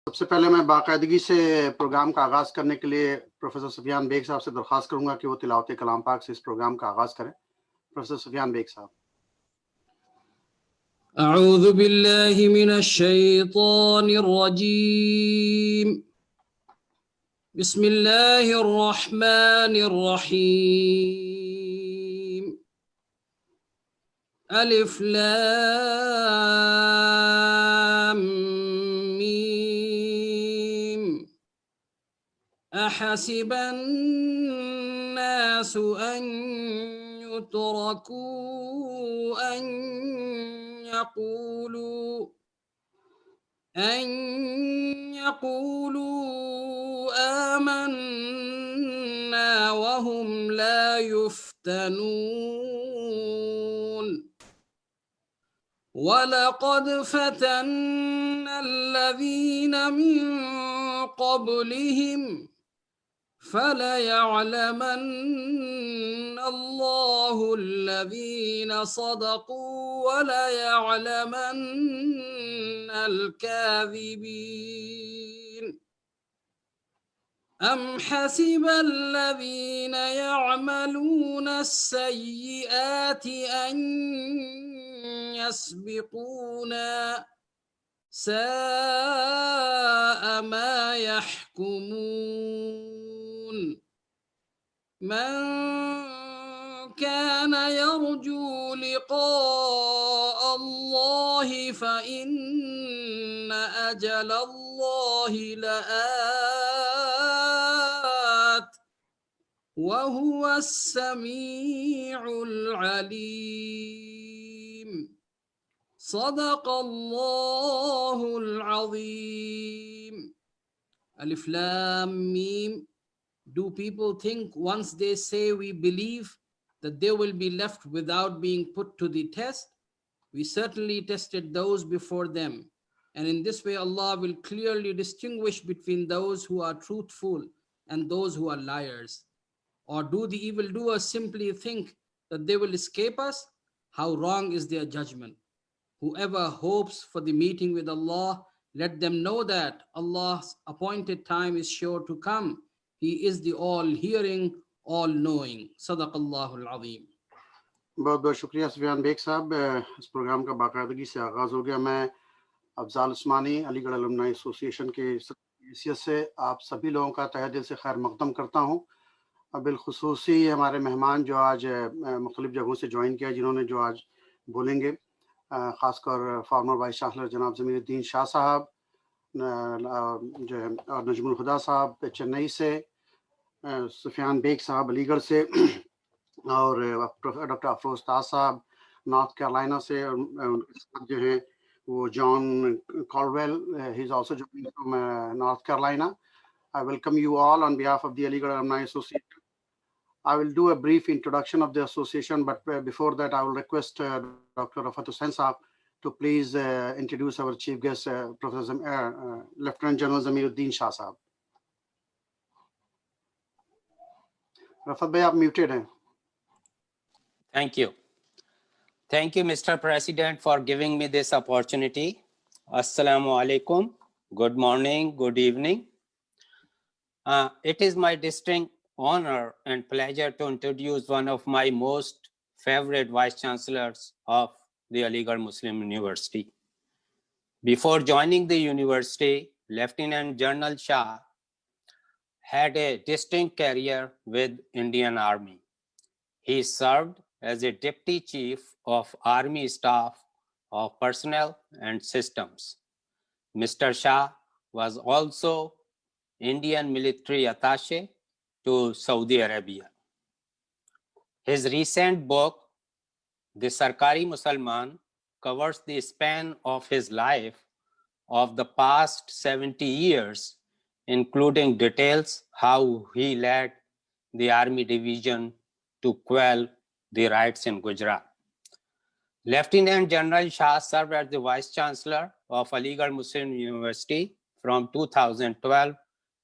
सबसे पहले मैं बाकायदगी से प्रोग्राम का आगाज करने के लिए प्रोफेसर सुफियान बेग साहब से दरख्वास्त करूंगा कि वो तिलावत कलाम पाक से इस प्रोग्राम का आगाज करें। प्रोफेसर सुफियान बेग साहब। अऊज़ु बिल्लाहि मिनश शैतानिर रजीम। बिस्मिल्लाहिर रहमानिर रहीम। अलिफ लाम मीम। अहसिबन नासु अन युतरकू अन यक़ूलू आमन्ना वहुम ला युफ्तनून। वलक़द फ़तन्ना अल्लज़ीन मिन क़ब्लिहिम फलयअलमन्न अल्लाहु अल्लज़ीन सदक़ू वलयअलमन्न अल-काज़िबीन। अम हसिबल्लज़ीन यअमलून अस्सय्यिआति अन यस्बिक़ूना साअ मा यहकुमून। मन कान यरजू लिक़ाअ अल्लाहि फ़इन्न अजलल्लाहि लआत वहुवस समीउल अलीम। सदक़ल्लाहुल अज़ीम। Alif Lam Mim. Do people think once they say we believe that they will be left without being put to the test? We certainly tested those before them, and in this way Allah will clearly distinguish between those who are truthful and those who are liars. Or do the evildoers simply think that they will escape us? How wrong is their judgment. Whoever hopes for the meeting with Allah, let them know that Allah's appointed time is sure to come. He is the all-hearing, all-knowing. Sadaqallahul Azim. बहुत बहुत शुक्रिया Sufiyan bag साहब। इस programme का बाकायदगी से आगाज हो गया। मैं अफजाल उस्मानी अलीगढ़ अलुमनाई एसोसिएशन के हैसियत से आप सभी लोगों का तहे दिल से खैर मकदम करता हूँ। बिलखुसूसी हमारे मेहमान जो आज मुख्तलिफ जगहों से ज्वाइन किया, जिन्होंने जो आज बोलेंगे, ख़ासकर फॉर्मर वाइस चांसलर जनाब ज़मीरुद्दीन शाह साहब जो है, और नजमुल खुदा साहब चेन्नई से, सुफियान बेग साहब अलीगढ़ से, और डॉक्टर अफरोज ताज साहब नॉर्थ कैरोलिना से, और उनके साथ जो है वो John Colwell, he is also joining from North Carolina. I welcome you all on behalf of the Aligarh Alumni Association. I will do a brief introduction of the association, but before that I will request Dr. Rafat Hussain Saab to please introduce our chief guest, Professor Lieutenant General Zamiruddin Shah Saab. Rafat bhai, aap muted hain. Thank you. Thank you, Mr. President, for giving me this opportunity. Assalamu alaikum. Good morning, good evening. It is my distinct honor and pleasure to introduce one of my most favorite vice chancellors of the Aligarh Muslim University. Before joining the university, Lieutenant General Shah had a distinct career with Indian Army. He served as a Deputy Chief of Army Staff of Personnel and Systems. Mr. Shah was also Indian military attaché to Saudi Arabia. His recent book, The Sarkari Musalman, covers the span of his life of the past 70 years, including details how he led the army division to quell the riots in Gujarat. Lieutenant General Shah served as the Vice Chancellor of Aligarh Muslim University from 2012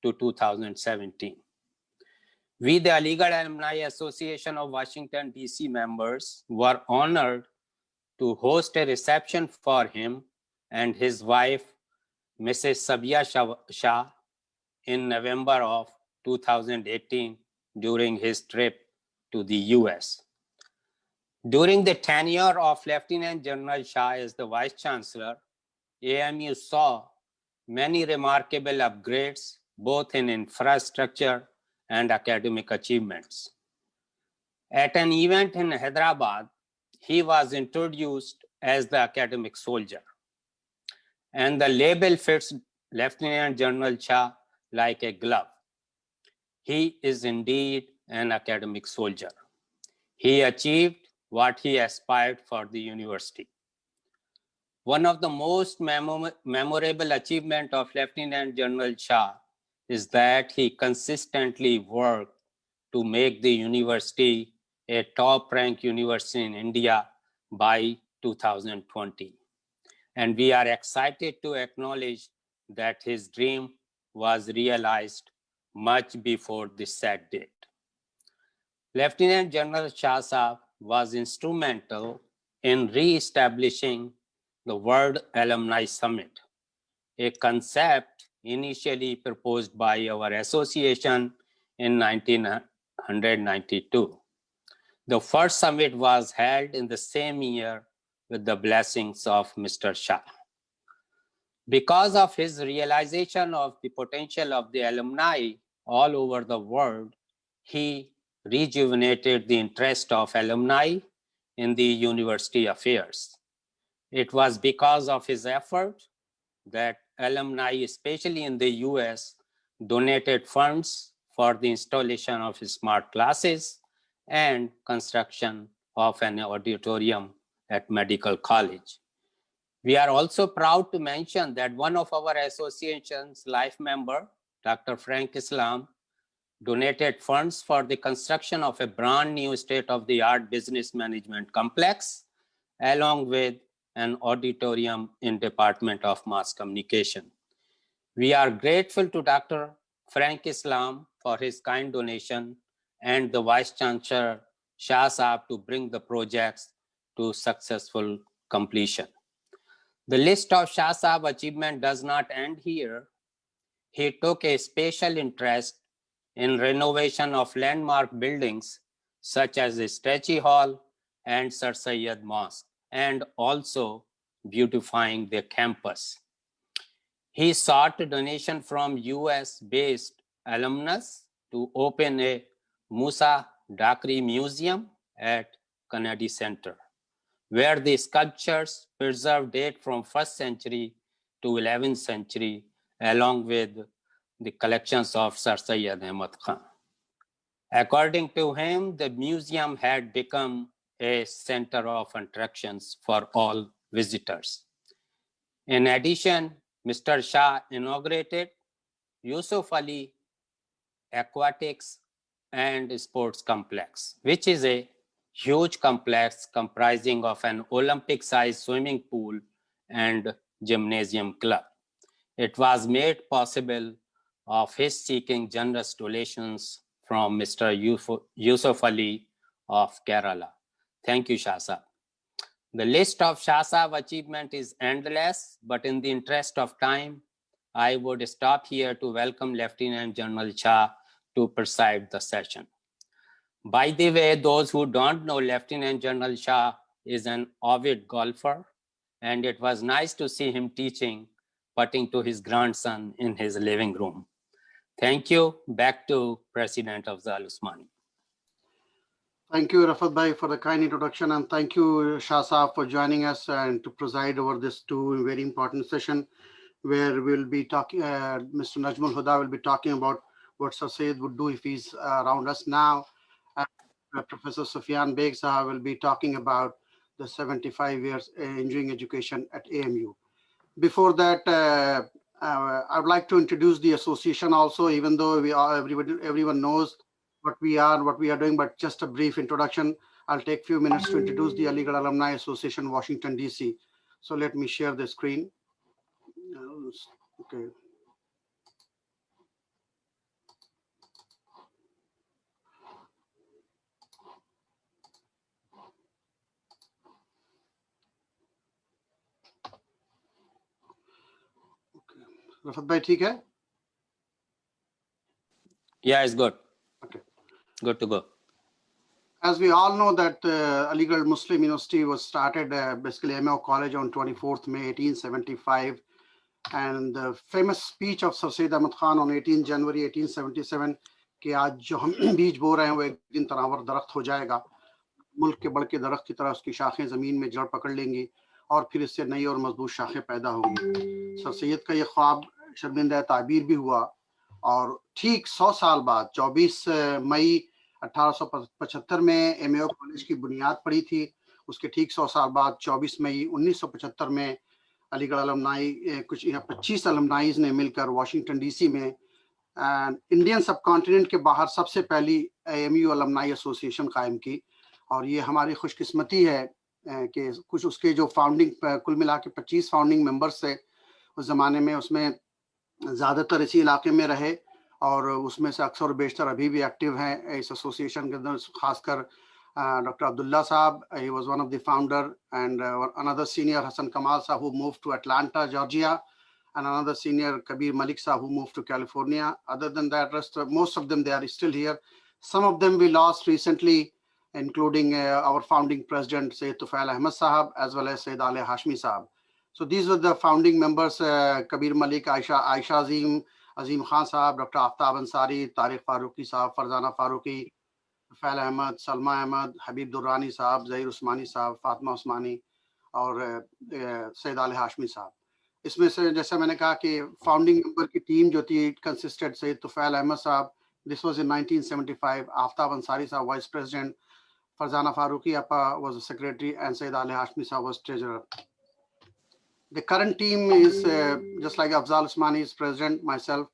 to 2017. We, the Aligarh Alumni Association of Washington, D.C. members, were honored to host a reception for him and his wife, Mrs. Sabia Shah in November of 2018 during his trip to the US. During the tenure of Lieutenant General Shah as the Vice Chancellor, AMU saw many remarkable upgrades both in infrastructure and academic achievements. At an event in Hyderabad, he was introduced as the academic soldier. And the label fits Lieutenant General Shah like a glove. He is indeed an academic soldier. He achieved what he aspired for the university. One of the most memorable achievements of Lieutenant General Shah is that he consistently worked to make the university a top-ranked university in India by 2020. And we are excited to acknowledge that his dream was realized much before this sad date. Lieutenant General Shah Saab was instrumental in re-establishing the World Alumni Summit, a concept initially proposed by our association in 1992. The first summit was held in the same year with the blessings of Mr. Shah. Because of his realization of the potential of the alumni all over the world, he rejuvenated the interest of alumni in the university affairs. It was because of his effort that alumni, especially in the US, donated funds for the installation of smart classes and construction of an auditorium at Medical College. We are also proud to mention that one of our association's life member, Dr. Frank Islam, donated funds for the construction of a brand new state-of-the-art business management complex, along with an auditorium in Department of Mass Communication. We are grateful to Dr. Frank Islam for his kind donation and the Vice Chancellor Shah Saab to bring the projects to successful completion. The list of Shah Saab achievement does not end here. He took a special interest in renovation of landmark buildings such as the Stretchy Hall and Sir Syed Mosque, and also beautifying the campus. He sought a donation from US-based alumnus to open a Musa Dakri Museum at Kennedy Center, where the sculptures preserve date from 1st century to 11th century, along with the collections of Sir Syed Ahmad Khan. According to him, the museum had become a center of attractions for all visitors. In addition, Mr. Shah inaugurated Yusuf Ali Aquatics and Sports Complex, which is a huge complex comprising of an Olympic-sized swimming pool and gymnasium club. It was made possible of his seeking generous donations from Mr. Yusuf Ali of Kerala. Thank you, Shah Saab. The list of Shah Saab achievement is endless, but in the interest of time, I would stop here to welcome Lieutenant General Shah to preside the session. By the way, those who don't know, Lieutenant General Shah is an avid golfer, and it was nice to see him teaching putting to his grandson in his living room. Thank you. Back to President Afzal Usmani. Thank you, Rafat Bhai, for the kind introduction, and thank you, Shah Saab, for joining us and to preside over this two very important session where we'll be talking, Mr. Najmul Huda will be talking about what Sir Syed would do if he's around us now. Professor Sufyan Beg Sahab will be talking about the 75 years engineering education at AMU. Before that, I would like to introduce the association also, even though everyone knows what we are doing, but just a brief introduction. I'll take a few minutes to introduce the Aligarh Alumni Association, Washington, DC. So let me share the screen. Okay. Okay. Rafat भाई ठीक है? Yeah, it's good. Okay. Good to go. As we all know that Aligarh Muslim University was started basically MO College on 24th May 1875, and the famous speech of Sir Syed Ahmad Khan on 18 January 1877 कि आज जो हम बीज बो रहे हैं वो एक दिन तनावर दरख्त हो जाएगा, मुल्क के बड़ के दरख्त की तरह उसकी शाखें ज़मीन में जड़ पकड़ लेंगी और फिर इससे नई और मजबूत शाखें पैदा होंगी। सर सैयद का ये ख्वाब शर्मिंदा ताबीर भी हुआ और ठीक 100 साल बाद 24 मई 1875 में एमएओ कॉलेज की बुनियाद पड़ी थी। उसके ठीक 100 साल बाद 24 मई 1975 में अलीगढ़ अलमनाई कुछ 25 अलमनाइज ने मिलकर वाशिंगटन डीसी में इंडियन सब कॉन्टिनेंट के बाहर सबसे पहली एएमयू अलमनाई एसोसिएशन कायम की। और ये हमारी खुशकिस्मती है कि कुछ उसके जो फाउंडिंग कुल मिला के 25 फाउंडिंग मेंबर्स थे उस ज़माने में, उसमें ज़्यादातर इसी इलाके में रहे और उसमें से अक्सर बेशतर अभी भी एक्टिव हैं इस एसोसिएशन के अंदर। खासकर डॉक्टर अब्दुल्ला साहब, he was one of the founder, and another senior Hasan Kamal साहब who moved to Atlanta Georgia, and another senior Kabir Malik Sahab who moved to California. Other than that, most of them, they are still here. Some of them we lost recently, including our founding president Sayyid Tufail Ahmad Sahab as well as Sayyid Ali Hashmi Sahab. So these were the founding members: Kabir Malik, Aisha Azim Khan Sahab, Dr. Aftab Ansari, Tariq Faruqi Sahab, Farzana Faruqi, Tufail Ahmad, Salma Ahmad, Habib Durrani Sahab, Zahir Usmani Sahab, Fatma Usmani और सैयद आले हाशमी साहब। इसमें से जैसा मैंने कहा कि founding member की टीम जो थी कंसिस्टेड सैयद तुफैल अहमद साहब, this was in 1975, Aftab Ansari साहब vice president, Farzana Farooqui appa was the secretary, and Sayyid Ali Hashmi Sahab was treasurer. The current team is just like Afzal Usmani is president, myself,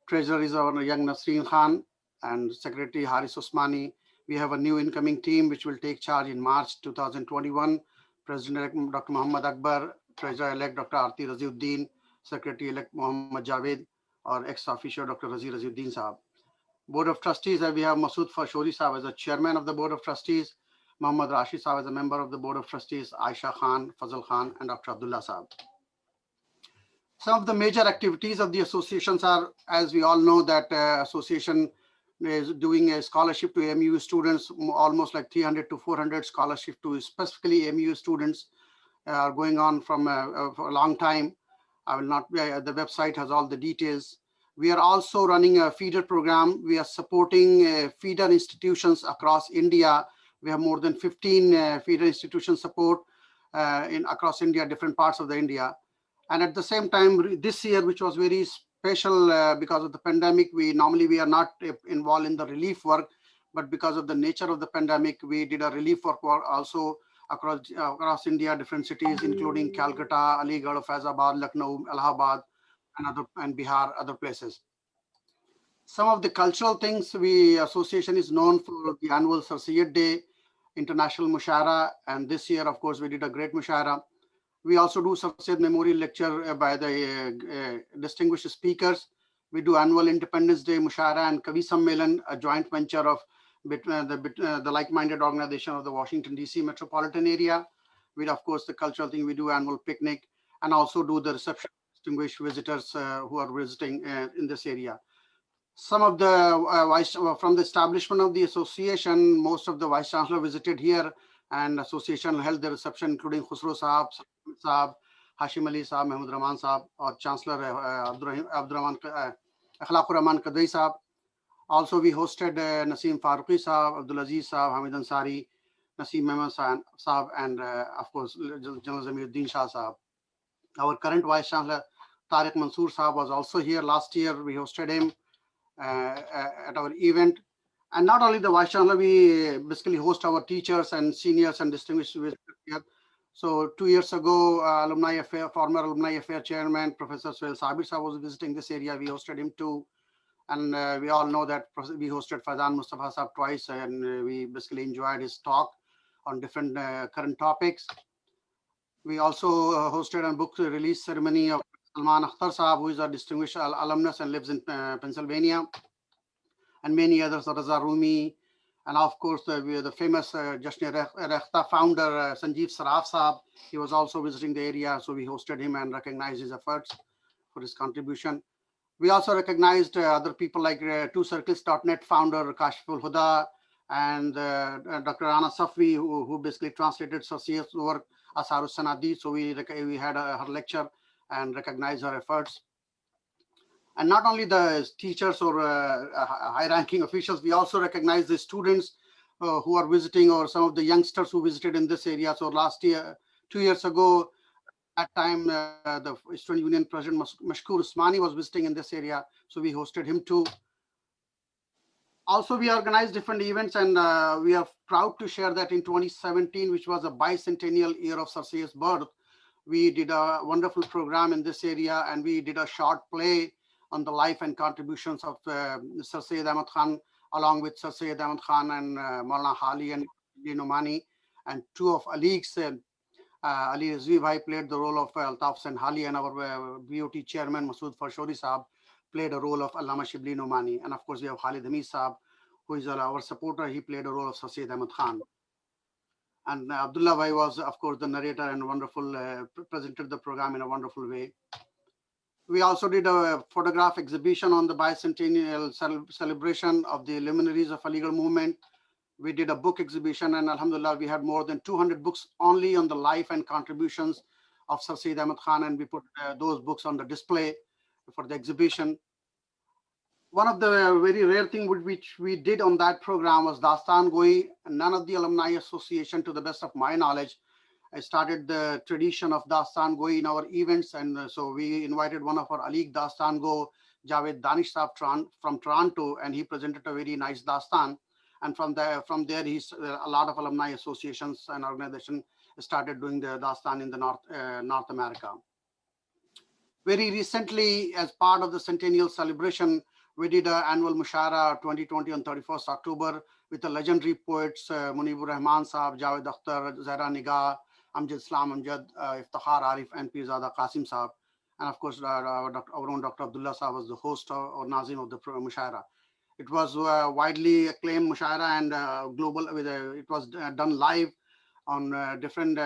treasurer is our young Nasreen Khan, and secretary Haris Usmani. We have a new incoming team which will take charge in March 2021. President-elect Dr. Muhammad Akbar, Treasurer-elect Dr. Arti Raziuddin, Secretary-elect Muhammad Javed, or ex-officio Dr. Raziuddin Sahab. Board of Trustees, we have Masood Fashori Sahab as the chairman of the Board of Trustees, Muhammad Rashid Sahab as a member of the Board of Trustees, Aisha Khan, Fazal Khan, and Dr. Abdullah Sahab. Some of the major activities of the associations are, as we all know, that association is doing a scholarship to AMU students, almost like 300 to 400 scholarship to specifically AMU students are going on from for a long time. I will not, the website has all the details. We are also running a feeder program. We are supporting feeder institutions across India. We have more than 15 feeder institutions support across India, different parts of the India. And at the same time, this year, which was very special because of the pandemic, we are not involved in the relief work, but because of the nature of the pandemic, we did a relief work also across India, different cities, including Calcutta, Aligarh, Faizabad, Lucknow, Allahabad, and Bihar, other places. Some of the cultural things, association is known for the annual Sir Syed Day, International Mushaira, and this year, of course, we did a great Mushaira. We also do Sir Syed Memorial Lecture by the distinguished speakers. We do annual Independence Day Mushaira and Kavi Sammelan, a joint venture of the like-minded organization of the Washington DC metropolitan area. With, of course, the cultural thing, we do annual picnic and also do the reception of distinguished visitors who are visiting in this area. Some of the from the establishment of the association, most of the vice chancellor visited here, and association held the reception, including Khusro Sahab, Hashim Ali Sahab, Mahmud Rahman Sahab, or Chancellor Akhlaqur Rahman Kadai Sahab. Also, we hosted Naseem Faruqi Sahab, Abdul Aziz Sahab, Hamid Ansari, Naseem Mehman Sahab, and of course, General Zamiruddin Shah Sahab. Our current Vice Chancellor, Tariq Mansoor Sahab, was also here last year. We hosted him at our event. And not only the Vice Chancellor, we basically host our teachers and seniors and distinguished visitors here. So 2 years ago, former Alumni Affair Chairman, Professor Suhail Sabir Sahab was visiting this area. We hosted him too. And we all know that we hosted Faizan Mustafa Sahab twice, and we basically enjoyed his talk on different current topics. We also hosted a book release ceremony of Salman Akhtar Sahab, who is a distinguished alumnus and lives in Pennsylvania, and many others, Raza Rumi, and of course the famous Jashn-e-Rekhta founder Sanjeev Saraf Sahab. He was also visiting the area, so we hosted him and recognized his efforts. for his contribution. We also recognized other people like TwoCircles.net founder Kashiful Huda and Dr. Ana Safvi, who basically translated Sarsiya's work Asarus Sanadi. So we had her lecture and recognized her efforts. And not only the teachers or high-ranking officials, we also recognize the students who are visiting, or some of the youngsters who visited in this area. So last year, 2 years ago, at time, the Student Union President Mashkur Usmani was visiting in this area, so we hosted him too. Also, we organized different events, and we are proud to share that in 2017, which was a bicentennial year of Sarsiya's birth, we did a wonderful program in this area, and we did a short play on the life and contributions of Sir Syed Ahmad Khan, along with Sir Syed Ahmad Khan and Maulana Hali and Nomani, and two of Ali's. Ali Rizvi Bhai played the role of Altaf Sen Hali, and our BOT chairman Masood Farshori Saab played a role of Allama Shibli Nomani. And of course, we have Khalid Hamid Saab, who is our supporter. He played a role of Sir Syed Ahmad Khan. And Abdullah Bhai was, of course, the narrator and wonderful, presented the program in a wonderful way. We also did a photograph exhibition on the bicentennial celebration of the luminaries of Aligarh movement. We did a book exhibition, and alhamdulillah, we had more than 200 books only on the life and contributions of Sir Syed Ahmad Khan, and we put those books on the display for the exhibition. One of the very rare things which we did on that program was Dastan Goi. None of the alumni association, to the best of my knowledge, started the tradition of Dastan Goi in our events, and so we invited one of our Aliq Dastan Go, Javed Danish Saab from Toronto, and he presented a very nice Dastan. And from there, a lot of alumni associations and organizations started doing the Dastan in the North America. Very recently, as part of the Centennial celebration, we did an annual Mushaira 2020 on 31st October with the legendary poets Munibur Rahman Saab, Javed Akhtar, Zahra Nigah, Amjad Islam Amjad, Iftikhar Arif, and Pirzada Qasim Saab. And of course, our own Dr. Abdullah Saab was the host or Nazim of the Mushaira. It was widely acclaimed Mushaira and global. It was done live on different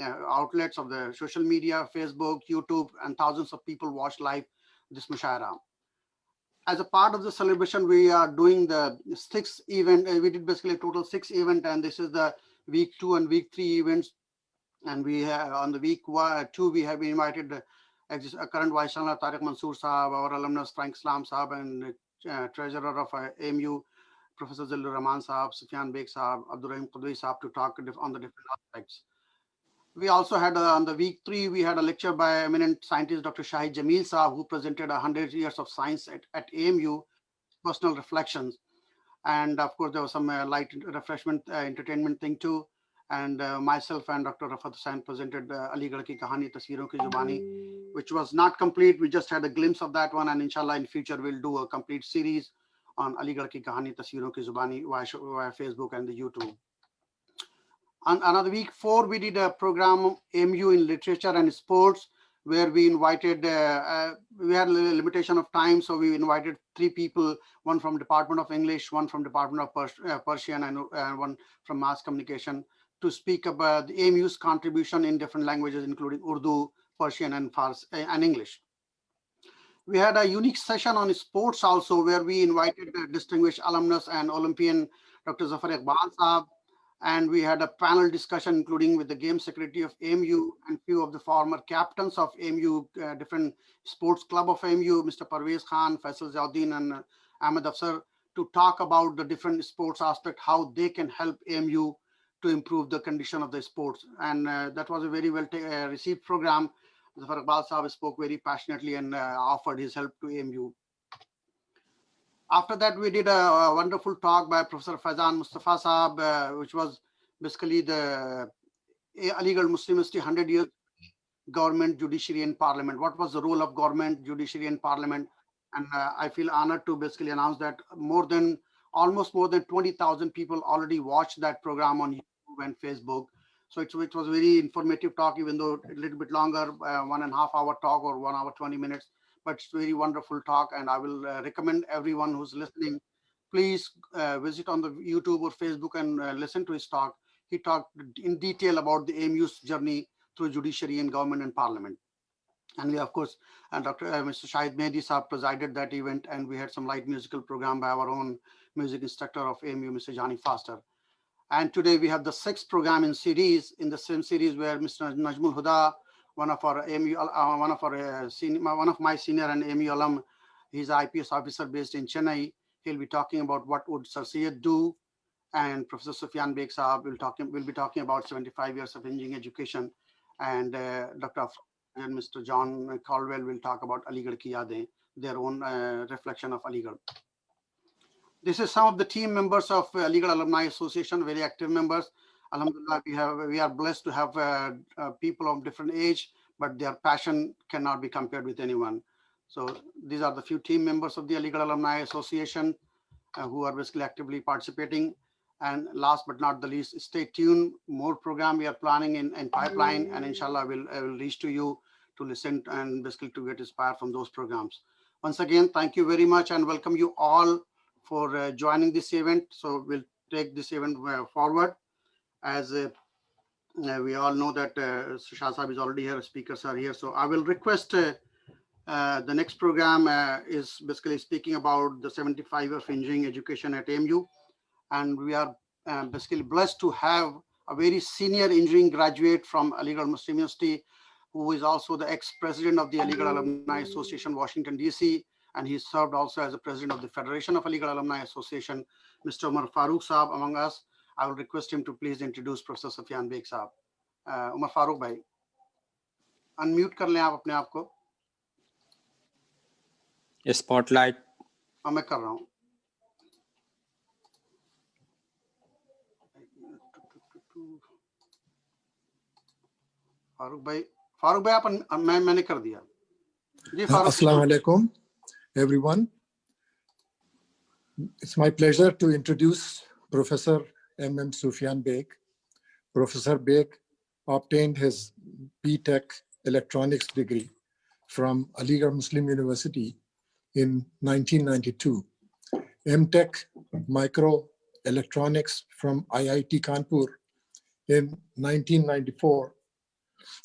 outlets of the social media, Facebook, YouTube, and thousands of people watched live this Mushaira. As a part of the celebration, we are doing the 6th event. We did basically a total 6 events, and this is the week 2 and week 3 events. And we have on the week 2, we have invited current Vice Chancellor Tariq Mansoor Saab, our alumnus Frank Islam Saab, and Treasurer of AMU, Professor Zillur Rahman Saab, Sufyan Beg Saab, Abdurrahim Qudwi Saab, to talk on the different aspects. We also had on the week 3, we had a lecture by eminent scientist Dr. Shahid Jamil Saab, who presented 100 years of science at AMU, personal reflections. And of course, there was some light refreshment, entertainment thing too. And myself and Dr. Rafat Hussain presented Aligarh Ki Kahani Tasveeron Ki Zubani, which was not complete. We just had a glimpse of that one. And inshallah, in future, we'll do a complete series on Aligarh Ki Kahani Tasveeron Ki Zubani via Facebook and the YouTube. On another week 4, we did a program AMU in literature and sports, where we invited, we had a limitation of time, so we invited 3 people, one from Department of English, one from Department of Persian, and one from Mass Communication, to speak about the AMU's contribution in different languages, including Urdu, Persian, and Farsi, and English. We had a unique session on sports also, where we invited distinguished alumnus and Olympian Dr. Zafar Iqbal Saab, and we had a panel discussion, including with the game secretary of AMU and few of the former captains of AMU, different sports club of AMU, Mr. Parvez Khan, Faisal Ziauddin, and Ahmed Afsar, to talk about the different sports aspect, how they can help AMU to improve the condition of the sports. And that was a very well received program. Zafar Iqbal Saab spoke very passionately and offered his help to AMU. After that, we did a wonderful talk by Professor Faizan Mustafa Saab, which was basically the Aligarh Muslim University 100 years government, judiciary, and parliament. What was the role of government, judiciary, and parliament? And I feel honored to basically announce that almost more than 20,000 people already watched that program on YouTube and Facebook. So it was a very informative talk, even though a little bit longer, 1.5 hour talk or 1 hour 20 minutes. But it's a very wonderful talk, and I will recommend everyone who's listening, please visit on the YouTube or Facebook and listen to his talk. He talked in detail about the AMU's journey through judiciary and government and parliament. And we, of course, and Mr. Shahid Mehdi Saab presided that event, and we had some light musical program by our own music instructor of AMU, Mr. Johnny Foster. And today we have the sixth program in series, in the same series where Mr. Najmul Huda, one of our AMU, one of my senior and AMU alum, he's an IPS officer based in Chennai. He'll be talking about what would Sir Syed do, and Professor Sufyan Beg Saab will be talking about 75 years of engineering education, and Dr. and Mr. John Caldwell will talk about Aligarh Ki Yaadein, their own reflection of Aligarh. This is some of the team members of Aligarh Alumni Association, very active members. Alhamdulillah, we are blessed to have people of different age, but their passion cannot be compared with anyone. So these are the few team members of the Aligarh Alumni Association who are basically actively participating. And last but not the least, stay tuned. More program we are planning in pipeline, and inshallah I will reach to you to listen and basically to get inspired from those programs. Once again, thank you very much and welcome you all for joining this event. So we'll take this event forward. As we all know that Shah Sahib is already here, speakers are here. So I will request the next program is basically speaking about the 75 years of engineering education at AMU. And we are basically blessed to have a very senior engineering graduate from Aligarh Muslim University, who is also the ex-president of the Aligarh Alumni Association, Washington, DC, and he served also as the president of the Federation of Aligarh Alumni Association, Mr. Umar Farooq Saab among us. I will request him to please introduce Professor Sufyan Beg Saab. Umar Farooq bhai, unmute kar lein aap apne aap ko. Spotlight. मैं कर रहा हूँ. फारूक भाई आप मैंने कर दिया जी. Assalamu alaikum, everyone. It's my pleasure to introduce Professor M.M. Sufyan Beg. Professor Beg obtained his B.Tech electronics degree from Aligarh Muslim University in 1992, M.Tech microelectronics from IIT Kanpur in 1994,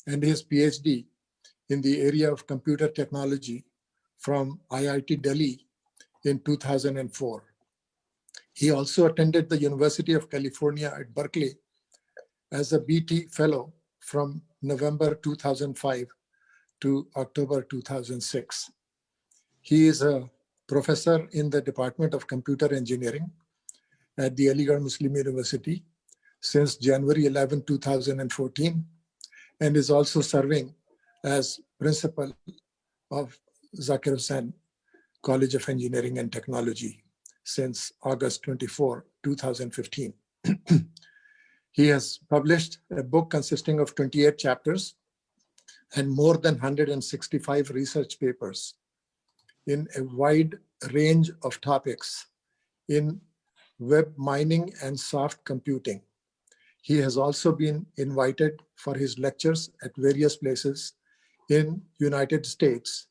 and his PhD in the area of computer technology from IIT Delhi in 2004. He also attended the University of California at Berkeley as a BT Fellow from November 2005 to October 2006. He is a professor in the Department of Computer Engineering at the Aligarh Muslim University since January 11, 2014, and is also serving as principal of Zakir Hussain College of Engineering and Technology since August 24, 2015. He has published a book consisting of 28 chapters and more than 165 research papers in a wide range of topics in web mining and soft computing. He has also been invited for his lectures at various places in United States,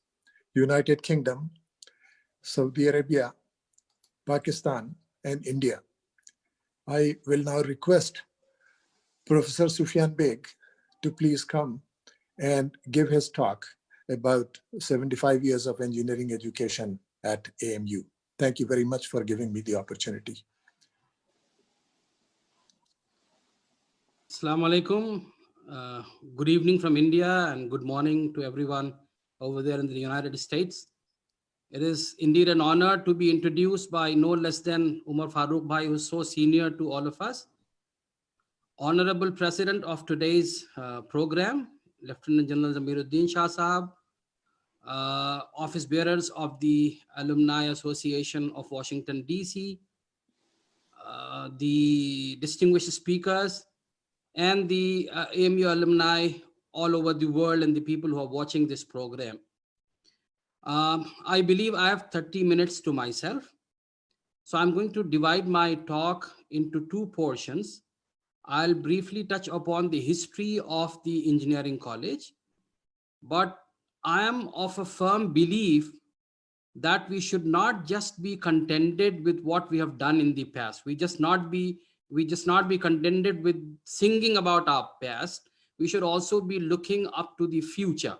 United Kingdom, Saudi Arabia, Pakistan, and India. I will now request Professor Sufyan Beg to please come and give his talk about 75 years of engineering education at AMU. Thank you very much for giving me the opportunity. Assalamu alaikum. Good evening from India and good morning to everyone over there in the United States. It is indeed an honor to be introduced by no less than Umar Farooq Bhai, who is so senior to all of us. Honorable President of today's program, Lieutenant General Zamiruddin Shah Saab, office bearers of the Alumni Association of Washington, DC, the distinguished speakers, and the AMU alumni all over the world and the people who are watching this program. I believe I have 30 minutes to myself. So I'm going to divide my talk into two portions. I'll briefly touch upon the history of the engineering college, but I am of a firm belief that we should not just be contented with what we have done in the past. We just not be contented with singing about our past. We should also be looking up to the future.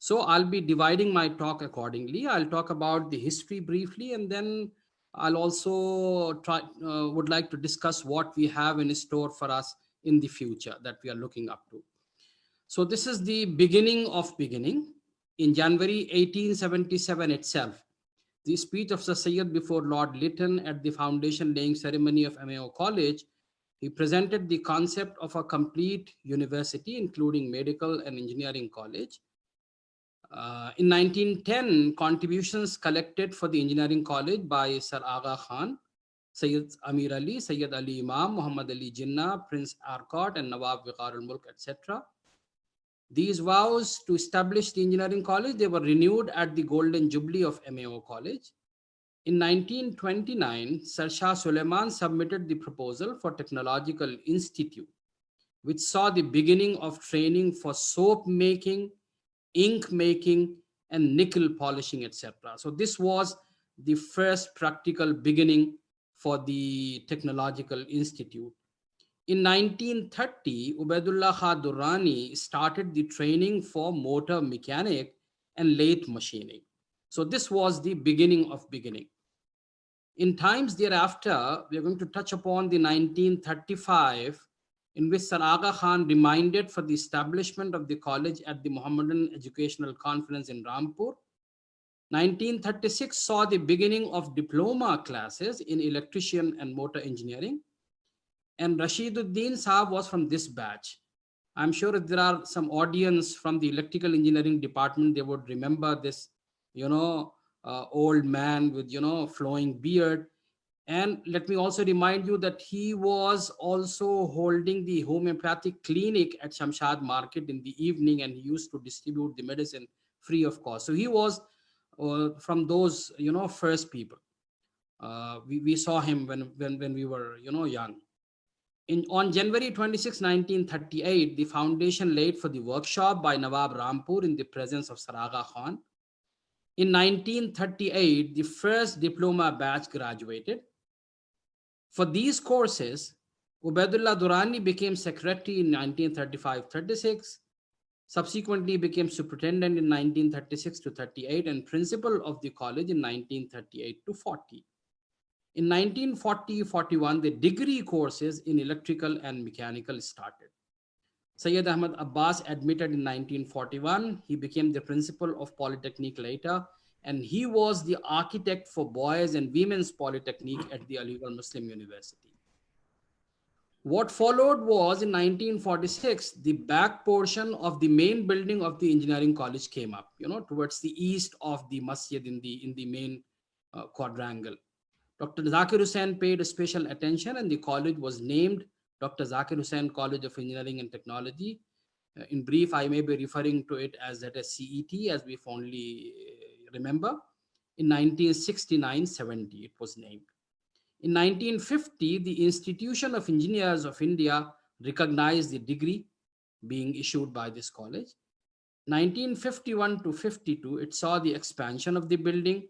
So I'll be dividing my talk accordingly. I'll talk about the history briefly, and then I'll also would like to discuss what we have in store for us in the future that we are looking up to. So this is the beginning of beginning. In January 1877 itself, the speech of Sir Syed before Lord Lytton at the foundation laying ceremony of MAO College, he presented the concept of a complete university, including medical and engineering college. In 1910, contributions collected for the engineering college by Sir Aga Khan, Sayyid Amir Ali, Sayyid Ali Imam, Muhammad Ali Jinnah, Prince Arcot, and Nawab Viqar al-Mulk, etc. These vows to establish the engineering college, they were renewed at the Golden Jubilee of MAO College. In 1929, Sir Shah Suleiman submitted the proposal for Technological Institute, which saw the beginning of training for soap making, ink making, and nickel polishing, etc. So this was the first practical beginning for the Technological Institute. In 1930, Ubaidullah Khan Durrani started the training for motor mechanic and lathe machining. So this was the beginning of beginning. In times thereafter, we are going to touch upon the 1935, in which Sir Aga Khan reminded for the establishment of the college at the Muhammadan Educational Conference in Rampur. 1936 saw the beginning of diploma classes in electrician and motor engineering. And Rashiduddin Saab was from this batch. I'm sure if there are some audience from the electrical engineering department, they would remember this, old man with, flowing beard. And let me also remind you that he was also holding the homeopathic clinic at Shamshad Market in the evening, and he used to distribute the medicine free of cost. So he was from those, first people. We saw him when we were, young. On January 26, 1938, the foundation laid for the workshop by Nawab Rampur in the presence of Sir Aga Khan. In 1938, the first diploma batch graduated. For these courses, Ubaidullah Durrani became secretary in 1935-36, subsequently became superintendent in 1936 to 38, and principal of the college in 1938 to 40. In 1940-41, the degree courses in electrical and mechanical started. Sayyid Ahmad Abbas admitted in 1941. He became the principal of Polytechnic later, and he was the architect for boys and women's Polytechnic at the Aligarh Muslim University. What followed was in 1946, the back portion of the main building of the engineering college came up, towards the east of the masjid in the main quadrangle. Dr. Zakir Hussain paid special attention, and the college was named Dr. Zakir Hussain College of Engineering and Technology. In brief, I may be referring to it as that as CET, as we fondly remember. In 1969-70, it was named. In 1950, the Institution of Engineers of India recognized the degree being issued by this college. 1951-52, it saw the expansion of the building.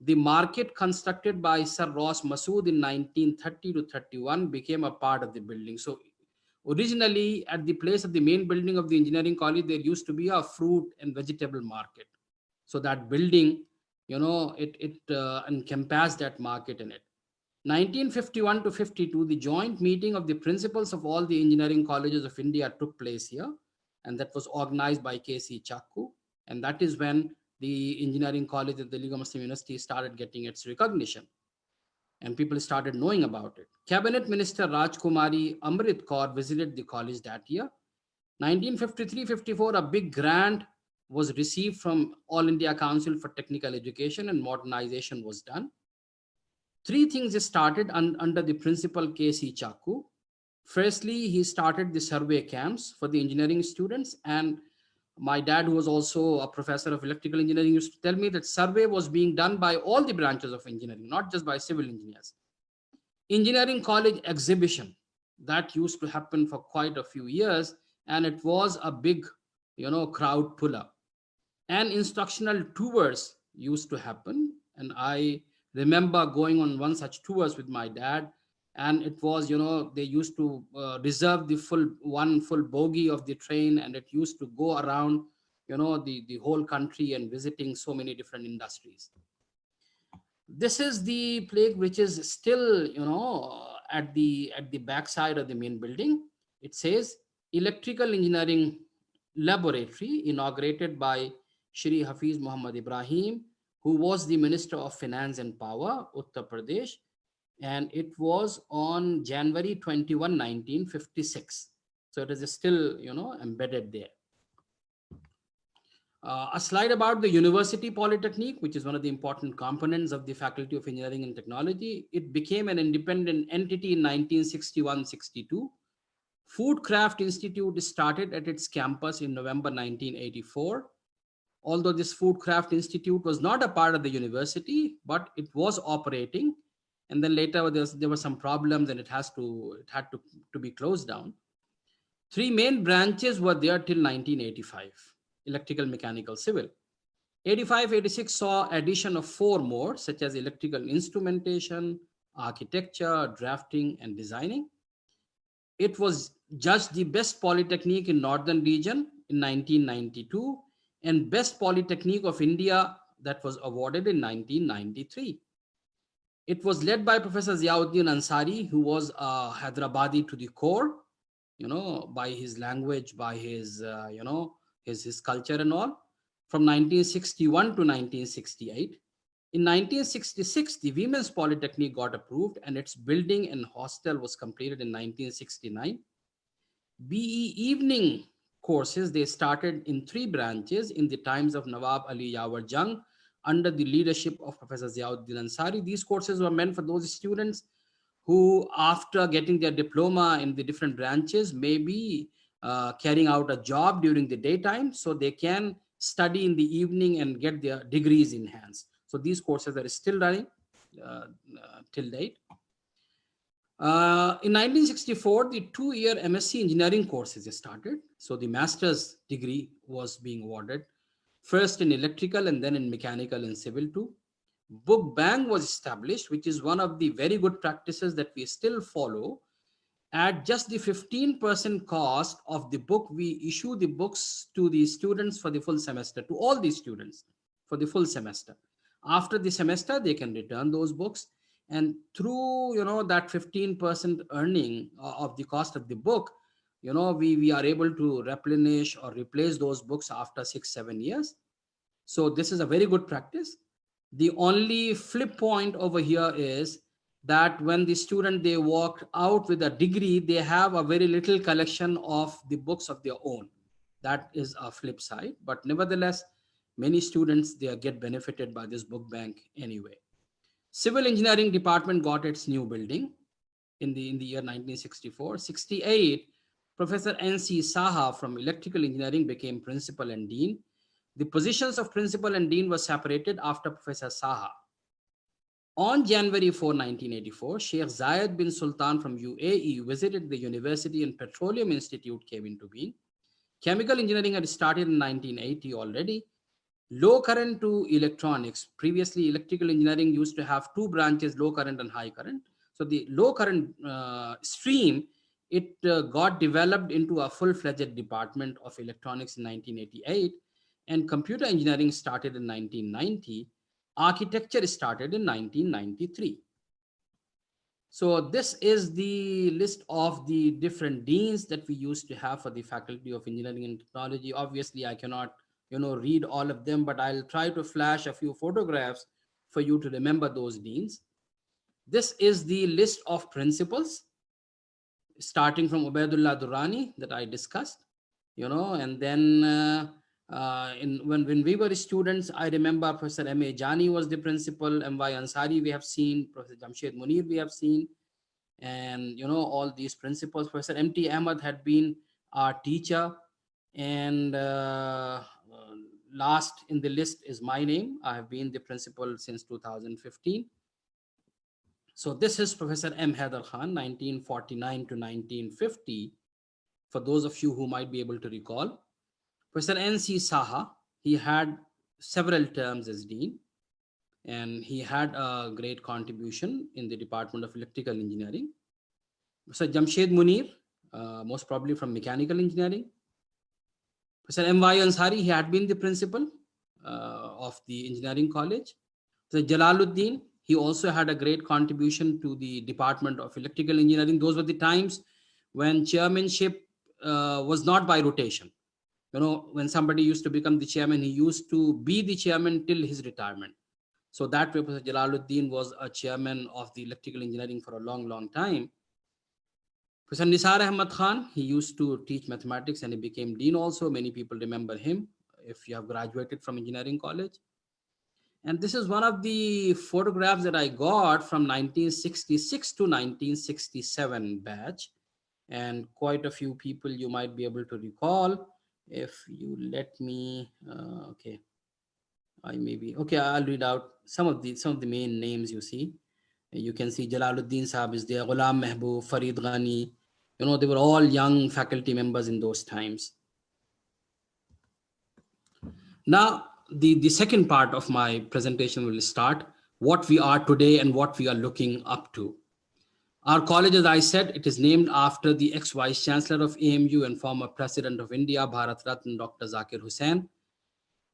The market constructed by Sir Ross Masood in 1930-31 became a part of the building. So originally, at the place of the main building of the engineering college, there used to be a fruit and vegetable market. So that building, it encompassed that market in it. 1951-52, the joint meeting of the principals of all the engineering colleges of India took place here, and that was organized by K.C. Chakku. And that is when the engineering college at the Aligarh Muslim University started getting its recognition, and people started knowing about it. Cabinet Minister Rajkumari Amrit Kaur visited the college that year. 1953-54, a big grant was received from All India Council for Technical Education, and modernization was done. Three things started under the principal K.C. Chakku. Firstly, he started the survey camps for the engineering students, and my dad, who was also a professor of electrical engineering, used to tell me that survey was being done by all the branches of engineering, not just by civil engineers. Engineering college exhibition, that used to happen for quite a few years, and it was a big, crowd puller. And instructional tours used to happen, and I remember going on one such tours with my dad, and it was, they used to reserve the full bogie of the train, and it used to go around, the whole country and visiting so many different industries. This is the plaque which is still, at the backside of the main building. It says Electrical Engineering Laboratory, inaugurated by Shri Hafiz Muhammad Ibrahim, who was the Minister of Finance and Power, Uttar Pradesh, and it was on January 21, 1956. So it is still, embedded there. A slide about the University Polytechnic, which is one of the important components of the Faculty of Engineering and Technology. It became an independent entity in 1961-62. Foodcraft Institute started at its campus in November 1984. Although this Foodcraft Institute was not a part of the university, but it was operating. And then later there were some problems and it had to be closed down. 3 main branches were there till 1985. Electrical, mechanical, civil. 85-86 saw addition of 4 more, such as electrical instrumentation, architecture, drafting, and designing. It was judged the best polytechnic in Northern region in 1992 and best polytechnic of India that was awarded in 1993. It was led by Professor Ziauddin Ansari, who was a Hyderabadi to the core, by his language, by his, his culture and all, from 1961 to 1968. In 1966, the Women's Polytechnic got approved and its building and hostel was completed in 1969. BE evening courses, they started in 3 branches in the times of Nawab Ali Yawar Jung under the leadership of Professor Ziauddin Ansari. These courses were meant for those students who, after getting their diploma in the different branches, may be carrying out a job during the daytime, so they can study in the evening and get their degrees in hands. So these courses are still running till date. In 1964, the 2-year MSc engineering courses started. So the master's degree was being awarded, first in electrical and then in mechanical and civil too. Book bank was established, which is one of the very good practices that we still follow. At just the 15% cost of the book, we issue the books to the students for the full semester, to all the students for the full semester. After the semester, they can return those books. And through, that 15% earning of the cost of the book, we are able to replenish or replace those books after 6-7 years. So this is a very good practice. The only flip point over here is that when the student, they walk out with a degree, they have a very little collection of the books of their own. That is a flip side. But nevertheless, many students, they get benefited by this book bank anyway. Civil engineering department got its new building in the year 1964. 68, Professor N.C. Saha from electrical engineering became principal and dean. The positions of principal and dean were separated after Professor Saha. On January 4, 1984, Sheikh Zayed bin Sultan from UAE visited the university and Petroleum Institute came into being. Chemical engineering had started in 1980 already. Low current to electronics. Previously, electrical engineering used to have 2 branches, low current and high current. So the low current stream, it got developed into a full-fledged department of electronics in 1988. And computer engineering started in 1990. Architecture started in 1993. So this is the list of the different deans that we used to have for the Faculty of Engineering and Technology. Obviously, I cannot read all of them, but I'll try to flash a few photographs for you to remember those deans. This is the list of principals, starting from Ubaidullah Durrani that I discussed, and then when we were students, I remember Professor M.A. Jani was the principal, M.Y. Ansari we have seen, Professor Jamshed Munir we have seen, and all these principals. Professor M.T. Ahmad had been our teacher, and last in the list is my name. I have been the principal since 2015. So this is Professor M. Haider Khan, 1949 to 1950, for those of you who might be able to recall. Professor N.C. Saha, he had several terms as dean, and he had a great contribution in the Department of Electrical Engineering. Professor Jamshed Munir, most probably from Mechanical Engineering. Professor M.Y. Ansari, he had been the principal of the engineering college. So Jalaluddin, he also had a great contribution to the Department of Electrical Engineering. Those were the times when chairmanship was not by rotation. You know, when somebody used to become the chairman, he used to be the chairman till his retirement. So that way, Professor Jalaluddin was a chairman of the electrical engineering for a long, long time. Professor Nisar Ahmad Khan, he used to teach mathematics and he became dean also. Many people remember him if you have graduated from engineering college. And this is one of the photographs that I got from 1966 to 1967 batch. And quite a few people you might be able to recall. If you let me, okay, I'll read out some of the main names you see. You can see Jalaluddin Sahab is there, Ghulam Mehboob, Farid Ghani. You know, they were all young faculty members in those times. Now, the second part of my presentation will start, what we are today and what we are looking up to. Our college, as I said, it is named after the ex-Vice Chancellor of AMU and former President of India, Bharat Ratna, Dr. Zakir Hussain.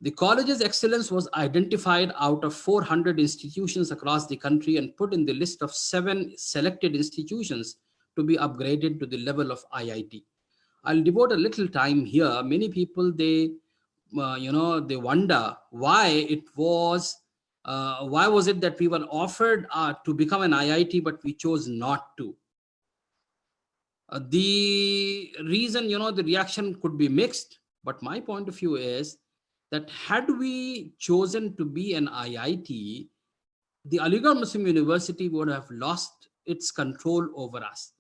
The college's excellence was identified out of 400 institutions across the country and put in the list of 7 selected institutions to be upgraded to the level of IIT. I'll devote a little time here. Many people, they wonder why was it that we were offered to become an IIT, but we chose not to. The reason, the reaction could be mixed, but my point of view is that had we chosen to be an IIT, the Aligarh Muslim University would have lost its control over us.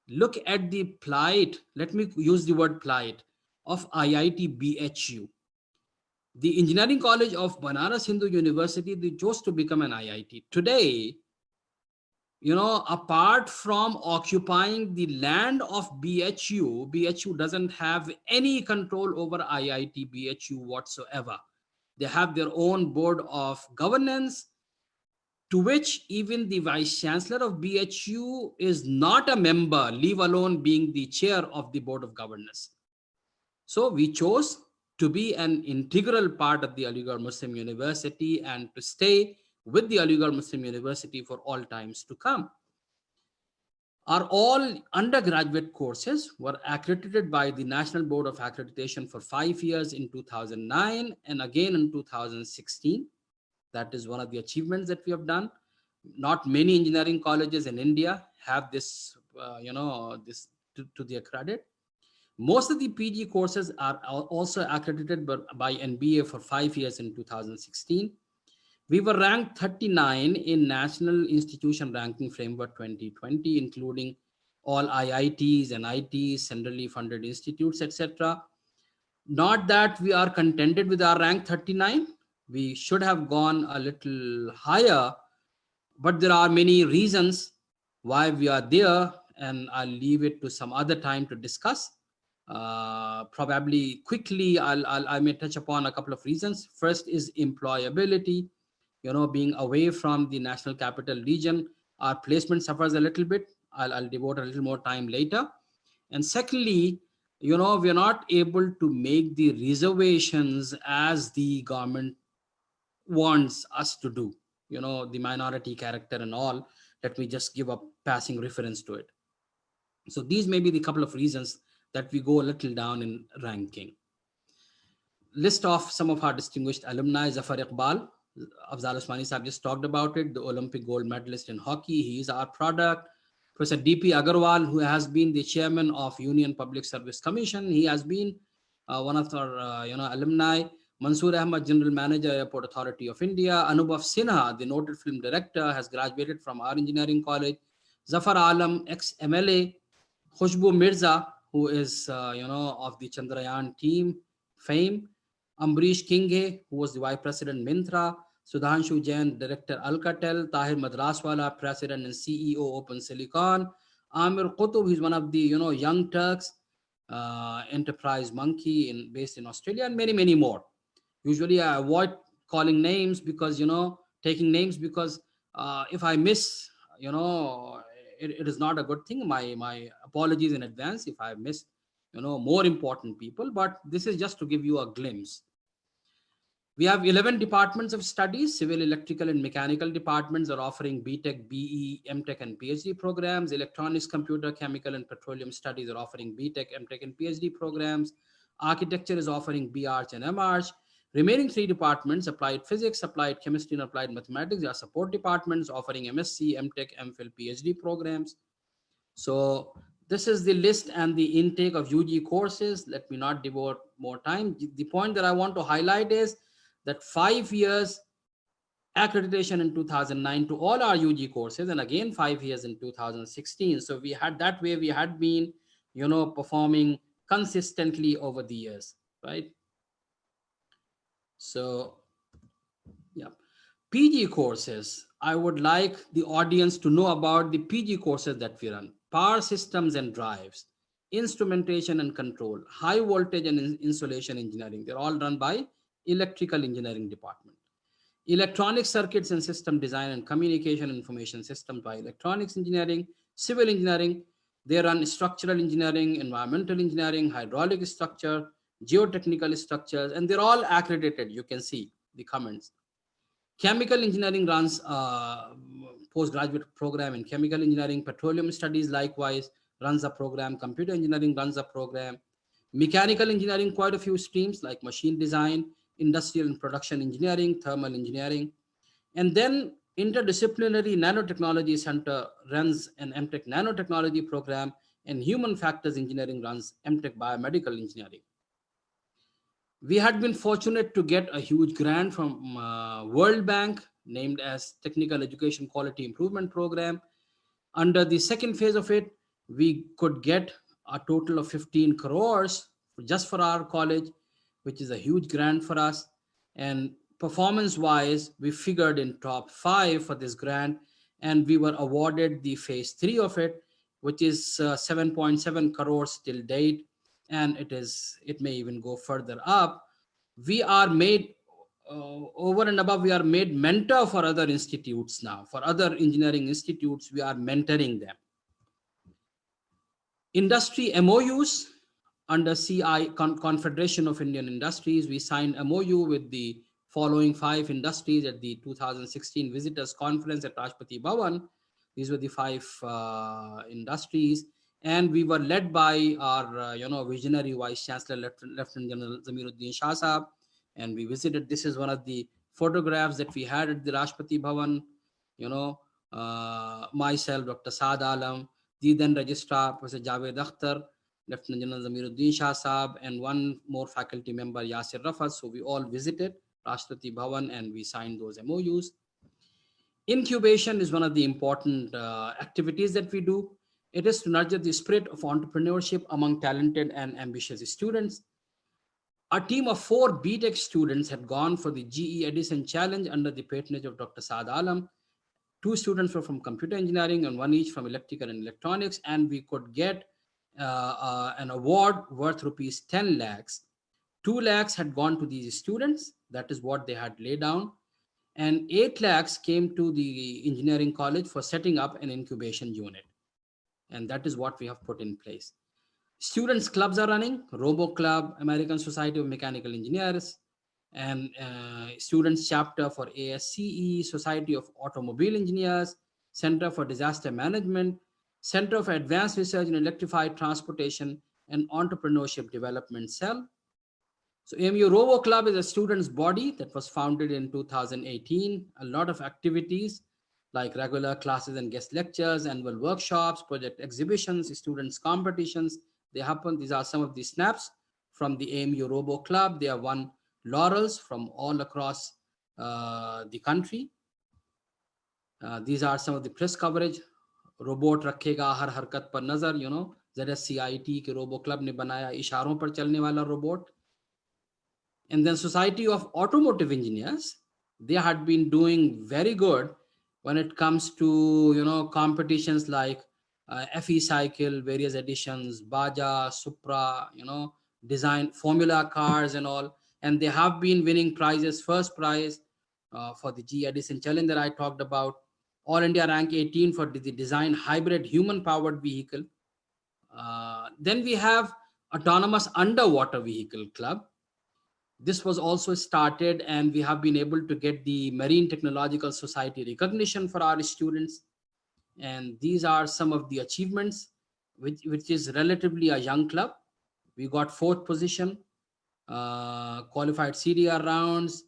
Look at the plight, let me use the word plight, of IIT BHU. The Engineering College of Banaras Hindu University, they chose to become an IIT. Today, apart from occupying the land of BHU doesn't have any control over IIT BHU whatsoever. They have their own board of governance, to which even the Vice Chancellor of BHU is not a member, leave alone being the chair of the board of governors. So we chose to be an integral part of the Aligarh Muslim University and to stay with the Aligarh Muslim University for all times to come. Our all undergraduate courses were accredited by the National Board of Accreditation for 5 years in 2009 and again in 2016. That is one of the achievements that we have done. Not many engineering colleges in India have this, this to the accredit. Most of the PG courses are also accredited by NBA for 5 years in 2016. We were ranked 39 in National Institution Ranking Framework 2020, including all IITs and ITs, centrally funded institutes, etc. Not that we are contented with our rank 39. We should have gone a little higher, but there are many reasons why we are there, and I'll leave it to some other time to discuss. Probably quickly, I may touch upon a couple of reasons. First is employability. Being away from the national capital region, our placement suffers a little bit. I'll devote a little more time later. And secondly, we are not able to make the reservations as the government wants us to do, the minority character and all. Let me just give a passing reference to it. So these may be the couple of reasons that we go a little down in ranking. List of some of our distinguished alumni. Zafar Iqbal, Afzal Usmani Sahab just talked about it, the Olympic gold medalist in hockey. He is our product. Professor D.P. Agarwal, who has been the chairman of Union Public Service Commission. He has been one of our alumni. Mansoor Ahmad, General Manager, Airport Authority of India. Anubhav Sinha, the noted film director, has graduated from our engineering college. Zafar Alam, ex-MLA. Khushbu Mirza, who is of the Chandrayaan team fame. Ambrish Kinghe, who was the Vice President Mintra. Sudhanshu Jain, Director Alcatel. Tahir Madraswala, President and CEO Open Silicon. Amir Qutub, he's one of the Young Turks, Enterprise Monkey based in Australia, and many, many more. Usually I avoid calling names because, taking names because if I miss, it is not a good thing. My apologies in advance if I missed more important people, but this is just to give you a glimpse. We have 11 departments of studies. Civil, electrical, and mechanical departments are offering BTech, BE, MTech, and PhD programs. Electronics, computer, chemical, and petroleum studies are offering BTech, MTech, and PhD programs. Architecture is offering BArch and MArch. Remaining 3 departments, applied physics, applied chemistry, and applied mathematics, are support departments offering MSc, MTech, MPhil, PhD programs. So this is the list and the intake of UG courses. Let me not devote more time. The point that I want to highlight is that 5 years accreditation in 2009 to all our UG courses, and again 5 years in 2016. So we had that way, we had been, performing consistently over the years, right? So, yeah. PG courses, I would like the audience to know about the PG courses that we run. Power systems and drives, instrumentation and control, high voltage and insulation engineering. They're all run by electrical engineering department. Electronic circuits and system design and communication information systems by electronics engineering. Civil engineering, they run structural engineering, environmental engineering, hydraulic structure, geotechnical structures, and they're all accredited. You can see the comments. Chemical engineering runs a postgraduate program in chemical engineering. Petroleum studies likewise runs a program. Computer engineering runs a program. Mechanical engineering, quite a few streams like machine design, industrial and production engineering, thermal engineering. And then interdisciplinary nanotechnology center runs an MTech nanotechnology program, and human factors engineering runs MTech biomedical engineering. We had been fortunate to get a huge grant from World Bank named as Technical Education Quality Improvement Program. Under the second phase of it, we could get a total of 15 crores just for our college, which is a huge grant for us. And performance wise, we figured in top 5 for this grant, and we were awarded the phase 3 of it, which is 7.7 crores till date. And it may even go further up. We are made over and above, we are made mentor for other institutes now. For other engineering institutes, we are mentoring them. Industry MOUs under CI, Confederation of Indian Industries, we signed MOU with the following 5 industries at the 2016 Visitors Conference at Rashtrapati Bhavan. These were the 5 industries, and we were led by our visionary Vice Chancellor, Lieutenant General Zamiruddin Shah Sahab, and we visited. This is one of the photographs that we had at the Rashtrapati Bhavan. Myself, Dr. Saad Alam, the then Registrar, Professor Javed Akhtar, Lieutenant General Zamiruddin Shah Sahab, and one more faculty member, Yasir Rafat. So we all visited Rashtrapati Bhavan and we signed those MOUs. Incubation is one of the important activities that we do. It is to nurture the spirit of entrepreneurship among talented and ambitious students. A team of 4 BTech students had gone for the GE Edison Challenge under the patronage of Dr. Saad Alam. 2 students were from computer engineering and 1 each from electrical and electronics, and we could get an award worth rupees 10 lakhs. 2 lakhs had gone to these students. That is what they had laid down. And 8 lakhs came to the engineering college for setting up an incubation unit. And that is what we have put in place. Students clubs are running: Robo Club, American Society of Mechanical Engineers, and students chapter for ASCE, Society of Automobile Engineers, Center for Disaster Management, Center for Advanced Research in Electrified Transportation, and Entrepreneurship Development Cell. So AMU Robo Club is a students' body that was founded in 2018. A lot of activities like regular classes and guest lectures, annual workshops, project exhibitions, students' competitions, they happen. These are some of the snaps from the AMU Robo Club. They have won laurels from all across the country. These are some of the press coverage. Robot रखेगा हर हरकत पर नजर, ZSCIT के Robo Club ने बनाया इशारों पर चलने वाला robot. And then Society of Automotive Engineers, they had been doing very good when it comes to competitions like FE Cycle, various editions, Baja, Supra, design formula cars and all. And they have been winning prizes. First prize for the G Edison Challenge that I talked about. All India rank 18 for the design hybrid human powered vehicle. Then we have Autonomous Underwater Vehicle Club. This was also started, and we have been able to get the Marine Technological Society recognition for our students. And these are some of the achievements, which is relatively a young club. We got 4th position, qualified CDR rounds,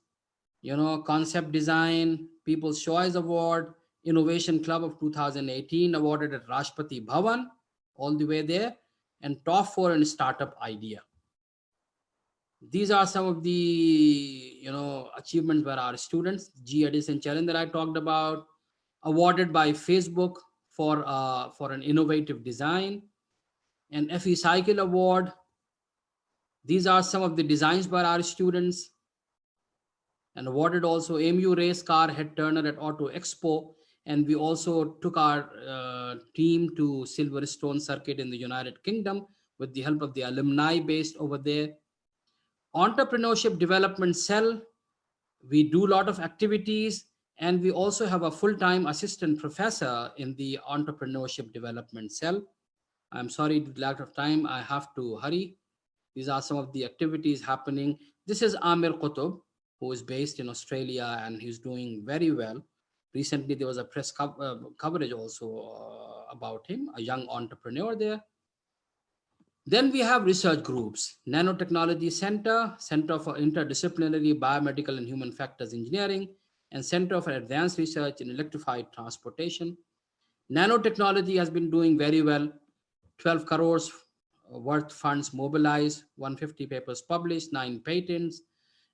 concept design, People's Choice Award, Innovation Club of 2018 awarded at Rashtrapati Bhavan, all the way there, and top 4 in startup idea. These are some of the achievements by our students. G Edison Challenge that I talked about, awarded by Facebook for an innovative design, and FE Cycle Award. These are some of the designs by our students, and awarded also AMU race car head turner at Auto Expo. And we also took our team to Silverstone Circuit in the United Kingdom with the help of the alumni based over there. Entrepreneurship Development Cell, we do a lot of activities, and we also have a full-time assistant professor in the Entrepreneurship Development Cell. I'm sorry, due to lack of time, I have to hurry. These are some of the activities happening. This is Amir Qutub, who is based in Australia, and he's doing very well. Recently, there was a press coverage also about him, a young entrepreneur there. Then we have research groups: Nanotechnology Center, Center for Interdisciplinary Biomedical and Human Factors Engineering, and Center for Advanced Research in Electrified Transportation. Nanotechnology has been doing very well. 12 crores worth funds mobilized, 150 papers published, 9 patents,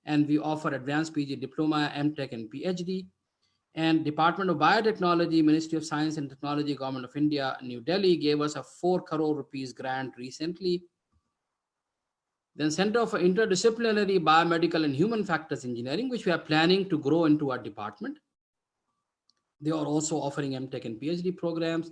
and we offer advanced PG diploma, MTech, and PhD. And Department of Biotechnology, Ministry of Science and Technology, Government of India, New Delhi gave us a 4 crore rupees grant recently. Then Center for Interdisciplinary Biomedical and Human Factors Engineering, which we are planning to grow into our department. They are also offering MTech and PhD programs.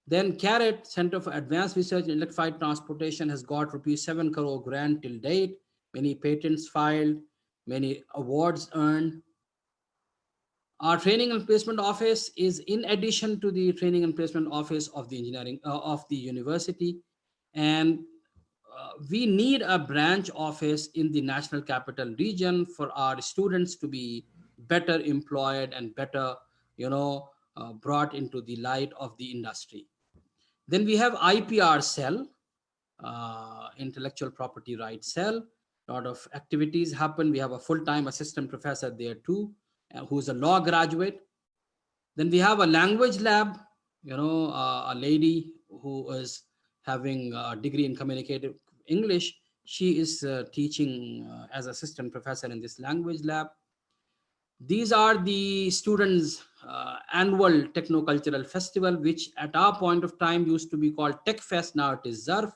Then CARET, Center for Advanced Research in Electrified Transportation, has got rupees 7 crore grant till date, many patents filed, many awards earned. Our training and placement office is in addition to the training and placement office of the engineering of the university, and we need a branch office in the National Capital Region for our students to be better employed and better, brought into the light of the industry. Then we have IPR cell, intellectual property rights cell. A lot of activities happen. We have a full-time assistant professor there too, who's a law graduate. Then we have a language lab, a lady who is having a degree in communicative English. She is teaching as assistant professor in this language lab. These are the students' annual techno-cultural festival, which at our point of time used to be called Tech Fest. Now it is ZARF.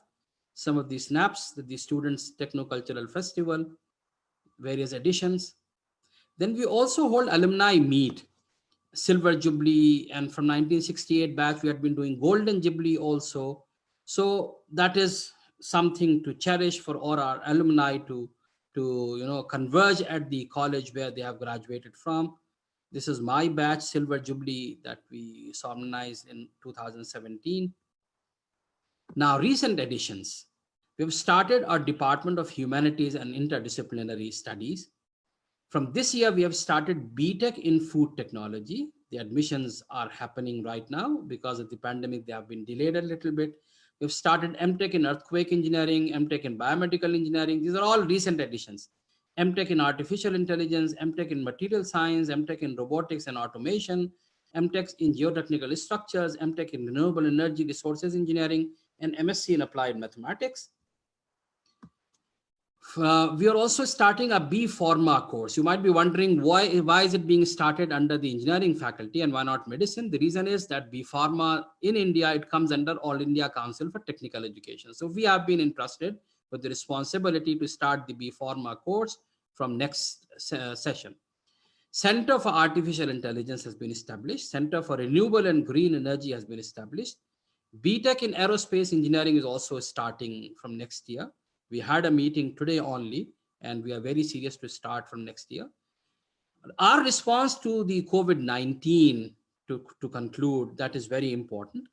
Some of the snaps, the students' techno-cultural festival, various editions. Then we also hold alumni meet, Silver Jubilee, and from 1968 batch, we had been doing Golden Jubilee also. So that is something to cherish for all our alumni to converge at the college where they have graduated from. This is my batch, Silver Jubilee, that we solemnized in 2017. Now, recent additions. We've started our Department of Humanities and Interdisciplinary Studies. From this year, we have started BTech in Food Technology. The admissions are happening right now. Because of the pandemic, they have been delayed a little bit. We've started MTech in Earthquake Engineering, MTech in Biomedical Engineering. These are all recent additions. MTech in Artificial Intelligence, MTech in Material Science, MTech in Robotics and Automation, MTech in Geotechnical Structures, MTech in Renewable Energy Resources Engineering, and MSc in Applied Mathematics. We are also starting a B Pharma course. You might be wondering why is it being started under the engineering faculty and why not medicine? The reason is that B Pharma in India, it comes under All India Council for Technical Education. So we have been entrusted with the responsibility to start the B Pharma course from next session. Center for Artificial Intelligence has been established. Center for Renewable and Green Energy has been established. BTech in Aerospace Engineering is also starting from next year. We had a meeting today only, and we are very serious to start from next year. Our response to the COVID-19, to conclude, that is very important.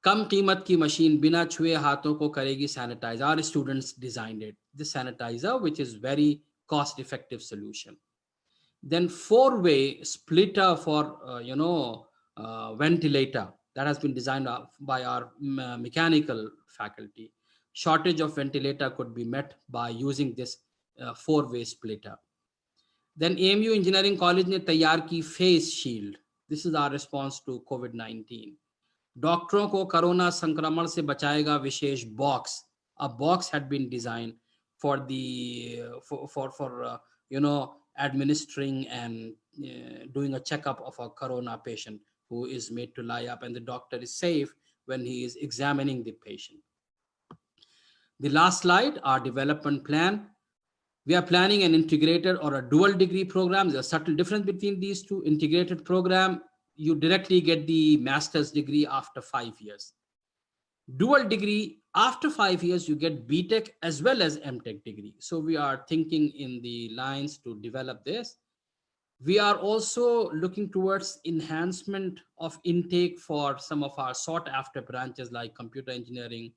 कम कीमत की machine बिना छुए हाथों को करेगी sanitise. Our students designed it, this sanitizer, which is very cost effective solution. Then 4-way splitter for ventilator that has been designed by our mechanical faculty. Shortage of ventilator could be met by using this 4-way splitter. Then AMU Engineering College ने तैयार की face shield. This is our response to COVID-19. डॉक्टरों को corona संक्रमण से बचाएगा विशेष box. A box had been designed for the administering and doing a checkup of a corona patient who is made to lie up, and the doctor is safe when he is examining the patient. The last slide, our development plan. We are planning an integrated or a dual degree program. There's a subtle difference between these two. Integrated program, you directly get the master's degree after 5 years. Dual degree, after 5 years, you get BTech as well as MTech degree. So we are thinking in the lines to develop this. We are also looking towards enhancement of intake for some of our sought after branches like computer engineering,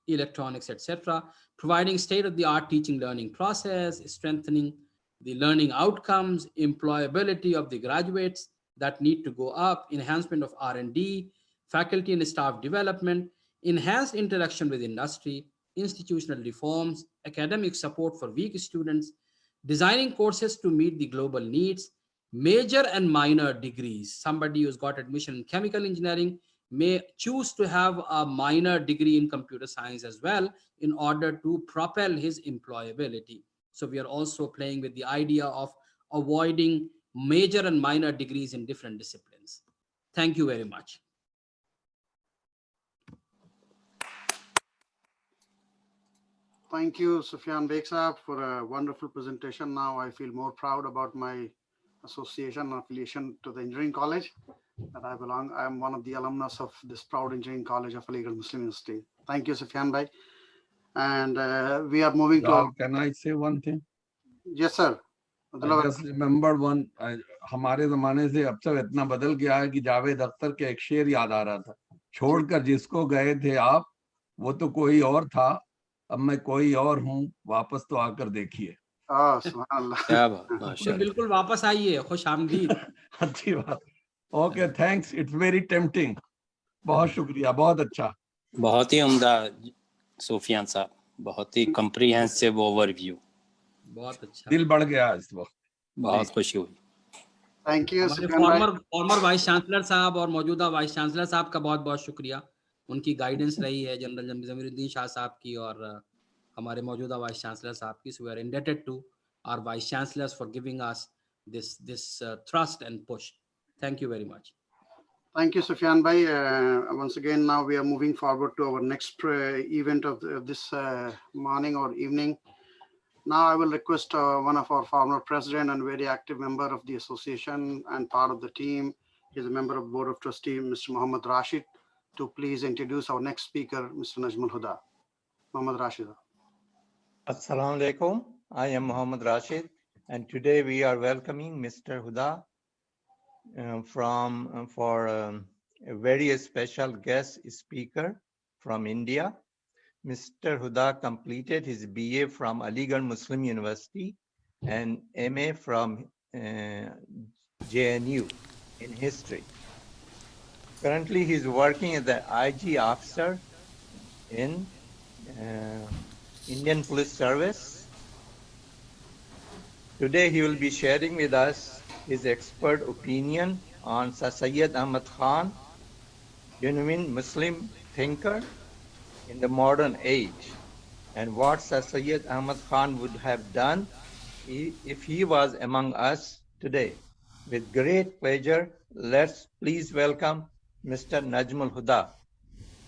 electronics, etc., providing state-of-the-art teaching learning process, strengthening the learning outcomes, employability of the graduates that need to go up, enhancement of R&D, faculty and staff development, enhanced interaction with industry, institutional reforms, academic support for weak students, designing courses to meet the global needs, major and minor degrees. Somebody who's got admission in chemical engineering may choose to have a minor degree in computer science as well in order to propel his employability. So we are also playing with the idea of avoiding major and minor degrees in different disciplines. Thank you very much. Thank you, Sufyan Beg Sahab, for a wonderful presentation. Now I feel more proud about my association and affiliation to the engineering college that I belong. I am one of the alumnus of this proud engineering college of Aligarh Muslim University. Thank you, Sufyan Bhai. And we are moving to. Can I say one thing? Yes, sir. I just remembered one. हमारे जमाने से अब सब इतना बदल गया है कि जावेद अख्तर के एक शेर याद आ रहा था, छोड़कर जिसको गए थे आप वो तो कोई और था, अब मैं कोई और हूँ, वापस तो आकर देखिए. क्या बात, माशाल्लाह. बिल्कुल वापस आइए, खुश आमदीद. अच्छी बात. Okay, thanks. It's very tempting. बहुत शुक्रिया, बहुत अच्छा. बहुत ही उम्दा सुफियान साहब, बहुत ही comprehensive overview. बहुत अच्छा. दिल बढ़ गया इस वक्त. बहुत खुशी हुई. Thank you. Farmer vice chancellor साहब और मौजूदा वाइस चांसलर साहब का बहुत बहुत शुक्रिया. उनकी गाइडेंस रही है जनरल जमीरुद्दीन शाह साहब की और हमारे मौजूदा वाइस चांसलर साहब की. So we are indebted to our vice chancellors for giving us this thrust and push. Thank you very much. Thank you, Sufyan Bhai. Once again, now we are moving forward to our next event of this morning or evening. Now I will request one of our former president and very active member of the association and part of the team. He is a member of Board of Trustees, Mr. Muhammad Rashid, to please introduce our next speaker, Mr. Najmul Huda. Muhammad Rashid. Assalamu alaikum. I am Muhammad Rashid, and today we are welcoming Mr. Huda for a very special guest speaker from India. Mr. Huda completed his BA from Aligarh Muslim University and MA from JNU in history. Currently, he is working as the IG officer in Indian Police Service. Today, he will be sharing with us his expert opinion on Sir Syed Ahmad Khan, genuine Muslim thinker in the modern age, and what Sir Syed Ahmad Khan would have done if he was among us today. With great pleasure, let's please welcome Mr. Najmul Huda.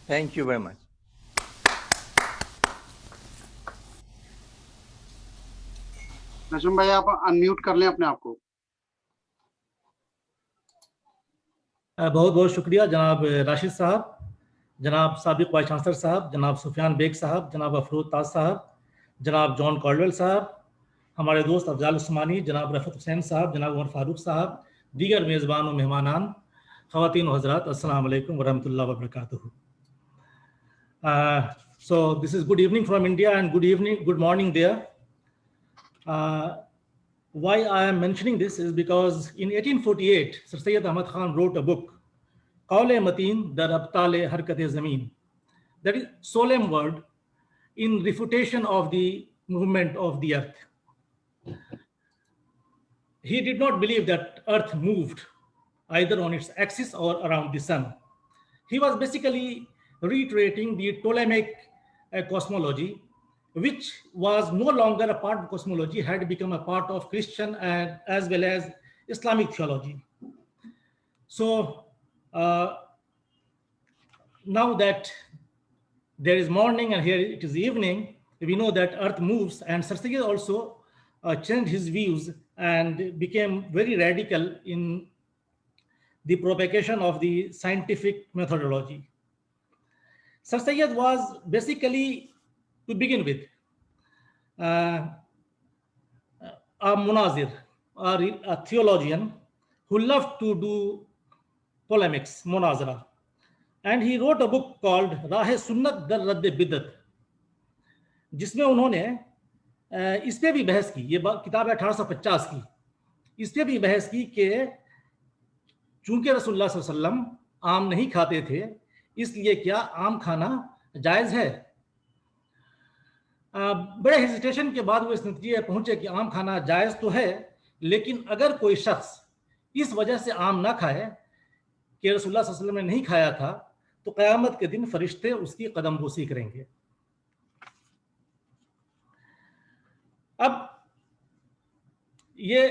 Thank you very much. नजम भाई, आप unmute कर लें अपने आप को. बहुत बहुत शुक्रिया जनाब राशिद साहब, जनाब साबिक वाइस चांसलर साहब, जनाब सुफियान बेग साहब, जनाब अफरोज ताज साहब, जनाब जॉन कॉर्डवेल साहब, हमारे दोस्त अफजाल उस्मानी, जनाब रफत हुसैन साहब, जनाब उमर फारूक साहब, दीगर मेज़बान और मेहमानान, ख़वातीन और हज़रात, अस्सलाम वालेकुम व रहमतुल्लाहि व बरकातुहू. So this is good evening from India and good morning there. Why I am mentioning this is because in 1848, Sir Syed Ahmad Khan wrote a book, Qaul-e Mateen dar Abtal-e Harkat-e Zameen, that is solemn word in refutation of the movement of the earth. He did not believe that earth moved either on its axis or around the sun. He was basically reiterating the Ptolemaic cosmology, which was no longer a part of cosmology, had become a part of Christian and as well as Islamic theology. So now that there is morning and here it is evening, we know that earth moves, and Sir Syed also changed his views and became very radical in the propagation of the scientific methodology. Sir Syed was basically, to begin with, a munazir, or a theologian who loved to do polemics, munazara. And he wrote a book called Rahe Sunnat dar Radde Bidat, जिसमें उन्होंने इस पे भी बहस की, ये किताब है 1850 की, इस पे भी बहस की कि चूंकि रसूलुल्लाह सल्लल्लाहु अलैहि वसल्लम आम नहीं खाते थे, इसलिए क्या आम खाना जायज़ है? बड़े हेजिटेशन के बाद वो इस नतीजे पर पहुंचे कि आम खाना जायज़ तो है, लेकिन अगर कोई शख्स इस वजह से आम ना खाए कि रसूलुल्लाह सल्लल्लाहु अलैहि वसल्लम ने नहीं खाया था, तो क़यामत के दिन फरिश्ते उसकी कदमबोसी करेंगे. अब ये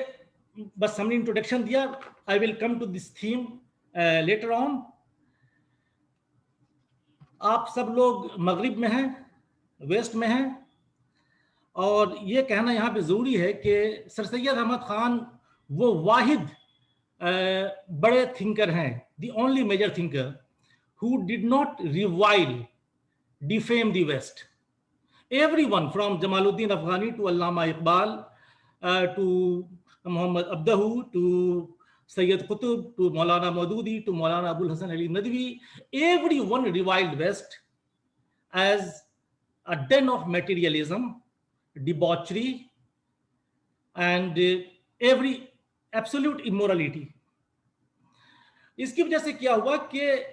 बस हमने इंट्रोडक्शन दिया. I will come to this theme later on. आप सब लोग मगरिब में हैं, वेस्ट में हैं, और ये कहना यहाँ पे ज़रूरी है कि सर सैयद अहमद खान वो वाहिद बड़े थिंकर हैं, the only major thinker who did not revile, defame the West. Everyone from Jamaluddin Afghani to Allama Iqbal to Muhammad Abdahu to Sayyid Qutb to Maulana Maududi to Maulana Abul Hasan Ali Nadwi, everyone reviled West as a den of materialism, debauchery, and every absolute immorality. इसकी वजह से क्या हुआ कि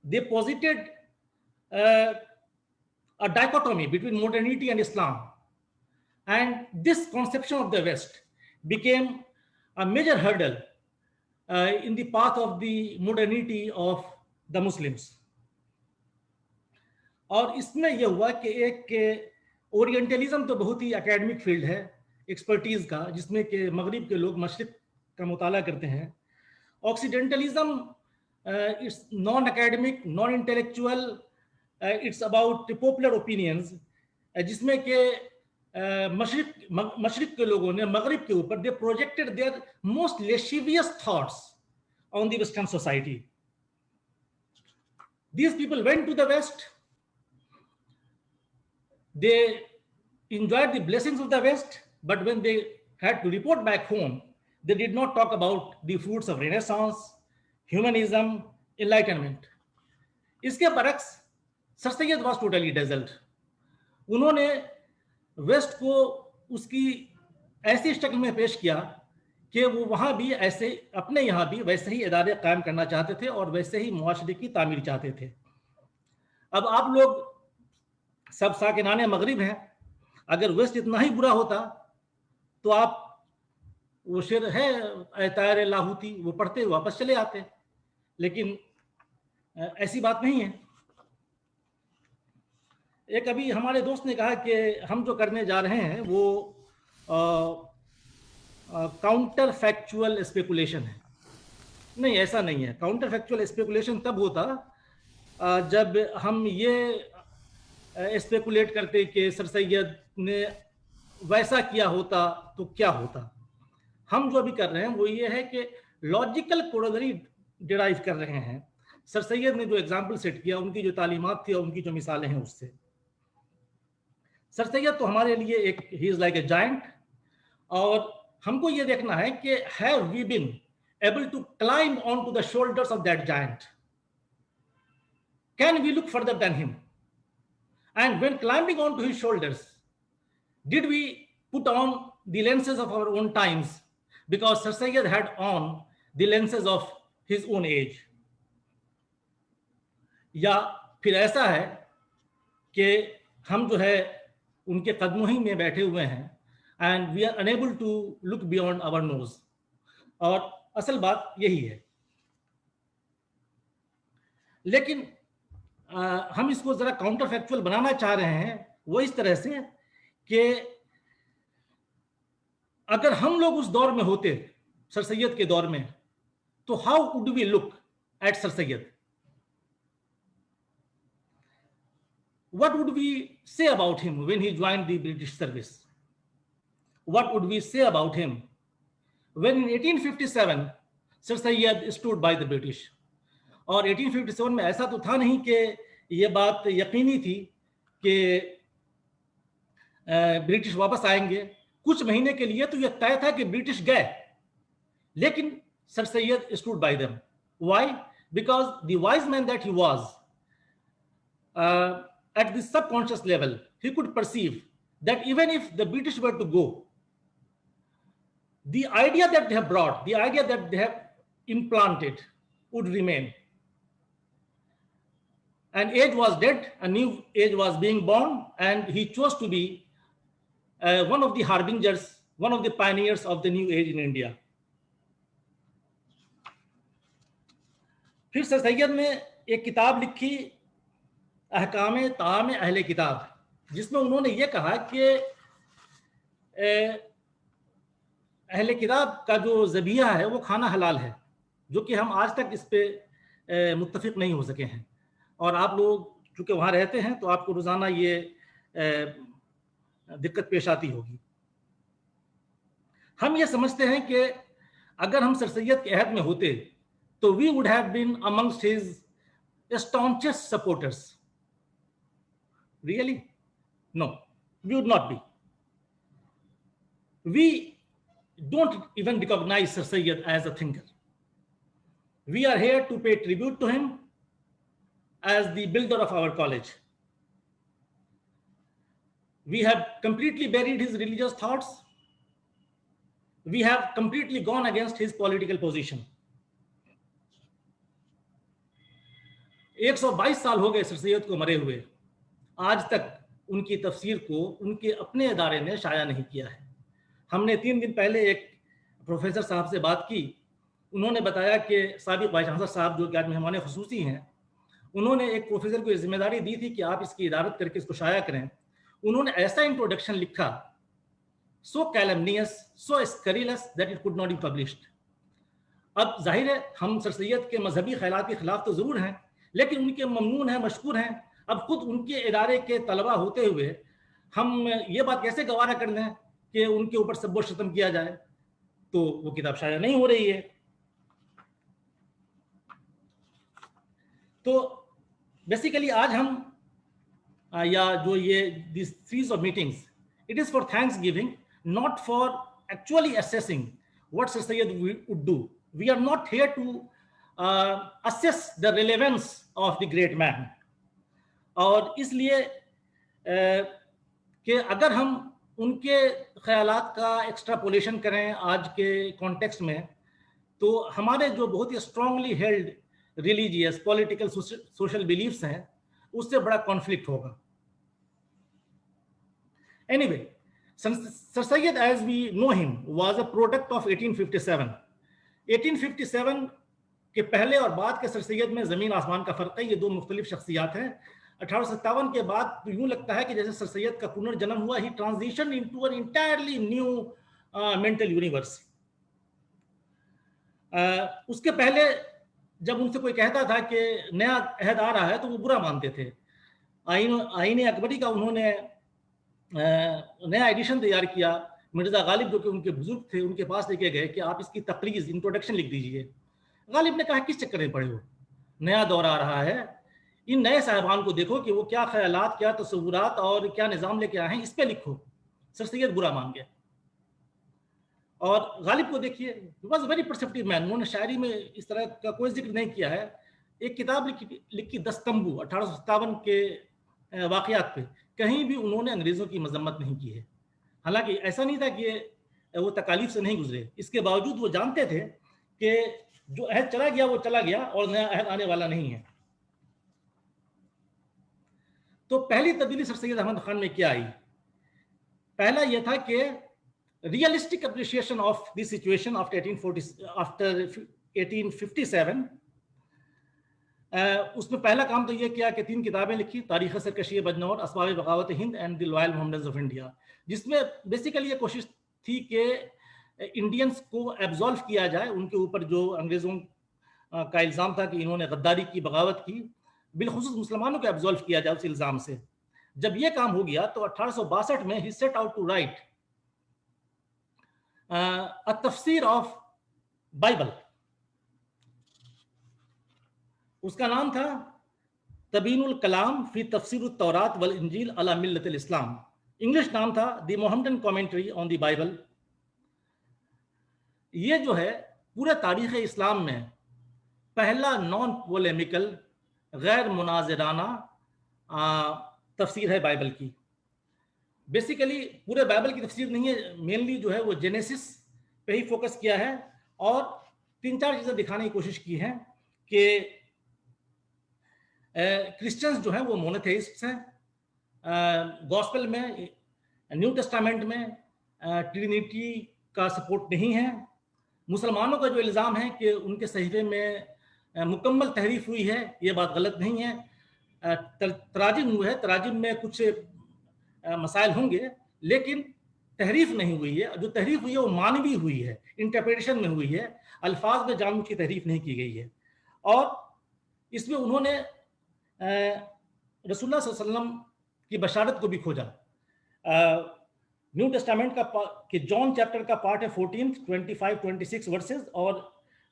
they posited a dichotomy between modernity and Islam, and this conception of the West became a major hurdle in the path of the modernity of the Muslims. और इसमें यह हुआ कि एक ओरिएंटलिज्म तो बहुत ही एकेडमिक फील्ड है, एक्सपर्टीज का, जिसमें कि मगरिब के लोग मशरिक का मुताला करते हैं. ऑक्सीडेंटलिज्म it's non-academic, non-intellectual, it's about the popular opinions, जिसमें कि मशरिक के लोगों ने मगरिब के ऊपर they projected their most lascivious thoughts on the Western society. These people went to the West, they enjoyed the blessings of the West, but when they had to report back home, they did not talk about the fruits of Renaissance, humanism, enlightenment. इसके बरक्स sir Syed was totally dazzled. उन्होंने west को उसकी ऐसी शक्ल में पेश किया कि वो वहाँ भी ऐसे, अपने यहाँ भी वैसे ही इदारे कायम करना चाहते थे और वैसे ही मुआशरे की तामीर चाहते थे. अब आप लोग सब साकिनाने मगरिब हैं, अगर वेस्ट इतना ही बुरा होता तो आप वो शेर है तायर लाहूती वो पढ़ते वापस चले आते, लेकिन ऐसी बात नहीं है. एक अभी हमारे दोस्त ने कहा कि हम जो करने जा रहे हैं वो काउंटर फैक्चुअल स्पेकुलेशन है. नहीं, ऐसा नहीं है. काउंटर फैक्चुअल स्पेकुलेशन तब होता जब हम ये स्पेकुलेट करते कि सर सैयद ने वैसा किया होता तो क्या होता. हम जो भी कर रहे हैं वो ये है कि लॉजिकल कोरोलरी डिराइव कर रहे हैं. सर सैयद ने जो एग्जाम्पल सेट किया, उनकी जो तालीमात थी और उनकी जो मिसालें हैं उससे. सर सैयद तो हमारे लिए एक he is like a giant, और हमको ये देखना है कि have we been able to climb on to the shoulders of that giant, can we look further than him. And when climbing onto his shoulders, did we put on the lenses of our own times? Because Sir Syed had on the lenses of his own age. या फिर ऐसा है कि हम जो है उनके कदमों ही में बैठे हुए हैं, and we are unable to look beyond our nose. और असल बात यही है. लेकिन हम इसको जरा काउंटर फैक्चुअल बनाना चाह रहे हैं, वो इस तरह से कि अगर हम लोग उस दौर में होते, सर सैयद के दौर में, तो how would we look at sir Syed? What would we say about him when he joined the British service? What would we say about him when in 1857 Sir Syed stood by the British? और 1857 में ऐसा तो था नहीं कि ये बात यकीनी थी कि ब्रिटिश वापस आएंगे. कुछ महीने के लिए तो ये तय था कि ब्रिटिश गए, लेकिन sir Syed stood by them. Why? Because the wise man that he was, at the subconscious level, he could perceive that even if the British were to go, the idea that they have brought, the idea that they have implanted would remain. An age was dead, a new age was being born, and he chose to be one of the harbingers, one of the pioneers of the new age in India. फिर sir Syed ने एक किताब लिखी, अहकाम ताम अहले किताब, जिसमें उन्होंने ये कहा कि अहले किताब का जो ज़बिया है वो खाना हलाल है, जो कि हम आज तक इस पे मुत्तफिक नहीं हो सके हैं. और आप लोग चूँकि वहाँ रहते हैं तो आपको रोज़ाना ये दिक्कत पेश आती होगी. हम ये समझते हैं कि अगर हम सर सैयद के अहद में होते तो we would have been amongst his staunchest supporters. Really? No, we would not be. We don't even recognize Sir Syed as a thinker. We are here to pay tribute to him as the builder of our college. We have completely buried his religious thoughts. We have completely gone against his political position. 122 साल हो गए sir Syed को मरे हुए, आज तक उनकी तफसीर को उनके अपने इदारे ने शाया नहीं किया है. हमने 3 दिन पहले एक प्रोफेसर साहब से बात की, उन्होंने बताया कि साबिक वाइस चांसलर साहब जो कि आज मेहमान खुसूसी हैं, उन्होंने एक प्रोफेसर को जिम्मेदारी दी थी कि आप इसकी इदारत करके इसको शाया करें. उन्होंने ऐसा इंट्रोडक्शन लिखा, so calumnious, so scurrilous that it could not be published. अब जाहिर है हम सर सैयद के मजहबी ख्यालात के खिलाफ तो ज़रूर हैं, लेकिन उनके ममनून हैं, मशकूर हैं. अब खुद उनके इदारे के तलबा होते हुए हम ये बात कैसे गवारा कर दें कि उनके ऊपर सब्बो शतम किया जाए? तो वो किताब शाया नहीं हो रही है. तो बेसिकली आज हम या जो ये this series of meetings, it is for thanks giving, not for actually assessing what sir Syed would do. We are not here to assess the relevance of the great man. और इसलिए कि अगर हम उनके ख्यालात का एक्स्ट्रापोलेशन करें आज के कॉन्टेक्स्ट में, तो हमारे जो बहुत ही strongly held religious, political, social beliefs हैं, उससे बड़ा कॉन्फ्लिक्ट होगा. Anyway, sir Syed as we know him was a product of 1857. 1857 के पहले और बाद के सर सैयद में ज़मीन आसमान का फ़र्क है. ये दो मुख्तलिफ शख्सियात हैं. 1857 के बाद तो यूँ लगता है कि जैसे सर सैयद का पुनर्जन्म हुआ. He transition into an entirely new mental universe. उसके पहले जब उनसे कोई कहता था कि नया अहद आ रहा है तो वो बुरा मानते थे. आईन अकबरी का उन्होंने नया एडिशन तैयार किया. मिर्ज़ा गालिब जो कि उनके बुजुर्ग थे, उनके पास लेके गए कि आप इसकी तकरीज़, इंट्रोडक्शन लिख दीजिए. गालिब ने कहा किस चक्कर में पड़े हो, नया दौर आ रहा है, इन नए साहिबान को देखो कि वो क्या ख्यालात, क्या तस्वुरात और क्या निज़ाम लेके आए हैं, इस पे लिखो. सर सैयद बुरा मान गया. और गालिब को देखिए, he was very perceptive man. उन्होंने शायरी में इस तरह का कोई जिक्र नहीं किया है. एक किताब लिखी दस्तंबू 1857 के واقعات پہ کہیں بھی انہوں نے انگریزوں کی مذمت نہیں کی ہے. حالانکہ ایسا نہیں تھا کہ وہ تکالیف سے نہیں گزرے، اس کے باوجود وہ جانتے تھے کہ جو عہد چلا گیا وہ چلا گیا اور نیا عہد آنے والا نہیں ہے. تو پہلی تبدیلی سر سید احمد خان میں کیا آئی؟ پہلا یہ تھا کہ realistic appreciation of the situation after 1857. اس میں پہلا کام تو یہ کیا کہ 3 کتابیں لکھی، تاریخ سرکشی Bijnor, Asbab Baghawat Hind and the loyal Mohammedans of India, جس میں بیسیکلی یہ کوشش تھی کہ انڈینس کو ایبزالو کیا جائے، ان کے اوپر جو انگریزوں کا الزام تھا کہ انہوں نے غداری کی، بغاوت کی، بالخصوص مسلمانوں کو ایبزالو کیا جائے اس الزام سے. جب یہ کام ہو گیا تو 1862 میں ہی سیٹ آؤٹ ٹو رائٹ التفسیر آف بائبل. اس کا نام تھا تبین الکلام فی تفسیر التورات والانجیل علی ملت الاسلام. انگلش نام تھا دی محمدن کامنٹری آن دی بائبل. یہ جو ہے پورے تاریخ اسلام میں پہلا نان پولیمیکل، غیر مناظرانہ تفسیر ہے بائبل کی. بیسیکلی پورے بائبل کی تفسیر نہیں ہے، مینلی جو ہے وہ جینیسس پہ ہی فوکس کیا ہے اور 3-4 چیزیں دکھانے کی کوشش کی ہیں کہ کرسچنز جو ہیں وہ مونوتھیسٹس ہیں، گاسپل میں، نیو ٹیسٹامنٹ میں ٹرینیٹی کا سپورٹ نہیں ہے. مسلمانوں کا جو الزام ہے کہ ان کے صحیفے میں مکمل تحریف ہوئی ہے، یہ بات غلط نہیں ہے. تراجم ہوئے ہے، تراجم میں کچھ مسائل ہوں گے لیکن تحریف نہیں ہوئی ہے. جو تحریف ہوئی ہے وہ معنوی ہوئی ہے، انٹرپریٹیشن میں ہوئی ہے، الفاظ میں جان بوجھ کی تحریف نہیں کی گئی ہے. اور اس میں انہوں نے رسول اللہ صلی اللہ علیہ وسلم کی بشارت کو بھی کھوجا. نیو ٹیسٹامنٹ کا کہ جان چیپٹر کا پارٹ ہے 14 25 26 ورسز اور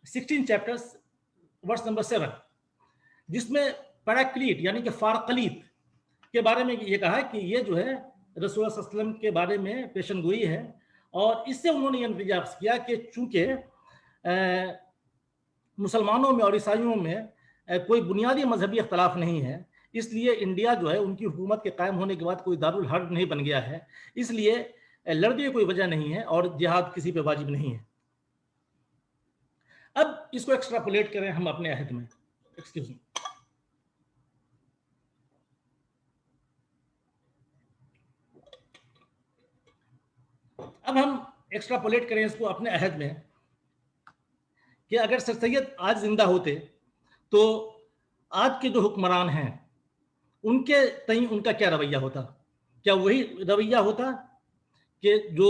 16 چیپٹرز ورس نمبر 7، جس میں پیراکلیٹ یعنی کہ فارقلیت کے بارے میں یہ کہا ہے کہ یہ جو ہے رسول اللہ صلی اللہ علیہ وسلم کے بارے میں پیشن گوئی ہے. اور اس سے انہوں نے یہ نتیجہ کیا کہ چونکہ مسلمانوں میں اور عیسائیوں میں کوئی بنیادی مذہبی اختلاف نہیں ہے، اس لیے انڈیا جو ہے ان کی حکومت کے قائم ہونے کے بعد کوئی دارالحرب نہیں بن گیا ہے، اس لیے لڑنے کی کوئی وجہ نہیں ہے اور جہاد کسی پہ واجب نہیں ہے. اب اس کو ایکسٹراپولیٹ کریں ہم اپنے عہد میں. Excuse me. اب ہم ایکسٹراپولیٹ کریں اس کو اپنے عہد میں کہ اگر سر سید آج زندہ ہوتے تو آج کے جو حکمران ہیں ان کے تئیں ان کا کیا رویہ ہوتا؟ کیا وہی رویہ ہوتا کہ جو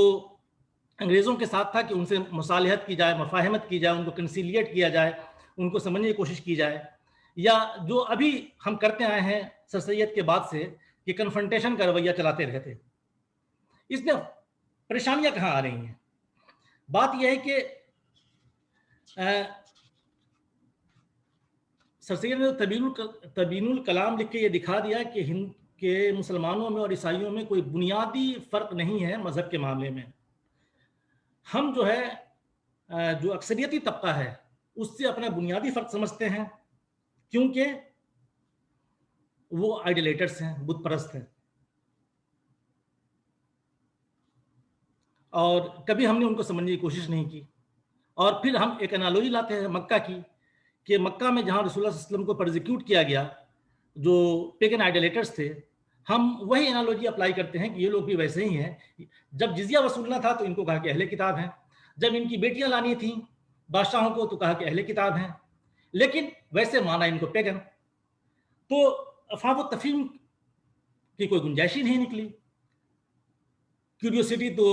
انگریزوں کے ساتھ تھا کہ ان سے مصالحت کی جائے، مفاہمت کی جائے، ان کو کنسیلیٹ کیا جائے، ان کو سمجھنے کی کوشش کی جائے، یا جو ابھی ہم کرتے آئے ہیں سر سید کے بعد سے کہ کنفرنٹیشن کا رویہ چلاتے رہتے؟ اس میں پریشانیاں کہاں آ رہی ہیں؟ بات یہ ہے کہ سر سید نے تبین الکلام لکھ کے یہ دکھا دیا کہ ہند کے مسلمانوں میں اور عیسائیوں میں کوئی بنیادی فرق نہیں ہے مذہب کے معاملے میں. ہم جو ہے جو اکثریتی طبقہ ہے اس سے اپنا بنیادی فرق سمجھتے ہیں کیونکہ وہ آئیڈیلیٹرز ہیں، بت پرست ہیں، اور کبھی ہم نے ان کو سمجھنے کی کوشش نہیں کی. اور پھر ہم ایک انالوجی لاتے ہیں مکہ کی کہ مکہ میں جہاں رسول اللہ صلی اللہ علیہ وسلم کو پرزیکیوٹ کیا گیا جو پیگن آئیڈیلیٹرز تھے، ہم وہی انالوجی اپلائی کرتے ہیں کہ یہ لوگ بھی ویسے ہی ہیں. جب جزیہ وصولنا تھا تو ان کو کہا کہ اہل کتاب ہیں، جب ان کی بیٹیاں لانی تھیں بادشاہوں کو تو کہا کہ اہل کتاب ہیں، لیکن ویسے مانا ان کو پیگن. تو افہام و تفہیم کی کوئی گنجائش ہی نہیں نکلی. کیوریوسٹی تو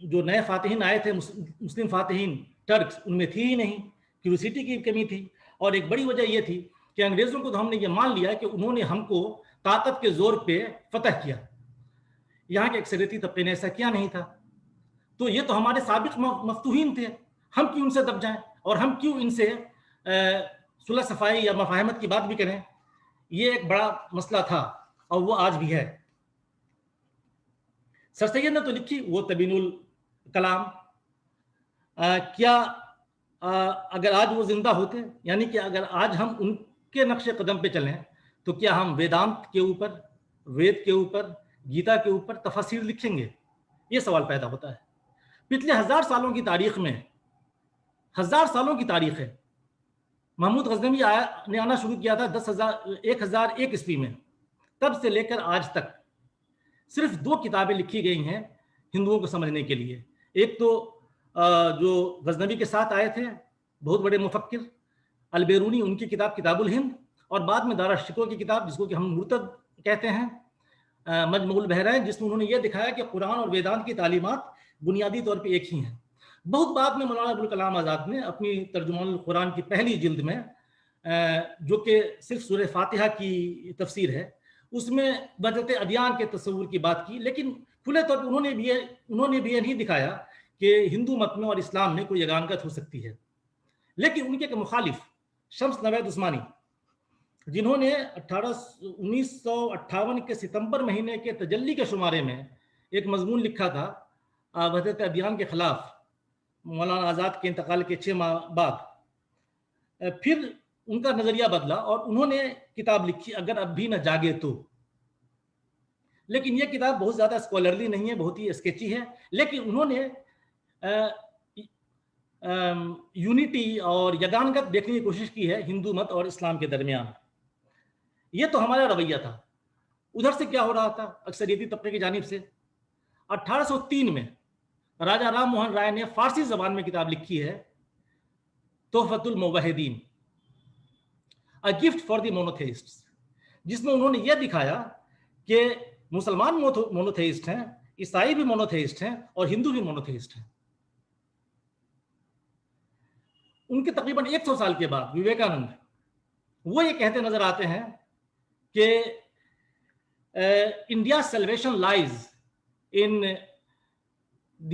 جو نئے فاتحین آئے تھے مسلم فاتحین ٹرکس، ان میں تھی ہی نہیں، کیوریوسٹی کی کمی تھی. اور ایک بڑی وجہ یہ تھی کہ انگریزوں کو تو ہم نے یہ مان لیا کہ انہوں نے ہم کو طاقت کے زور پہ فتح کیا، یہاں کے اکثریتی طبقے نے ایسا کیا نہیں تھا. تو یہ تو ہمارے سابق مفتوحین تھے، ہم کیوں ان سے دب جائیں اور ہم کیوں ان سے صلح صفائی یا مفاہمت کی بات بھی کریں. یہ ایک بڑا مسئلہ تھا اور وہ آج بھی ہے. سر سید نے تو لکھی وہ تبین الکلام. کیا اگر آج وہ زندہ ہوتے، یعنی کہ اگر آج ہم ان کے نقش قدم پہ چلیں تو کیا ہم ویدانت کے اوپر، वेद के ऊपर, गीता के ऊपर तफसीर लिखेंगे? ये सवाल पैदा होता है। पिछले 1000 सालों की तारीख में, 1000 सालों की तारीख है, महमूद गजनवी ने आना शुरू किया था 1001 ईस्वी में, तब से लेकर आज तक सिर्फ 2 किताबें लिखी गई हैं हिंदुओं को समझने के लिए। एक तो जो गजनवी के साथ आए थे बहुत बड़े मुफक्किर अलबेरूनी, उनकी किताब किताबुल हिंद, और बाद में दाराशिको की किताब जिसको कि हम मुर्तद कहते हैं, मजमूल बहरैन, जिसमें उन्होंने ये दिखाया कि कुरान और वेदांत की तालीमात बुनियादी तौर पे एक ही हैं। बहुत बाद में मौलाना अबुल कलाम आज़ाद ने अपनी तर्जुमानुल कुरान की पहली जिल्द में, जो कि सिर्फ सूरह फातिहा की तफसीर है, उसमें बदलते अदियान के तस्वुर की बात की, लेकिन खुले तौर पर उन्होंने भी ये नहीं दिखाया कि हिंदू मत में और इस्लाम में कोई यगानगत हो सकती है। लेकिन उनके मुखालिफ शम्स नवेद उस्मानी, जिन्होंने 1958 के सितंबर महीने के तजल्ली के शुमारे में एक मजमून लिखा था वहदत अदियान के खिलाफ, मौलाना आज़ाद के इंतकाल के 6 माह बाद, फिर उनका नजरिया बदला और उन्होंने किताब लिखी अगर अब भी न जागे तो। लेकिन यह किताब बहुत ज्यादा स्कॉलरली नहीं है, बहुत ही स्केची है, लेकिन उन्होंने यूनिटी और यगानगत देखने की कोशिश की है हिंदू मत और इस्लाम के दरमियान। ये तो हमारा रवैया था। उधर से क्या हो रहा था अक्सरियती तबके की जानिब से? 1803 में राजा राम मोहन राय ने फारसी जबान में किताब लिखी है तोहफतुल मुवहिदीन, अ गिफ्ट फॉर द मोनोथेइस्ट्स, जिसमें उन्होंने यह दिखाया कि मुसलमान मोनोथेइस्ट हैं, ईसाई भी मोनोथेइस्ट हैं और हिंदू भी मोनोथेइस्ट हैं। उनके तकरीबन 100 साल के बाद विवेकानंद वो ये कहते नजर आते हैं कि India salvation lies in the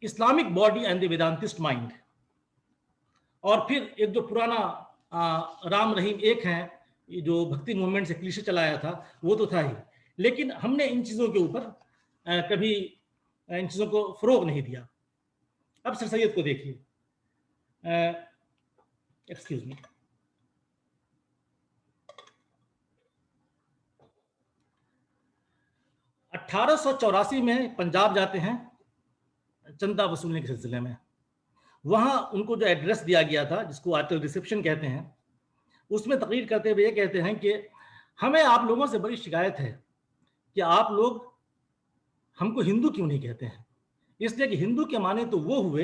Islamic body and the Vedantist mind. और फिर एक जो पुराना राम रहीम एक हैं, जो भक्ति मूवमेंट से क्लीशे चलाया था, वो तो था ही, लेकिन हमने इन चीज़ों के ऊपर कभी इन चीज़ों को फरोग नहीं दिया। अब सर सैयद को देखिए, एक्सक्यूज मी, (1884) में पंजाब जाते हैं चंदा वसूलने के सिलसिले में। वहां उनको जो एड्रेस दिया गया था, जिसको आजकल रिसेप्शन कहते हैं, उसमें तकरीर करते हुए ये कहते हैं कि हमें आप लोगों से बड़ी शिकायत है कि आप लोग हमको हिंदू क्यों नहीं कहते हैं। इसलिए कि हिंदू के माने तो वो हुए,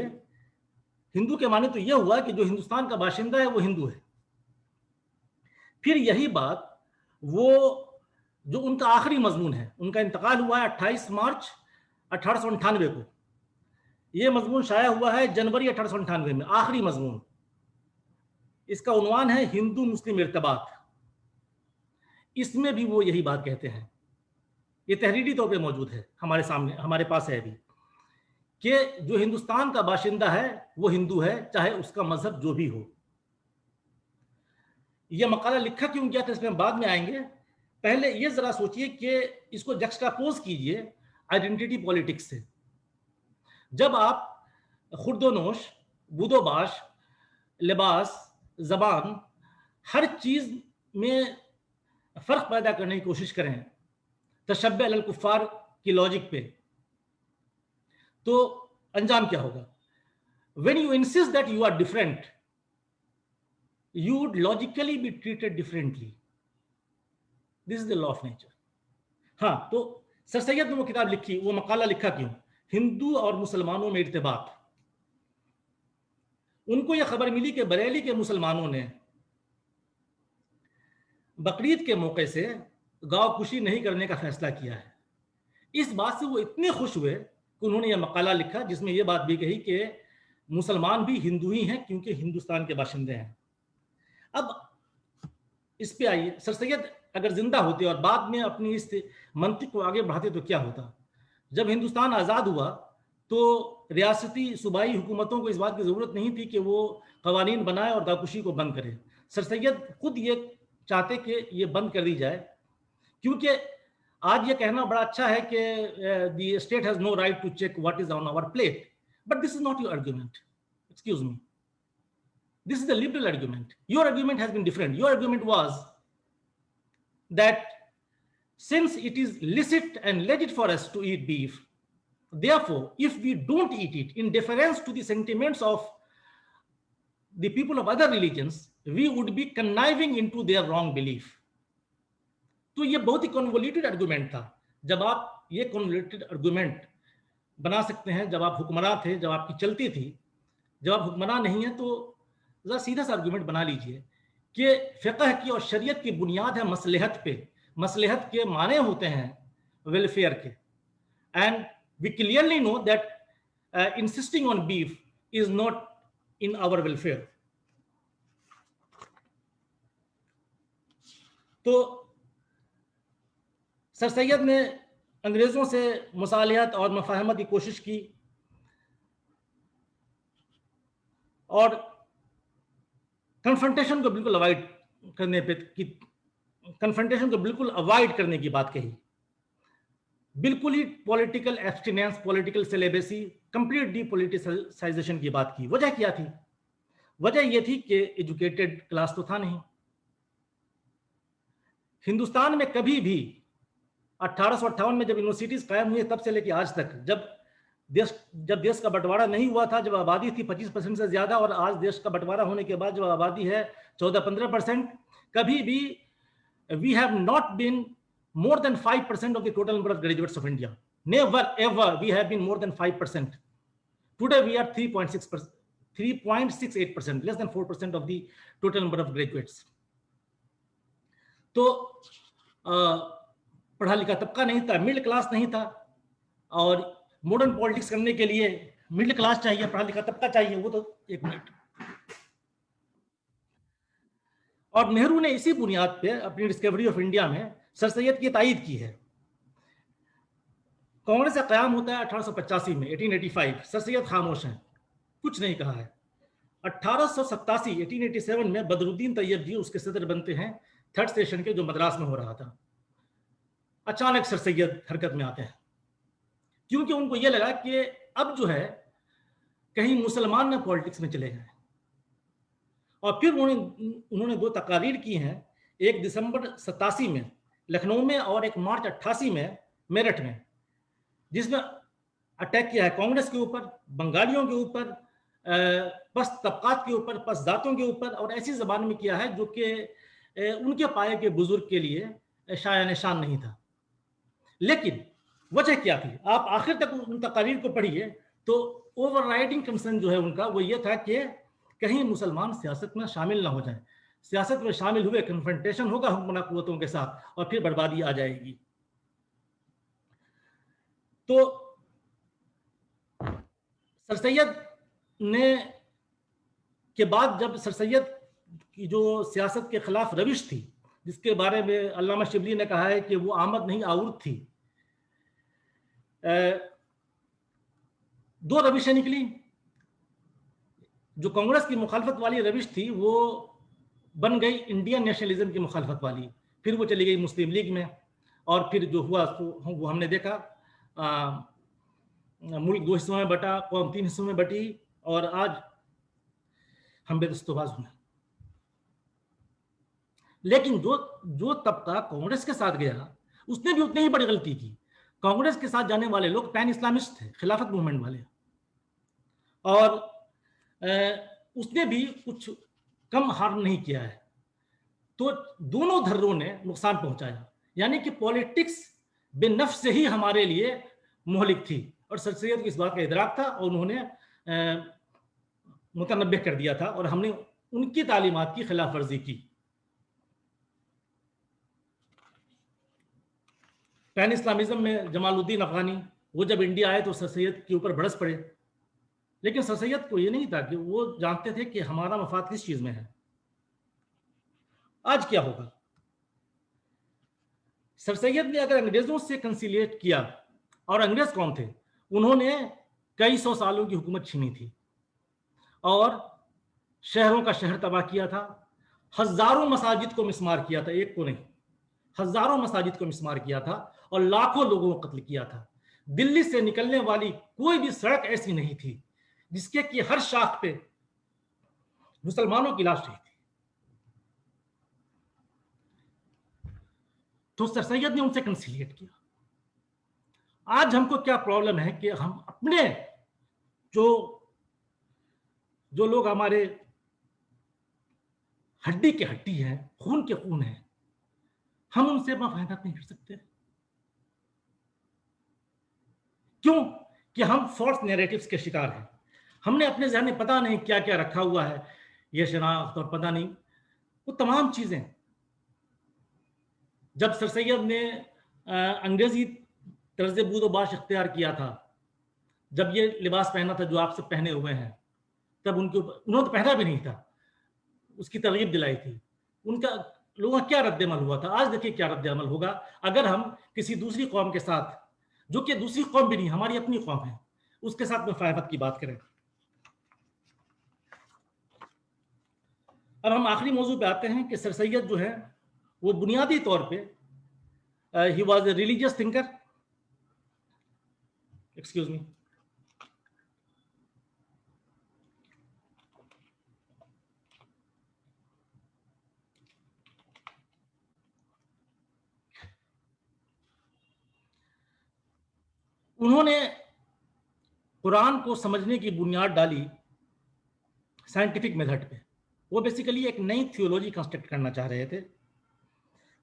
हिंदू के माने तो यह हुआ कि जो हिंदुस्तान का बाशिंदा है वो हिंदू है। फिर यही बात वो जो उनका आखिरी मजमून है, उनका इंतकाल हुआ है 28 मार्च 1898 को, ये मजमून शाया हुआ है जनवरी 1898 में, आखिरी मजमून। इसका उन्वान है हिंदू मुस्लिम इर्तबात। इसमें भी वो यही बात कहते हैं, ये तहरीरी तौर पे मौजूद है हमारे सामने, हमारे पास है अभी, कि जो हिंदुस्तान का बाशिंदा है वो हिंदू है, चाहे उसका मजहब जो भी हो। यह मकाला लिखा क्यों गया था, इसमें हम बाद में आएंगे। पहले ये जरा सोचिए कि इसको जक्सटापोज कीजिए आइडेंटिटी पॉलिटिक्स से। जब आप खुर्दोनोश, बूदोबाश, लिबास, जबान, हर चीज में फर्क पैदा करने की कोशिश करें तशब्बुह अलल कुफ्फार की लॉजिक पे, तो अंजाम क्या होगा? When you insist that you are different, you would logically be treated differently. This is the law of nature. हाँ, तो सर सैयद ने वो किताब लिखी, वो मकाला लिखा क्यों? हिंदू और मुसलमानों में इर्तिबात। उनको यह खबर मिली कि बरेली के मुसलमानों ने बकरीद के मौके से गांव खुशी नहीं करने का फैसला किया है। इस बात से वो इतने खुश हुए कि उन्होंने यह मकाला लिखा, जिसमें यह बात भी कही कि मुसलमान भी हिंदू ही हैं क्योंकि हिंदुस्तान के बाशिंदे हैं। अब इस पे आइए, सर सैयद अगर जिंदा होते और बाद में अपनी इस मंतिक को आगे बढ़ाते तो क्या होता? जब हिंदुस्तान आज़ाद हुआ तो रियासती सूबाई हुकूमतों को इस बात की ज़रूरत नहीं थी कि वो कवानीन बनाए और गाकुशी को बंद करे। सर सैयद खुद ये चाहते कि ये बंद कर दी जाए, क्योंकि आज ये कहना बड़ा अच्छा है कि the state has no right to check what is on our plate, but this is not your argument. Excuse me, this is the liberal argument. Your argument has been different. Your argument was that since it is licit and legit for us to eat beef, therefore, if we don't eat it in deference to the sentiments of the people of other religions, we would be conniving into their wrong belief. तो ये बहुत ही convoluted argument था. जब आप ये convoluted argument बना सकते हैं जब आप हुक्मरान थे, जब आपकी चलती थी, जब आप हुक्मरान नहीं है तो जरा सीधा सा आर्गुमेंट बना लीजिए कि फिक़ह की और शरीयत की बुनियाद है मसलहत पे. मसलहत के माने होते हैं वेलफेयर के. And we clearly know that insisting on beef is not in our welfare. तो सर सैयद ने अंग्रेजों से मुसालहत और मफाहमत की कोशिश की और कन्फ्रंटेशन को बिल्कुल अवॉइड करने पे की कन्फ्रंटेशन को बिल्कुल अवॉइड करने की बात कही. बिल्कुल ही पॉलिटिकल एब्स्टिनेंस, पॉलिटिकल सेलेबसी, कंप्लीट डीपोलिटिसाइजेशन की बात की. वजह क्या थी? वजह यह थी कि एजुकेटेड क्लास तो था नहीं. हिंदुस्तान में कभी भी 1858 में जब यूनिवर्सिटीज कायम हुई तब से लेकर आज तक, जब देश का बंटवारा नहीं हुआ था, जब आबादी थी 25% से ज्यादा, और आज देश का बंटवारा होने के बाद जो आबादी है 14-15%, कभी भी we have not been more than 5% of the total number of graduates of India. Never ever we have been more than 5%. Today we are 3.68%, less than 4% of the total number of graduates. तो पढ़ा लिखा तबका नहीं था, middle class नहीं था, और modern politics करने के लिए मिडिल क्लास चाहिए, पढ़ा लिखा तबका चाहिए. वो तो एक मिनट. और नेहरू ने इसी बुनियाद पे अपनी डिस्कवरी ऑफ इंडिया में सर सैयद की तायीद की है. कांग्रेस का क़याम होता है 1885 में, 1885. सर सैयद खामोश हैं, कुछ नहीं कहा है. 1887 1887 में बदरुद्दीन तैयब जी उसके सदर बनते हैं, थर्ड सेशन के, जो मद्रास में हो रहा था. अचानक सर सैयद हरकत में आते हैं क्योंकि उनको यह लगा कि अब जो है कहीं मुसलमान ना पॉलिटिक्स में चले गए. और फिर उन्होंने 2 तकारीर की हैं, 1 दिसंबर 87 में लखनऊ में और 1 मार्च 88 में मेरठ में, जिसमें अटैक किया है कांग्रेस के ऊपर, बंगालियों के ऊपर, पस्त तबकात के ऊपर, पस्त जातों के ऊपर, और ऐसी जबान में किया है जो कि उनके पाए के बुजुर्ग के लिए शाया निशान नहीं था. लेकिन वजह क्या थी? आप आखिर तक उन तकारीर को पढ़िए तो ओवरराइडिंग कंसर्न जो है उनका वो ये था कि कहीं मुसलमान सियासत में शामिल ना हो जाएं. सियासत में शामिल हुए कन्फ्रंटेशन होगा हुक्मरान कुव्वतों के साथ और फिर बर्बादी आ जाएगी. तो सर सैयद ने के बाद जब सर सैयद की जो सियासत के खिलाफ रविश थी, जिसके बारे में अल्लामा शिबली ने कहा है कि वो आमद नहीं आउर्द थी, 2 रविशें निकली. जो कांग्रेस की मुखालफत वाली रविश थी वो बन गई इंडियन नेशनलिज्म की मुखालफत वाली, फिर वो चली गई मुस्लिम लीग में, और फिर जो हुआ वो हमने देखा, मुल्क 2 हिस्सों में बटा, कौम 3 हिस्सों में बटी, और आज हम बेदस्तोबाज हुए. लेकिन जो तबका कांग्रेस के साथ गया उसने भी उतनी ही बड़ी गलती की. कांग्रेस के साथ जाने वाले लोग पैन इस्लामिस्ट थे, खिलाफत मूवमेंट वाले, और उसने भी कुछ कम हार्म नहीं किया है. तो दोनों धर्रों ने नुकसान पहुंचाया. यानी कि पॉलिटिक्स बेनफ्स से ही हमारे लिए मोहलिक थी, और सर सैयद को इस बात का इदराक था और उन्होंने मुतनब्बे कर दिया था, और हमने उनकी तालीमात की खिलाफ वर्जी की. पैन इस्लामिज्म में जमालुद्दीन अफगानी, वो जब इंडिया आए तो सर सैयद के ऊपर भड़स पड़े, लेकिन सर सैयद को ये नहीं था कि वो जानते थे कि हमारा मफाद किस चीज में है. आज क्या होगा? सर सैयद ने अगर अंग्रेजों से कंसिलिएट किया, और अंग्रेज कौन थे? उन्होंने कई 100 सालों की हुकूमत छीनी थी और शहरों का शहर तबाह किया था, हजारों मसाजिद को मिस्मार किया था, एक को नहीं, हजारों मसाजिद को मिस्मार किया था, और लाखों लोगों को कत्ल किया था. दिल्ली से निकलने वाली कोई भी सड़क ऐसी नहीं थी जिसके कि हर शाख पे मुसलमानों की लाश रही थी. تو سر سید نے ان سے کنسیلیٹ کیا. آج ہم کو کیا پرابلم ہے کہ ہم اپنے جو لوگ ہمارے ہڈی کے ہڈی ہیں, خون کے خون ہیں, ہم ان سے مفاہمت نہیں کر سکتے. کیوں؟ کہ ہم فالس نیریٹیوز کے شکار ہیں. ہم نے اپنے ذہن میں پتہ نہیں کیا کیا رکھا ہوا ہے, یہ شناخت اور پتہ نہیں وہ تمام چیزیں. جب سر سید نے انگریزی طرز بود و باش اختیار کیا تھا, جب یہ لباس پہنا تھا جو آپ سے پہنے ہوئے ہیں, تب انہوں نے پہنا بھی نہیں تھا, اس کی ترغیب دلائی تھی. ان کا لوگوں کا کیا رد عمل ہوا تھا؟ آج دیکھیے کیا رد عمل ہوگا اگر ہم کسی دوسری قوم کے ساتھ, جو کہ دوسری قوم بھی نہیں, ہماری اپنی قوم ہے, اس کے ساتھ مفاہمت کی بات کریں. اب ہم آخری موضوع پہ آتے ہیں کہ سر سید جو ہے وہ بنیادی طور پہ he was a religious thinker. Excuse me. انہوں نے قرآن کو سمجھنے کی بنیاد ڈالی سائنٹیفک میتھڈ پہ. وہ بیسیکلی ایک نئی تھیولوجی کنسٹرکٹ کرنا چاہ رہے تھے,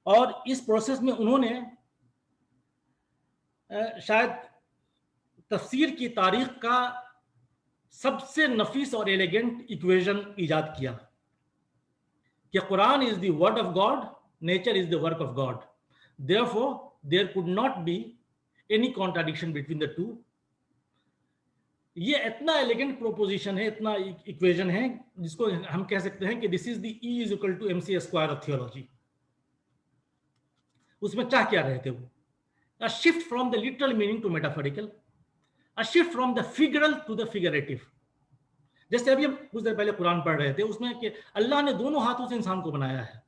اور اس پروسیس میں انہوں نے شاید تفسیر کی تاریخ کا سب سے نفیس اور ایلیگنٹ ایکویژن ایجاد کیا کہ Quran is the word of God, nature is the work of God, therefore there could not be any contradiction between the two. یہ اتنا ایلیگنٹ پروپوزیشن ہے, اتنا ایکویژن ہے جس کو ہم کہہ سکتے ہیں کہ this is the E is equal to M C square of theology. اس میں چاہ کیا رہے تھے وہ؟ A shift from the literal meaning to metaphorical, a shift from the figural to the figurative. جیسے ابھی ہم کچھ دیر پہلے قرآن پڑھ رہے تھے, اس میں کہ اللہ نے دونوں ہاتھوں سے انسان کو بنایا ہے.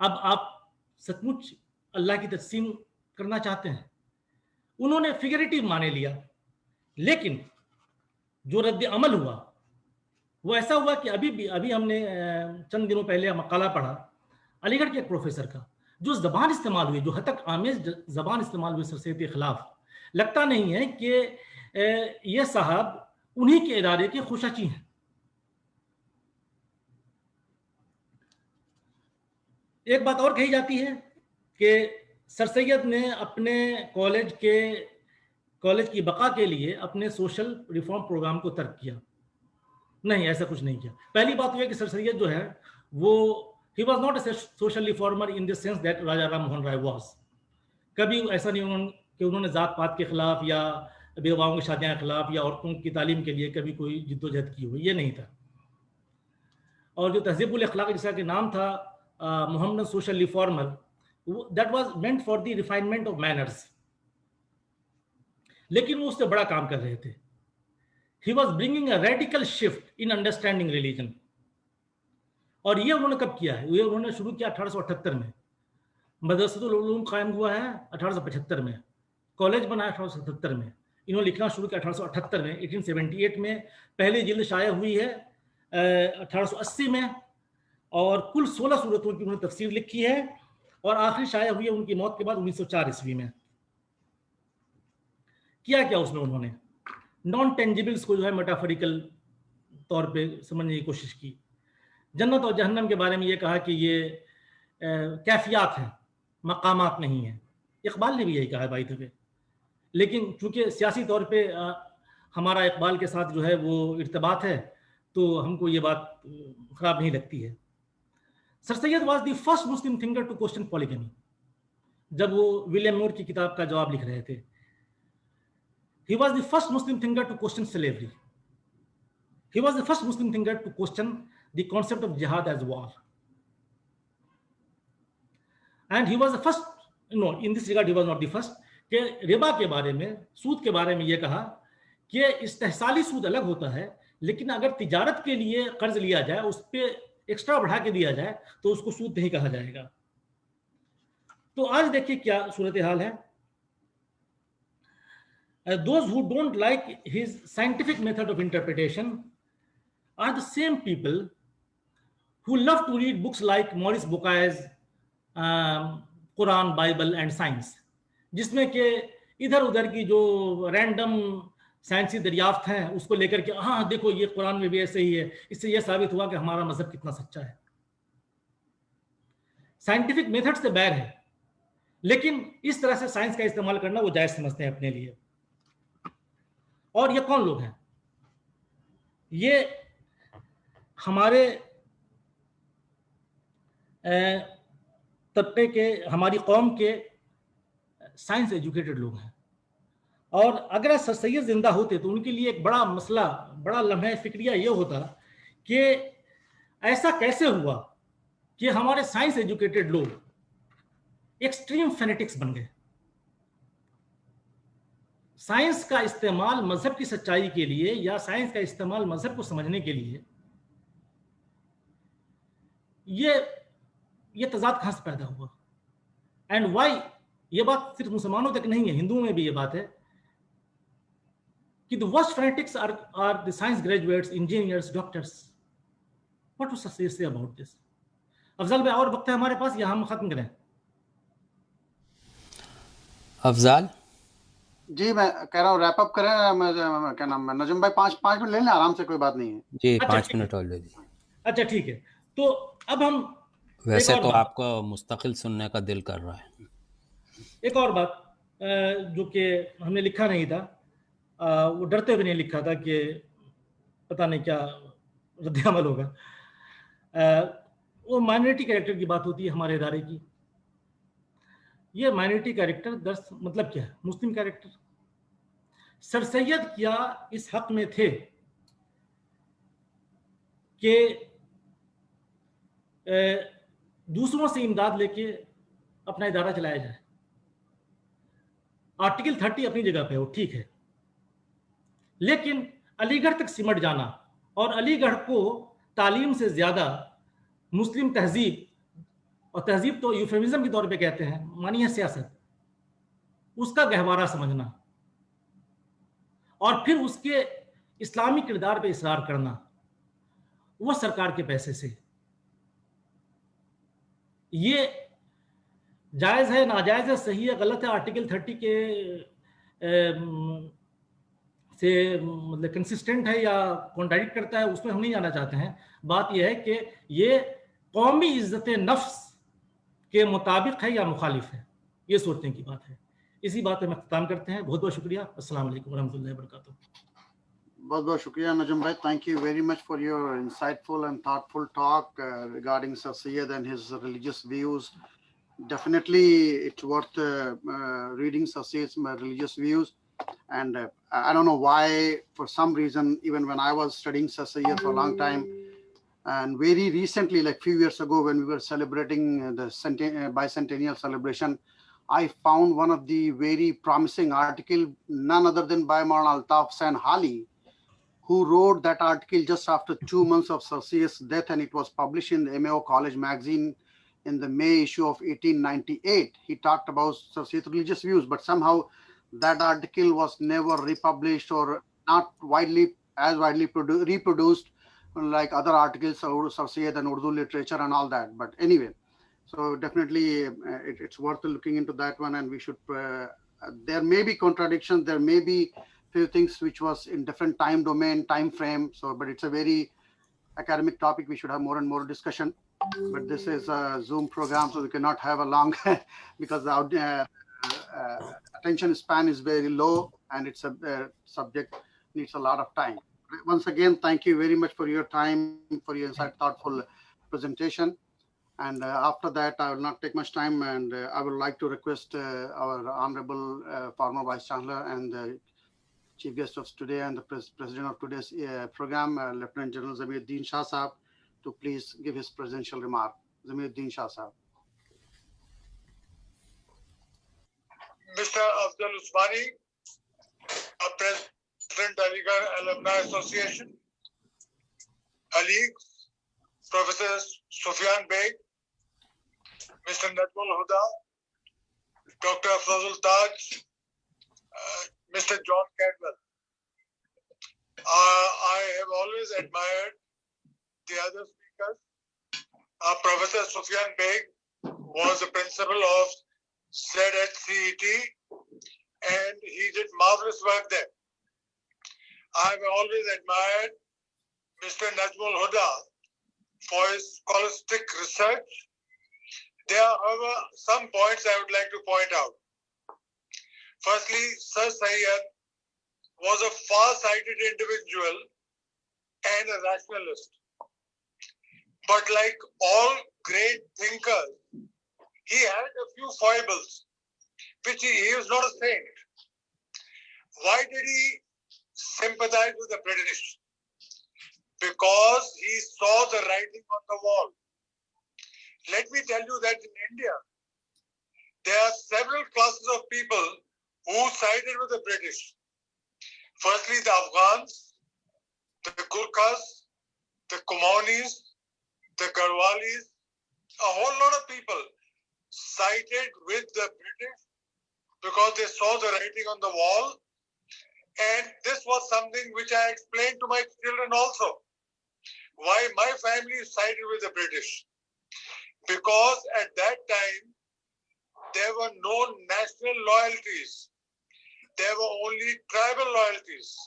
اب آپ سچ مچ اللہ کی تجسیم کرنا چاہتے ہیں؟ انہوں نے فگریٹو معنی لیا, لیکن جو رد عمل ہوا وہ ایسا ہوا کہ ابھی ہم نے چند دنوں پہلے مقالہ پڑھا علی گڑھ کے ایک پروفیسر کا, جو زبان استعمال ہوئی, جو حد تک آمیز زبان استعمال ہوئی سر سید کے خلاف, لگتا نہیں ہے کہ یہ صاحب انہی کے ادارے کے خشچی ہیں. ایک بات اور کہی جاتی ہے کہ سر سید نے اپنے کالج کی بقا کے لیے اپنے سوشل ریفارم پروگرام کو ترک کیا. نہیں, ایسا کچھ نہیں کیا. پہلی بات یہ کہ سر سید جو ہے وہ he was not a social reformer in the sense that Raja Ram Mohan Rai was. کبھی ایسا نہیں کہ انہوں نے ذات پات کے خلاف یا بیواؤں کی شادیاں کے خلاف یا عورتوں کی تعلیم کے لیے کبھی کوئی جد و جہد کی ہوئی, یہ نہیں تھا. اور جو تہذیب الاخلاق جیسا کہ نام تھا Mohammad social reformer, that was meant for the refinement of manners. لیکن وہ اس سے بڑا کام کر رہے تھے. He was bringing a radical shift in understanding religion. اور یہ انہوں نے کب کیا ہے؟ یہ انہوں نے شروع کیا 1878 میں. مدرسۃ العلوم قائم ہوا ہے 1875 میں, کالج بنا 1877 میں, انہوں نے لکھنا شروع کیا 1878 میں. 1878 میں پہلی جلد شائع ہوئی ہے 1880 میں, اور کل 16 صورتوں کی انہوں نے تفسیر لکھی ہے, اور آخری شائع ہوئی ہے ان کی موت کے بعد 1904 عیسوی میں. کیا اس میں انہوں نے نان ٹینجیبلس کو جو ہے میٹافوریکل طور پہ سمجھنے کی کوشش کی. جنت اور جہنم کے بارے میں یہ کہا کہ یہ کیفیات ہیں, مقامات نہیں ہیں. اقبال نے بھی یہی کہا ہے بائی دفعہ, لیکن چونکہ سیاسی طور پہ ہمارا اقبال کے ساتھ جو ہے وہ ارتباط ہے تو ہم کو یہ بات خراب نہیں لگتی ہے. Sir Syed was the first Muslim thinker to question polygamy. جب وہ ولیم مور کی کتاب کا جواب لکھ رہے تھے, he was the first Muslim thinker to question slavery. He was the first Muslim thinker to question the concept of jihad as war. And he was the first, no, in this regard he was not the first, کہ ربا کے بارے میں, سود کے بارے میں یہ کہا کہ استحصالی سود الگ ہوتا ہے, لیکن اگر تجارت کے لیے قرض لیا جائے, اس پہ ایکسٹرا بڑھا کے دیا جائے تو اس کو سود نہیں کہا جائے گا. تو آج دیکھیے کیا صورتحال ہے. Those who don't like his scientific method of interpretation are the same people who love to read books like Maurice Bucay's Quran Bible and science, جس میں کہ ادھر ادھر کی جو رینڈم سائنسی دریافت ہیں اس کو لے کر کے ہاں دیکھو یہ قرآن میں بھی ایسے ہی ہے، اس سے یہ ثابت ہوا کہ ہمارا مذہب کتنا سچا ہے. سائنٹیفک میتھڈ سے بیر ہے، لیکن اس طرح سے سائنس کا استعمال کرنا وہ جائز سمجھتے ہیں اپنے لیے. اور یہ کون لوگ ہیں؟ یہ ہمارے طبقے کے، ہماری قوم کے سائنس ایجوکیٹڈ لوگ ہیں. اور اگر سر سید زندہ ہوتے تو ان کے لیے ایک بڑا مسئلہ، بڑا لمحہ فکریہ یہ ہوتا کہ ایسا کیسے ہوا کہ ہمارے سائنس ایجوکیٹڈ لوگ ایکسٹریم فینیٹکس بن گئے. سائنس کا استعمال مذہب کی سچائی کے لیے یا سائنس کا استعمال مذہب کو سمجھنے کے لیے، یہ تضاد کہاں سے پیدا ہوا؟ And why? یہ بات صرف مسلمانوں تک نہیں ہے، ہندوؤں میں بھی یہ بات ہے کہ the worst fanatics are the science graduates, engineers, doctors. What was to say about this? افضل بھائی اور وقت ہے ہمارے پاس یا ہم ختم کریں؟ افضال جی میں کہہ رہا ہوں ریپ اپ کریں. کیا نام ہے نجم بھائی، 5 منٹ لے لیں آرام سے، کوئی بات نہیں ہے. جی اچھا 5 منٹ اور لے لیجیے. اچھا ٹھیک ہے. تو اب ہم ویسے تو آپ کو مستقل سننے کا دل کر رہا ہے. ایک اور بات جو کہ ہم نے لکھا نہیں تھا، وہ ڈرتے ہوئے نہیں لکھا تھا کہ پتہ نہیں کیا رد عمل ہوگا. وہ مائنورٹی کیریکٹر کی بات ہوتی ہے ہمارے ادارے کی. یہ مائنورٹی کیریکٹر درس مطلب کیا ہے؟ مسلم کیریکٹر. سر سید کیا اس حق میں تھے کہ دوسروں سے امداد لے کے اپنا ادارہ چلایا جائے. آرٹیکل 30 اپنی جگہ پہ وہ ٹھیک ہے، لیکن علی گڑھ تک سمٹ جانا اور علی گڑھ کو تعلیم سے زیادہ مسلم تہذیب، اور تہذیب تو یوفیمزم کے طور پہ کہتے ہیں، مانی ہے سیاست، اس کا گہوارہ سمجھنا اور پھر اس کے اسلامی کردار پہ اصرار کرنا، وہ سرکار کے پیسے سے. یہ جائز ہے، ناجائز ہے، صحیح ہے، غلط ہے، آرٹیکل 30 کے سے مطلب کنسسٹنٹ ہے یا کانٹراڈکٹ کرتا ہے، اس میں ہم نہیں جانا چاہتے ہیں. بات یہ ہے کہ یہ قومی عزت نفس کے مطابق ہے یا مخالف ہے، یہ سوچنے کی بات ہے. اسی بات پہ ہم اختتام کرتے ہیں. بہت بہت شکریہ. السلام علیکم ورحمۃ اللہ وبرکاتہ. بہت بہت شکریہ نجم بھائی. Thank you very much for your insightful and thoughtful talk regarding Sir Syed and his religious views. Definitely it's worth reading Sir Syed's religious views. And I don't know why, for some reason, even when I was studying Sir Syed for a long time, and very recently, like few years ago, when we were celebrating the bicentennial celebration, I found one of the very promising article, none other than by Maulana Altaf Hussain Hali, who wrote that article just after 2 months of Sir Syed's death, and it was published in the MAO College magazine in the May issue of 1898. He talked about Sir Syed's religious views, but somehow that article was never republished or not widely reproduced like other articles of Sir Syed and Urdu literature and all that. But anyway, so definitely it's worth looking into that one, and we should, there may be contradictions, there may be few things which was in different time domain, time frame. So, but it's a very academic topic. We should have more and more discussion. But this is a Zoom program, so we cannot have a long because the attention span is very low, and it's a subject needs a lot of time. Once again, thank you very much for your time, for your thoughtful presentation. And after that, I will not take much time, and I would like to request our Honorable former Vice Chancellor and the Chief Guest of today and the President of today's program, Lieutenant General Zamiuddin Shah Sahab, to please give his presidential remark. Zamiuddin Shah Sahab. Mr. Afzal Usmani, President Aligarh Alumni Association, colleagues, Professor Sufyan Beg, Mr. Najmul Huda, Dr. Afrozul Taj, Mr. John Cadwell. I have always admired the other speakers. Professor Sufyan Beg was the principal of said at CET, and he did marvelous work there. I've always admired Mr. Najmul Huda for his scholastic research. There are, however, some points I would like to point out. Firstly, Sir Syed was a far-sighted individual and a rationalist. But like all great thinkers, he had a few foibles, which he was not a saint. Why did he sympathize with the British? Because he saw the writing on the wall. Let me tell you that in India, there are several classes of people who sided with the British. Firstly, the Afghans, the Gurkhas, the Kumaunis, the Garhwalis, a whole lot of people sided with the British because they saw the writing on the wall. And this was something which I explained to my children also. Why my family sided with the British. Because at that time, there were no national loyalties. There were only tribal loyalties.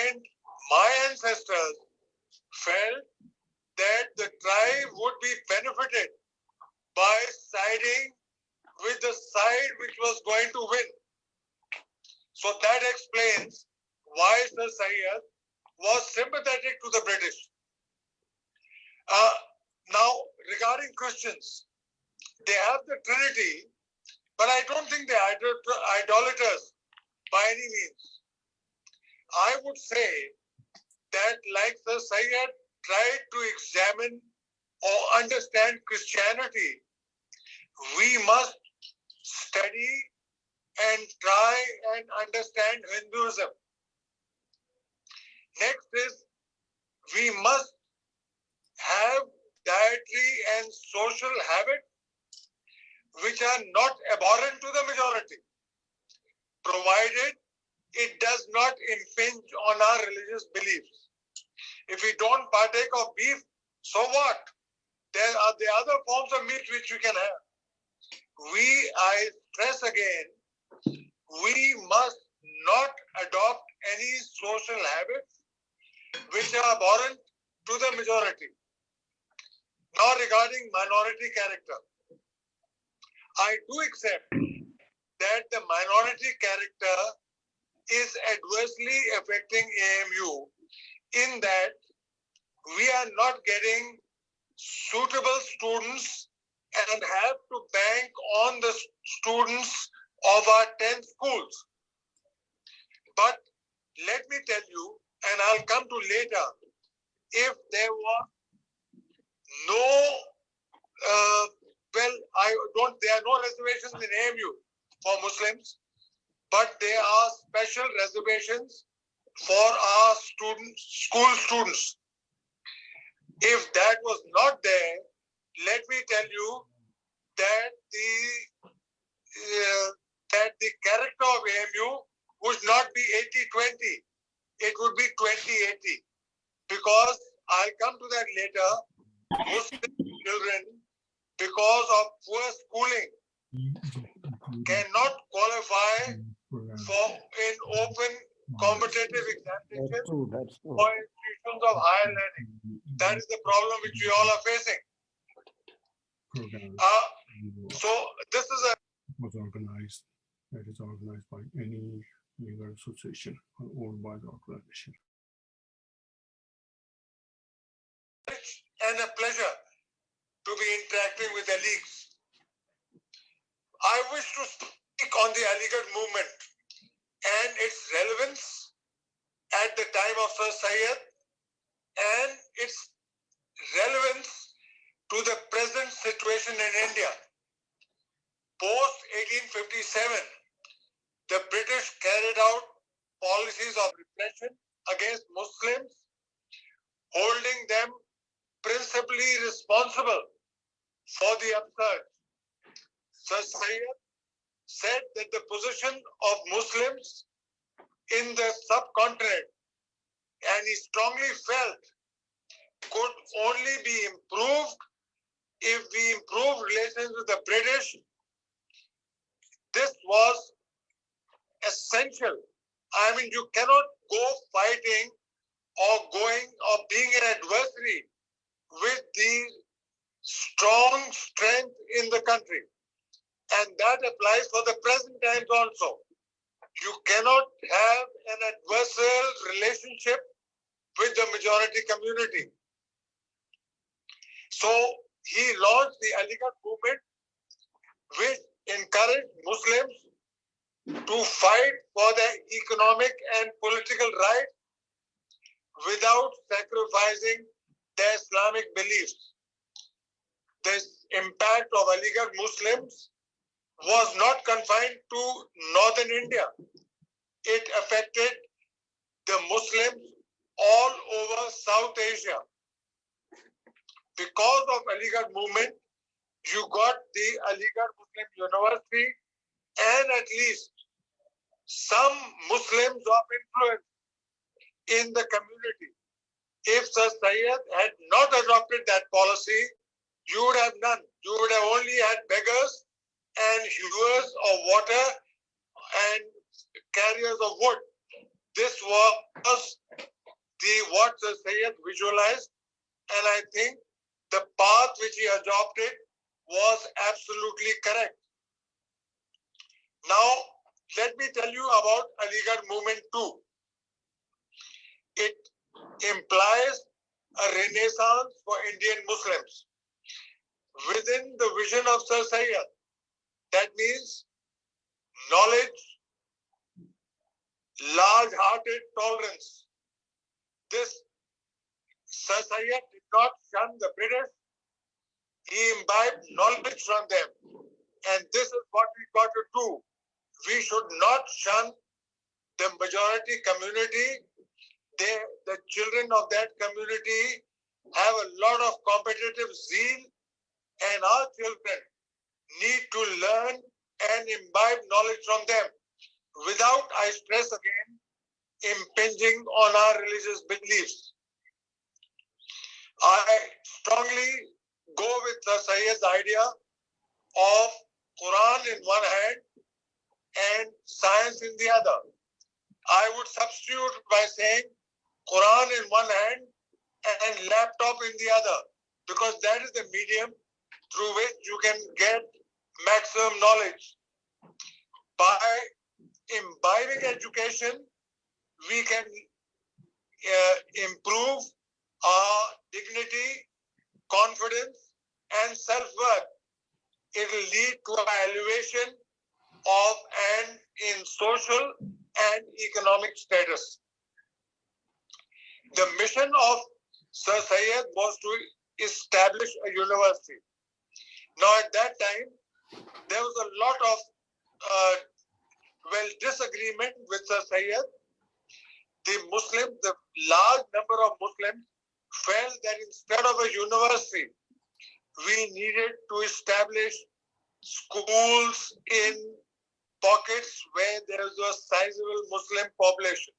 And my ancestors felt that the tribe would be benefited by siding with the side which was going to win. So that explains why Sir Syed was sympathetic to the British. Now, regarding Christians, they have the Trinity, but I don't think they're idolaters by any means. I would say that like Sir Syed tried to examine or understand Christianity, we must study and try and understand Hinduism. Next is, we must have dietary and social habits which are not abhorrent to the majority, provided it does not impinge on our religious beliefs. If we don't partake of beef, so what? There are the other forms of meat which we can have. I stress again, we must not adopt any social habits which are abhorrent to the majority. Now regarding minority character, I do accept that the minority character is adversely affecting AMU in that we are not getting suitable students and have to bank on the students of our 10 schools. But let me tell you, and I'll come to later, if there was no, there are no reservations in AMU for Muslims, but there are special reservations for our school students. If that was not there, let me tell you that the character of AMU would not be 80-20. It would be 20-80. Because I'll come to that later, Muslim children, because of poor schooling, cannot qualify for an open competitive examination for institutions of higher learning. That is the problem which we all are facing. So this is a that is organized by any legal association or owned by the organization. And a pleasure to be interacting with the leagues. I wish to speak on the Aligarh movement and its relevance at the time of Sir Syed and its relevance to the present situation in India. Post 1857, the British carried out policies of repression against Muslims, holding them principally responsible for the upsurge. Sir Syed said that the position of Muslims in the subcontinent, and he strongly felt, could only be improved if we improve relations with the British this was essential. I mean, you cannot go fighting or being an adversary with the strong strength in the country. And that applies for the present times also. You cannot have an adversarial relationship with the majority community. So he launched the Aligarh movement, which encouraged Muslims to fight for their economic and political rights without sacrificing their Islamic beliefs. The impact of Aligarh Muslims was not confined to northern India. It affected the Muslims all over South Asia. Because of Aligarh movement, you got the Aligarh Muslim University and at least some Muslims of influence in the community. If Sir Syed had not adopted that policy, you would have none. You would have only had beggars and hewers of water and carriers of wood. This was what Sir Syed visualized, and I think the path which he adopted was absolutely correct. Now, let me tell you about Aligarh movement too. It implies a renaissance for Indian Muslims within the vision of Sir Syed. That means knowledge, large-hearted tolerance. This Sir Syed did not shun the British. He imbibed knowledge from them. And this is what we got to do. We should not shun the majority community. The children of that community have a lot of competitive zeal, and our children need to learn and imbibe knowledge from them without, I stress again, impinging on our religious beliefs. I strongly go with Sir Syed's idea of Quran in one hand and science in the other. I would substitute by saying Quran in one hand and laptop in the other, because that is the medium through which you can get maximum knowledge. By imbibing education, we can improve our dignity, confidence, and self-worth. It will lead to an elevation of in social and economic status. The mission of Sir Syed was to establish a university. Now, at that time, there was a lot of disagreement with Sir Syed. The large number of Muslims felt that instead of a university, we needed to establish schools in pockets where there was a sizable Muslim population.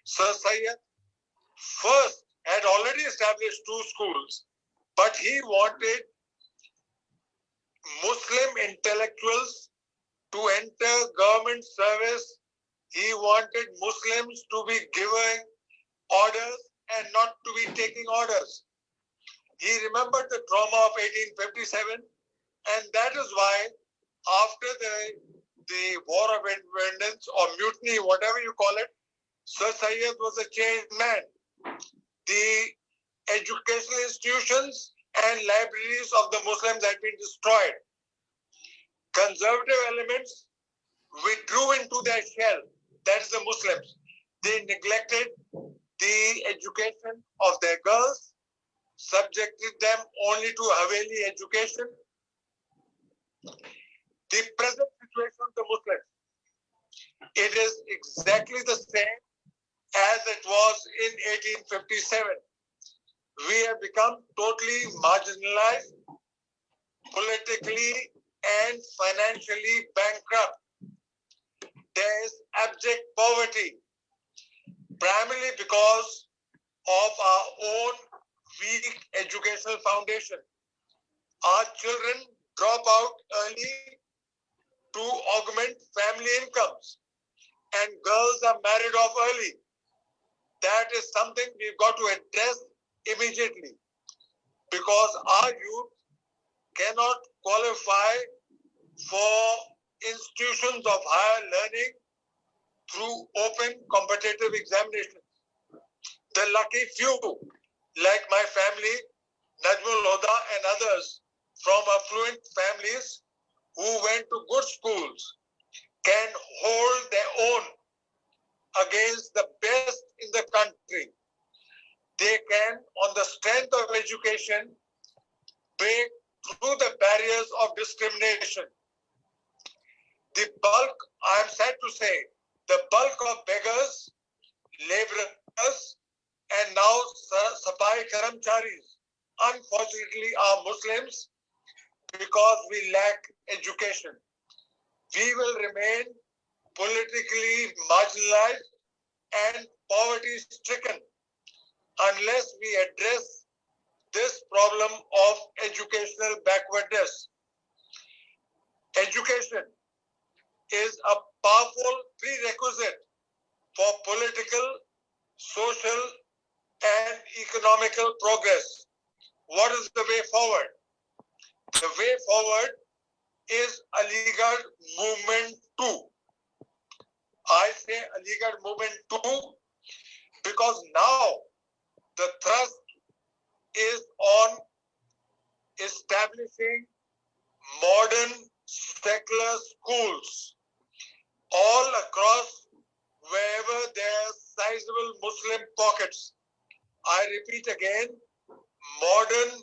Sir Syed first had already established 2 schools, but he wanted Muslim intellectuals to enter government service. He wanted Muslims to be giving orders and not to be taking orders. He remembered the trauma of 1857, and that is why after the War of Independence or mutiny, whatever you call it, Sir Syed was a changed man. The educational institutions and libraries of the Muslims had been destroyed. Conservative elements withdrew into their shell, that is the Muslims. They neglected the education of their girls, subjected them only to Haveli education. The present situation of the Muslims, it is exactly the same as it was in 1857. We have become totally marginalized, politically and financially bankrupt. There is abject poverty, primarily because of our own weak educational foundation. Our children drop out early to augment family incomes, and girls are married off early. That is something we've got to address immediately, because our youth cannot qualify for institutions of higher learning through open competitive examinations. The lucky few, like my family, Najmul Huda and others from affluent families who went to good schools, can hold their own against the best in the country. They can, on the strength of education, break through the barriers of discrimination. The bulk, I am sad to say, the bulk of beggars, laborers, and now Sapai Karamcharis, unfortunately, are Muslims because we lack education. We will remain politically marginalized and poverty-stricken unless we address this problem of educational backwardness. Education is a powerful prerequisite for political, social, and economical progress. What is the way forward? The way forward is Aligarh Movement 2. I say Aligarh Movement 2 because now the thrust is on establishing modern secular schools all across wherever there are sizable Muslim pockets. I repeat again, modern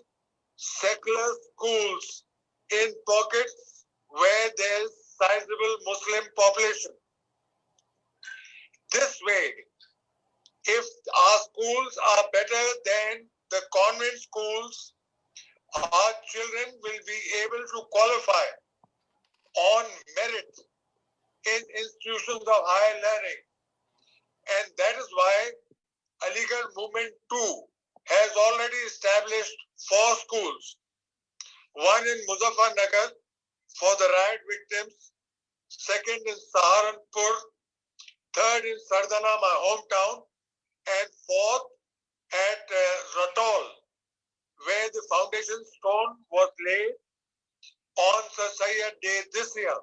secular schools in pockets where there is sizable Muslim population. This way, if our schools are better than the convent schools, our children will be able to qualify on merit in institutions of higher learning. And that is why Aligarh Movement 2 has already established 4 schools. One in Muzaffarnagar for the riot victims, second in Saharanpur, third in Sardana, my hometown, and fourth at Ratol, where the foundation stone was laid on Sir Sayyid Day this year.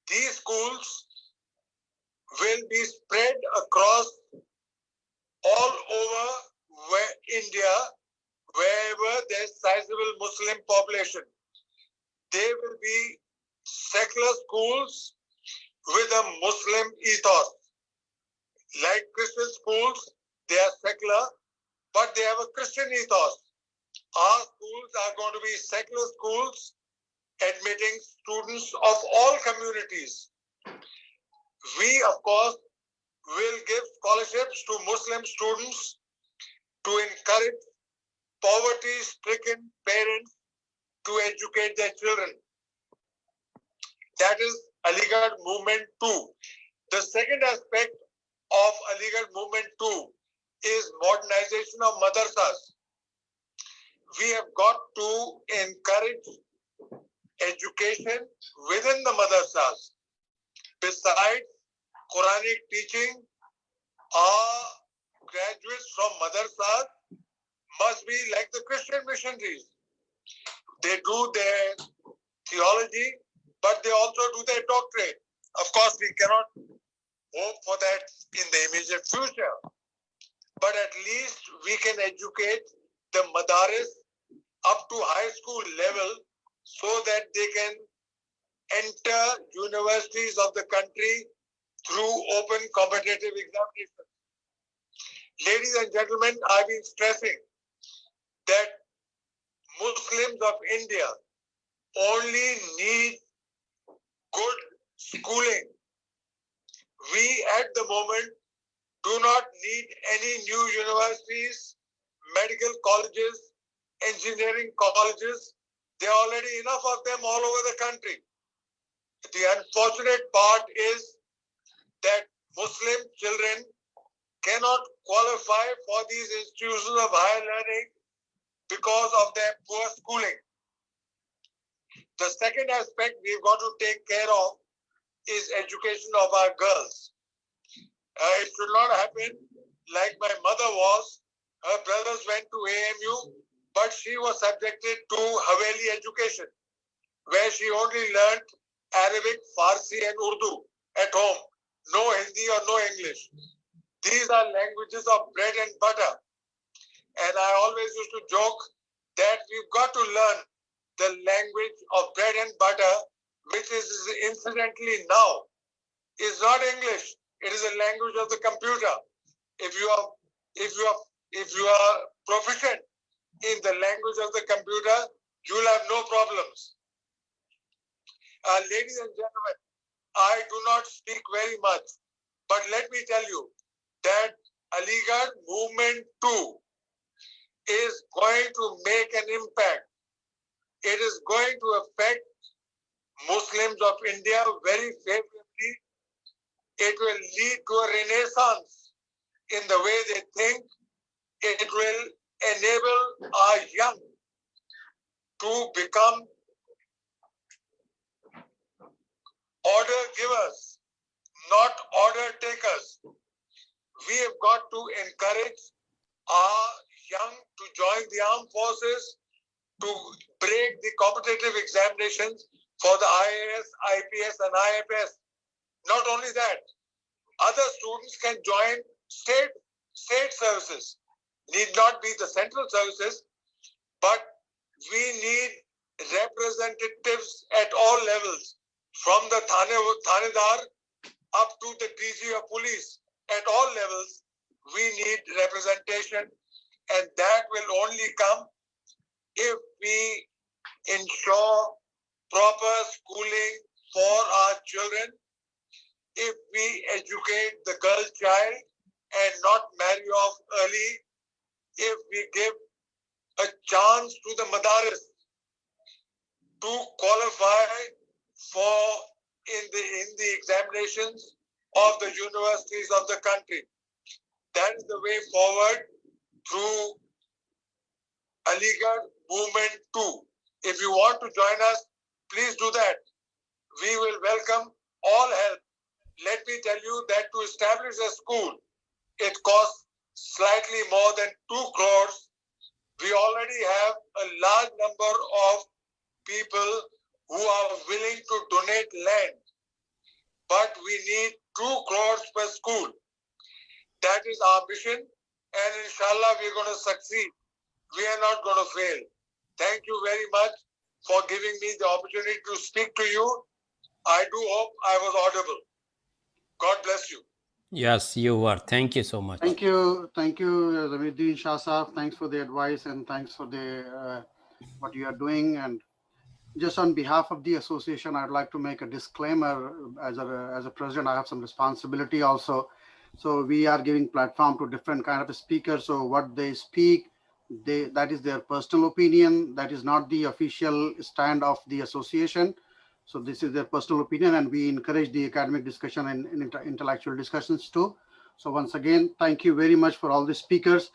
These schools will be spread across all over India, wherever there is sizable Muslim population. They will be secular schools with a Muslim ethos. Like Christian schools, they are secular, but they have a Christian ethos. Our schools are going to be secular schools, admitting students of all communities. We, of course, will give scholarships to Muslim students to encourage poverty-stricken parents to educate their children. That is Aligarh Movement 2. The second aspect of Aligarh Movement 2 is modernization of madrasas. We have got to encourage education within the madrasas. Besides Quranic teaching, our graduates from madrasas must be like the Christian missionaries. They do their theology, but they also do their doctorate. Of course, we cannot hope for that in the immediate future, but at least we can educate the madaris up to high school level so that they can enter universities of the country through open competitive examinations. Ladies and gentlemen, I've been stressing that Muslims of India only need good schooling. We at the moment do not need any new universities, medical colleges, engineering colleges. There are already enough of them all over the country. The unfortunate part is that Muslim children cannot qualify for these institutions of higher learning because of their poor schooling. The second aspect we've got to take care of is education of our girls. It should not happen like my mother was. Her brothers went to AMU, but she was subjected to Haveli education, where she only learned Arabic, Farsi, and Urdu at home. No Hindi or no English. These are languages of bread and butter. And I always used to joke that we've got to learn the language of bread and butter, which is incidentally now is not English. It is a language of the computer. If you are proficient in the language of the computer, you'll have no problems. Ladies and gentlemen, I do not speak very much, but let me tell you that Aligarh Movement 2 is going to make an impact. It is going to affect Muslims of India very favorably. It will lead to a renaissance in the way they think. It will enable our young to become order givers, not order takers. We have got to encourage our young to join the armed forces, to break the competitive examinations for the IAS, IPS, and IFS. Not only that, other students can join state services. Need not be the central services, but we need representatives at all levels, from the Thanedar up to the DG of police. At all levels, we need representation, and that will only come if we ensure proper schooling for our children, if we educate the girl child and not marry off early, if we give a chance to the madaris to qualify for in the examinations of the universities of the country. That is the way forward through Aligarh Movement 2. If you want to join us, please do that. We will welcome all help. Let me tell you that to establish a school, it costs slightly more than 2 crores. We already have a large number of people who are willing to donate land, but we need 2 crores per school. That is our mission, and inshallah we're going to succeed. We are not going to fail. Thank you very much for giving me the opportunity to speak to you. I do hope I was audible. God bless you. Yes, you were. Thank you so much. Thank you, Zamiruddin Shah Sahab. Thanks for the advice and thanks for the what you are doing. And just on behalf of the association, I'd like to make a disclaimer. As a president, I have some responsibility also. So we are giving platform to different kind of speakers. So what they speak, that is their personal opinion. That is not the official stand of the association. So this is their personal opinion, and we encourage the academic discussion and intellectual discussions too. So once again, thank you very much for all the speakers.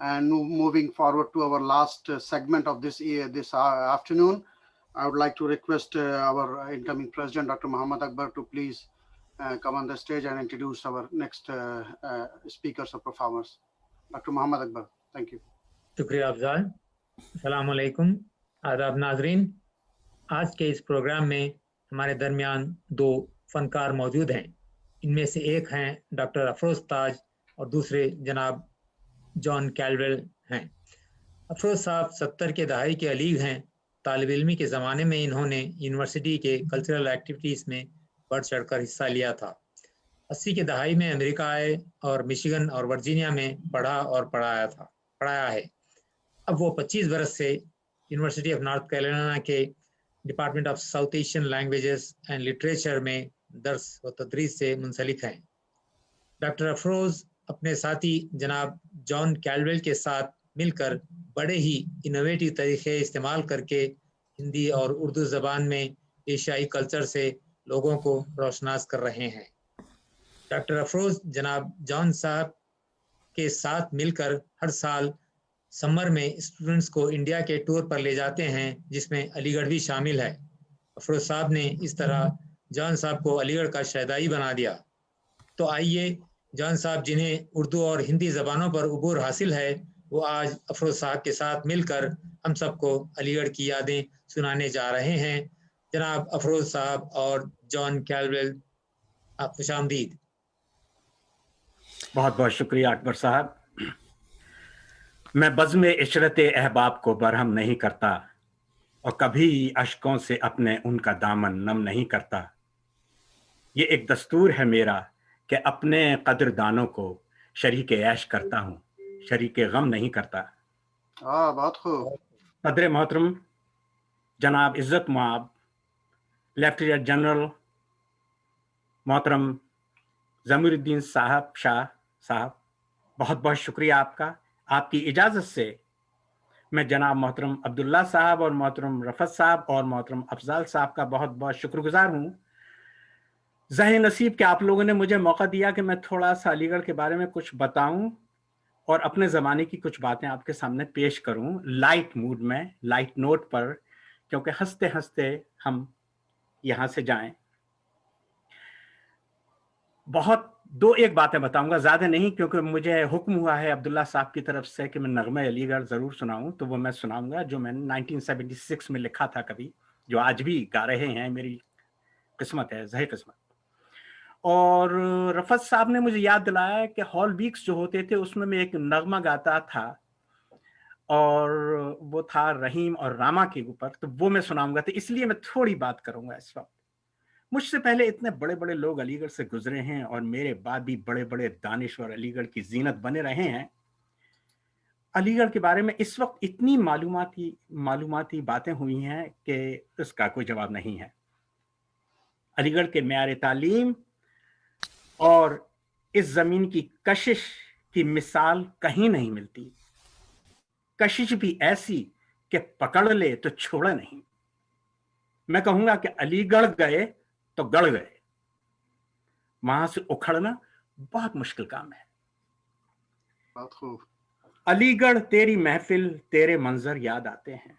And moving forward to our last segment of this afternoon, I would like to request our incoming president, Dr. Muhammad Akbar, to please come on the stage and introduce our next speakers or performers. Dr. Muhammad Akbar, thank you. शुक्रिया अफजाल। अस्सलाम वालेकुम, आदाब नाजरीन। आज के इस programme में हमारे दरमियान 2 फनकार मौजूद हैं। इनमें से एक हैं डॉक्टर अफरोज ताज और दूसरे जनाब जॉन कैलवेल हैं। अफरोज साहब 70 के दहाई के अलीग हैं। तालिब इल्मी के ज़माने में इन्होंने यूनिवर्सिटी के कल्चरल एक्टिविटीज़ में बढ़ चढ़कर हिस्सा लिया था। 80 के दहाई में अमेरिका आए और मिशिगन और वर्जीनिया में पढ़ा और पढ़ाया है। अब वो 25 बरस से यूनिवर्सिटी ऑफ नॉर्थ कैरोलिना के department of south Asian languages and literature में दर्स व तदरीस से मुंसलिक हैं। डॉक्टर अफरोज अपने साथी जनाब जॉन कैलवेल के साथ मिलकर बड़े ही इनोवेटिव तरीके इस्तेमाल करके हिंदी और उर्दू ज़बान में एशियाई कल्चर से लोगों को रोशनास कर रहे हैं। डॉक्टर अफरोज जनाब जॉन साहब के साथ मिलकर हर साल समर में स्टूडेंट्स को इंडिया के टूर पर ले जाते हैं, जिसमें अलीगढ़ भी शामिल है। افروز صاحب نے اس طرح جان صاحب کو علی گڑھ کا شہدائی بنا دیا. تو آئیے جان صاحب جنہیں اردو اور ہندی زبانوں پر عبور حاصل ہے وہ آج افروز صاحب کے ساتھ مل کر ہم سب کو علی گڑھ کی یادیں سنانے جا رہے ہیں. جناب افروز صاحب اور جان کیلویل، آپ خوش آمدید. بہت بہت شکریہ اکبر صاحب. میں بزم عشرت احباب کو برہم نہیں کرتا اور کبھی اشکوں سے اپنے ان کا دامن نم نہیں کرتا. یہ ایک دستور ہے میرا کہ اپنے قدردانوں کو شریک عیش کرتا ہوں، شریک غم نہیں کرتا. بہت خوب. صدر محترم جناب عزت مآب لیفٹیننٹ جنرل محترم ضمیر الدین صاحب شاہ صاحب، بہت بہت شکریہ آپ کا. آپ کی اجازت سے میں جناب محترم عبداللہ صاحب اور محترم رفعت صاحب اور محترم افضال صاحب کا بہت بہت شکر گزار ہوں. ذہن نصیب کہ آپ لوگوں نے مجھے موقع دیا کہ میں تھوڑا سا علی گڑھ کے بارے میں کچھ بتاؤں اور اپنے زمانے کی کچھ باتیں آپ کے سامنے پیش کروں لائٹ موڈ میں، لائٹ نوٹ پر، کیونکہ ہنستے ہنستے ہم یہاں سے جائیں. بہت دو ایک باتیں بتاؤں گا، زیادہ نہیں، کیونکہ مجھے حکم ہوا ہے عبداللہ صاحب کی طرف سے کہ میں نغمہ علی گڑھ ضرور سناؤں، تو وہ میں سناؤں گا جو میں نے 1976 میں لکھا تھا کبھی، جو آج بھی گا رہے ہیں. میری قسمت ہے، ذہی قسمت. اور رفعت صاحب نے مجھے یاد دلایا کہ ہال ویکس جو ہوتے تھے اس میں ایک نغمہ گاتا تھا اور وہ تھا رحیم اور راما کے اوپر، تو وہ میں سناؤں گا. تو اس لیے میں تھوڑی بات کروں گا اس وقت. مجھ سے پہلے اتنے بڑے بڑے لوگ علی گڑھ سے گزرے ہیں اور میرے بعد بھی بڑے بڑے دانشور علی گڑھ کی زینت بنے رہے ہیں. علی گڑھ کے بارے میں اس وقت اتنی معلوماتی باتیں ہوئی ہیں کہ اس کا کوئی جواب نہیں ہے. علی گڑھ کے معیار تعلیم اور اس زمین کی کشش کی مثال کہیں نہیں ملتی. کشش بھی ایسی کہ پکڑ لے تو چھوڑے نہیں. میں کہوں گا کہ علی گڑھ گئے تو گڑ گئے، وہاں سے اکھڑنا بہت مشکل کام ہے. بہت خوب. علی گڑھ تیری محفل تیرے منظر یاد آتے ہیں.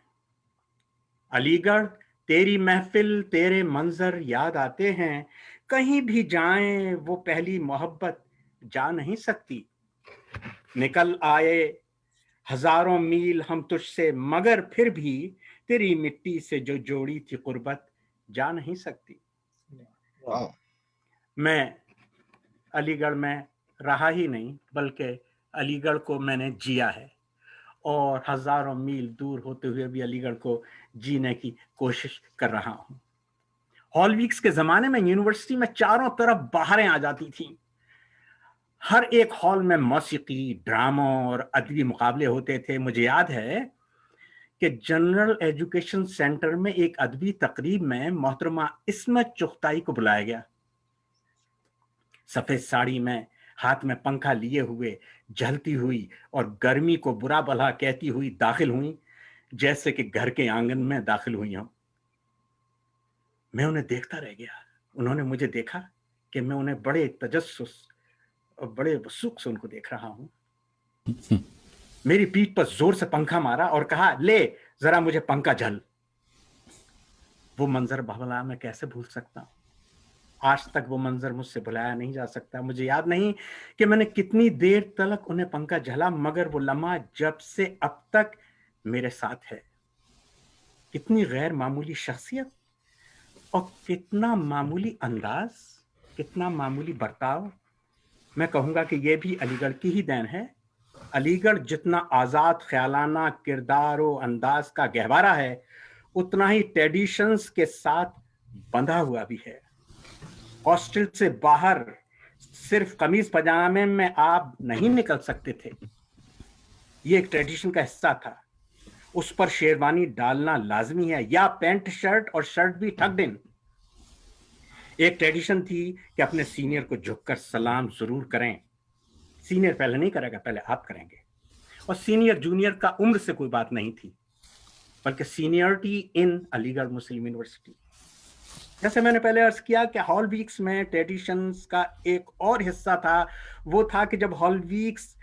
علی گڑھ تیری محفل تیرے منظر یاد آتے ہیں. کہیں بھی جائیں وہ پہلی محبت جا نہیں سکتی. نکل آئے ہزاروں میل ہم تجھ سے، مگر پھر بھی تیری مٹی سے جو جوڑی تھی قربت جا نہیں سکتی. میں علی گڑھ میں رہا ہی نہیں بلکہ علی گڑھ کو میں نے جیا ہے، اور ہزاروں میل دور ہوتے ہوئے بھی علی گڑھ کو جینے کی کوشش کر رہا ہوں. ہال ویکس کے زمانے میں یونیورسٹی میں چاروں طرف باہریں آ جاتی تھیں. ہر ایک ہال میں موسیقی، ڈراموں اور ادبی مقابلے ہوتے تھے. مجھے یاد ہے کہ جنرل ایجوکیشن سینٹر میں ایک ادبی تقریب میں محترمہ عصمت چغتائی کو بلایا گیا. سفید ساڑی میں، ہاتھ میں پنکھا لیے ہوئے، جھلتی ہوئی اور گرمی کو برا بھلا کہتی ہوئی داخل ہوئی، جیسے کہ گھر کے آنگن میں داخل ہوئی ہوں. میں انہیں دیکھتا رہ گیا. انہوں نے مجھے دیکھا کہ میں انہیں بڑے تجسس اور بڑے وثوق سے ان کو دیکھ رہا ہوں. میری پیٹھ پر زور سے پنکھا مارا اور کہا، لے ذرا مجھے پنکھا جھل. وہ منظر بھلا میں کیسے بھول سکتا ہوں؟ آج تک وہ منظر مجھ سے بھلایا نہیں جا سکتا. مجھے یاد نہیں کہ میں نے کتنی دیر تک انہیں پنکھا جھلا، مگر وہ لمحہ جب سے اب تک میرے ساتھ ہے. کتنی غیر معمولی شخصیت اور کتنا معمولی انداز، کتنا معمولی برتاؤ. میں کہوں گا کہ یہ بھی علی گڑھ کی ہی دین ہے. علی گڑھ جتنا آزاد خیالانہ کردار و انداز کا گہوارہ ہے، اتنا ہی ٹریڈیشنز کے ساتھ بندھا ہوا بھی ہے. ہاسٹل سے باہر صرف قمیض پاجامے میں آپ نہیں نکل سکتے تھے. یہ ایک ٹریڈیشن کا حصہ تھا. اس پر شیروانی ڈالنا لازمی ہے، یا پینٹ شرٹ اور شرٹ بھی ٹکڈ ان. ایک ٹریڈیشن تھی کہ اپنے سینئر کو جھک کر سلام ضرور کریں. سینئر پہلے نہیں کرے گا، پہلے آپ کریں گے. اور سینئر جونیئر کا عمر سے کوئی بات نہیں تھی، بلکہ سینئرٹی ان علی گڑھ مسلم یونیورسٹی. جیسے میں نے پہلے عرض کیا کہ ہال ویکس میں ٹریڈیشنز کا ایک اور حصہ تھا. وہ تھا کہ جب ہال ویکس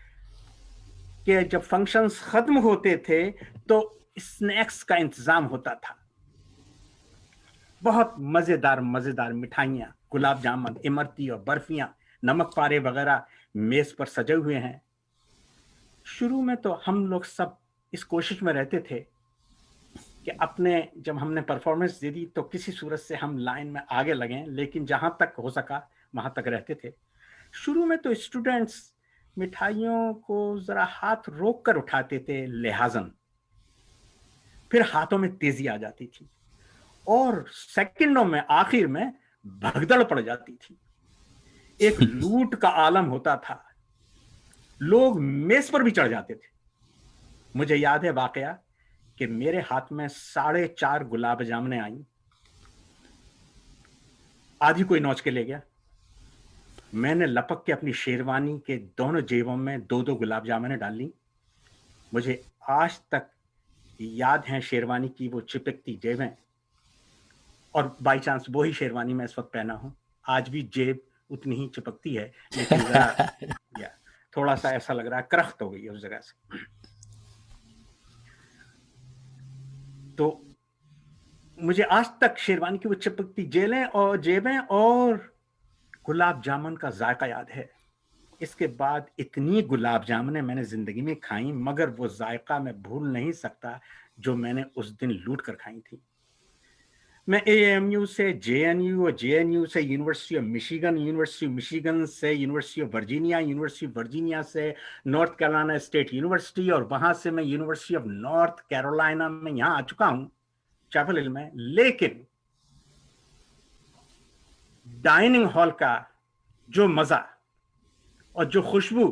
کے جب فنکشنز ختم ہوتے تھے تو اسنیکس کا انتظام ہوتا تھا. बहुत मजेदार मजेदार मिठाइयाँ, गुलाब जामुन, इमरती और बर्फियाँ, नमक पारे वगैरह मेज पर सजे हुए हैं। शुरू में तो हम लोग सब इस कोशिश में रहते थे कि जब हमने परफॉर्मेंस दे दी तो किसी सूरत से हम लाइन में आगे लगें, लेकिन जहां तक हो सका वहां तक रहते थे। शुरू में तो स्टूडेंट्स मिठाइयों को जरा हाथ रोक कर उठाते थे लिहाजन, फिर हाथों में तेजी आ जाती थी और सेकंडों में आखिर में भगदड़ पड़ जाती थी। एक लूट का आलम होता था, लोग मेज पर भी चढ़ जाते थे। मुझे याद है वाकया कि मेरे हाथ में 4.5 गुलाब जामुनें आई, आधी कोई नौच के ले गया। मैंने लपक के अपनी शेरवानी के दोनों जेबों में 2-2 गुलाब जामुनें डाल ली। मुझे आज तक याद है शेरवानी की वो चिपकती जेबें, और बाई चांस वो ही शेरवानी मैं इस वक्त पहना हूं। आज भी जेब उतनी ही चिपकती है, लेकिन जरा थोड़ा सा ऐसा लग रहा है करख्त हो गई है उस जगह से। तो मुझे आज तक शेरवानी की वो चिपकती जेबें और गुलाब जामुन का जायका याद है। इसके बाद इतनी गुलाब जामुनें मैंने जिंदगी में खाई, मगर वो जायका मैं भूल नहीं सकता जो मैंने उस दिन लूट कर खाई थी। मैं AAMU से JNU और JNU से university of Michigan, university of Michigan से university of Virginia, university of Virginia से नॉर्थ कैरोलिना स्टेट यूनिवर्सिटी, और वहां से मैं यूनिवर्सिटी ऑफ नॉर्थ कैरोलिना में यहाँ आ चुका हूँ चैपल हिल में। लेकिन डाइनिंग हॉल का जो मजा और जो खुशबू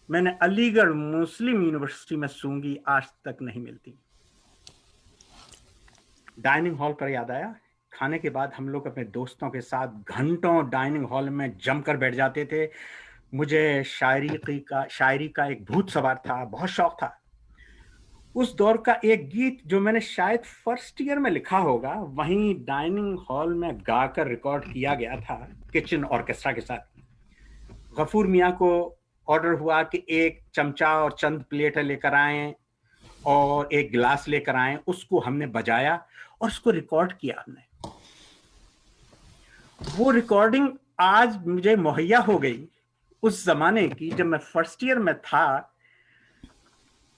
मैंने अलीगढ़ मुस्लिम यूनिवर्सिटी में सूंघी आज तक नहीं मिलती। डाइनिंग हॉल पर याद आया, खाने के बाद हम लोग अपने दोस्तों के साथ घंटों डाइनिंग हॉल में जमकर बैठ जाते थे। मुझे शायरी का एक भूत सवार था, बहुत शौक था। उस दौर का एक गीत जो मैंने शायद फर्स्ट ईयर में लिखा होगा, वहीं डाइनिंग हॉल में गाकर रिकॉर्ड किया गया था किचन ऑर्केस्ट्रा के साथ। गफूर मियाँ को ऑर्डर हुआ कि एक चमचा और चंद प्लेट लेकर आएं और एक गिलास लेकर आएं। उसको हमने बजाया और उसको रिकॉर्ड किया हमने। वो रिकॉर्डिंग आज मुझे मुहैया हो गई उस जमाने की, जब मैं फर्स्ट ईयर में था।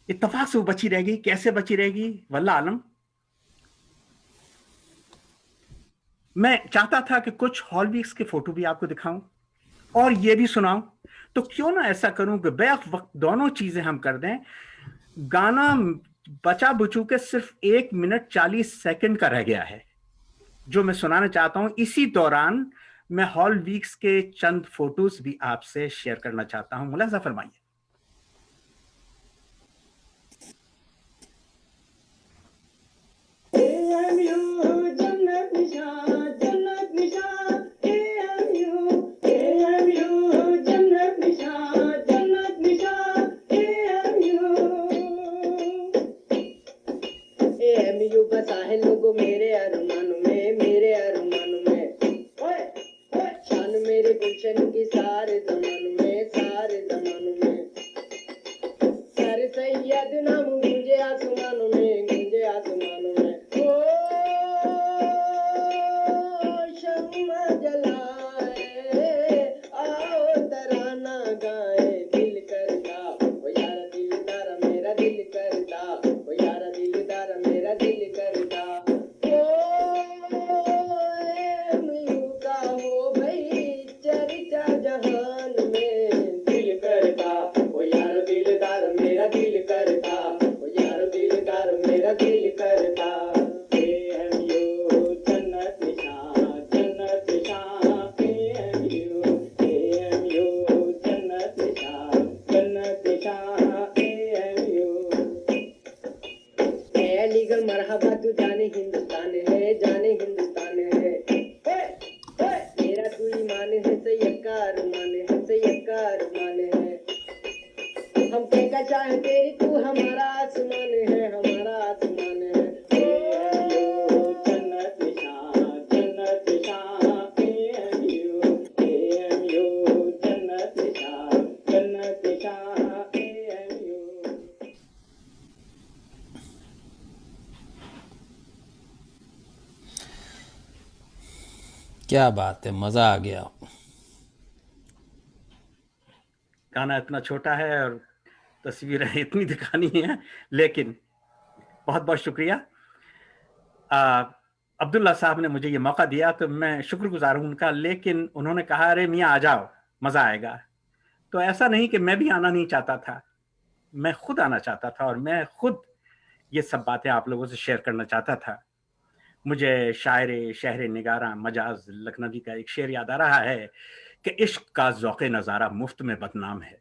इत्तेफाक से वो बची रह गई। कैसे बची रहेगी वल्लाह आलम। मैं चाहता था कि कुछ हॉल वीक्स के फोटो भी आपको दिखाऊं और ये भी सुनाऊं, तो क्यों ना ऐसा करूं कि बैक वक्त दोनों चीजें हम कर दें। गाना बचा बुचू के सिर्फ 1 मिनट 40 सेकंड का रह गया है जो मैं सुनाना चाहता हूं। इसी दौरान मैं हॉल वीक्स के चंद फोटोज भी आपसे शेयर करना चाहता हूं। मुलाजा फरमाइए। बसा है लोगों मेरे अरमानों में, मेरे अरमानों में। शान मेरे गुलशन की सारे जमानों में, सारे जमानों में। सारे सैयद नाम गूंजे आसमानों में, गूंजे आसमानों में। ओ शम्मा जलाए, आओ तराना गाए, दिल करता ओ यारा दिलदार मेरा दिल करता, ओ यारा दिलदार मेरा दिल करता। ओ एमयू का हो भई चर्चा जहान में, दिल करता ओ यार दिलदार मेरा दिल करता, ओ यार दिलदार मेरा दिल करता। AMU जन्नत निशान, जन्नत निशान। AMU जन्नत निशान, जन्नत निशान। AMU अलीगढ़ मरहबा तू जाने हिंदुस्तान है, जाने हिंदुस्तान है। मेरा तू ईमान है, सैयद का अरमान है, सैयद का अरमान है। हम क्या चाहे तेरी तू हमारा आसमान है, हमारा आसमान है। AMU जन्नत निशान, जन्नत निशान। AMU जन्नत निशान, जन्नत निशान। AMU کیا بات ہے, مزہ آ گیا. گانا اتنا چھوٹا ہے اور تصویریں اتنی دکھانی ہیں, لیکن بہت بہت شکریہ. عبداللہ صاحب نے مجھے یہ موقع دیا تو میں شکر گزار ہوں ان کا, لیکن انہوں نے کہا ارے میاں آ جاؤ, مزہ آئے گا. تو ایسا نہیں کہ میں بھی آنا نہیں چاہتا تھا, میں خود آنا چاہتا تھا اور میں خود یہ سب باتیں آپ لوگوں سے شیئر کرنا چاہتا تھا. مجھے شاعر شہر نگاراں مجاز لکھنوی کا ایک شعر یاد آ رہا ہے کہ عشق کا ذوق نظارہ مفت میں بدنام ہے.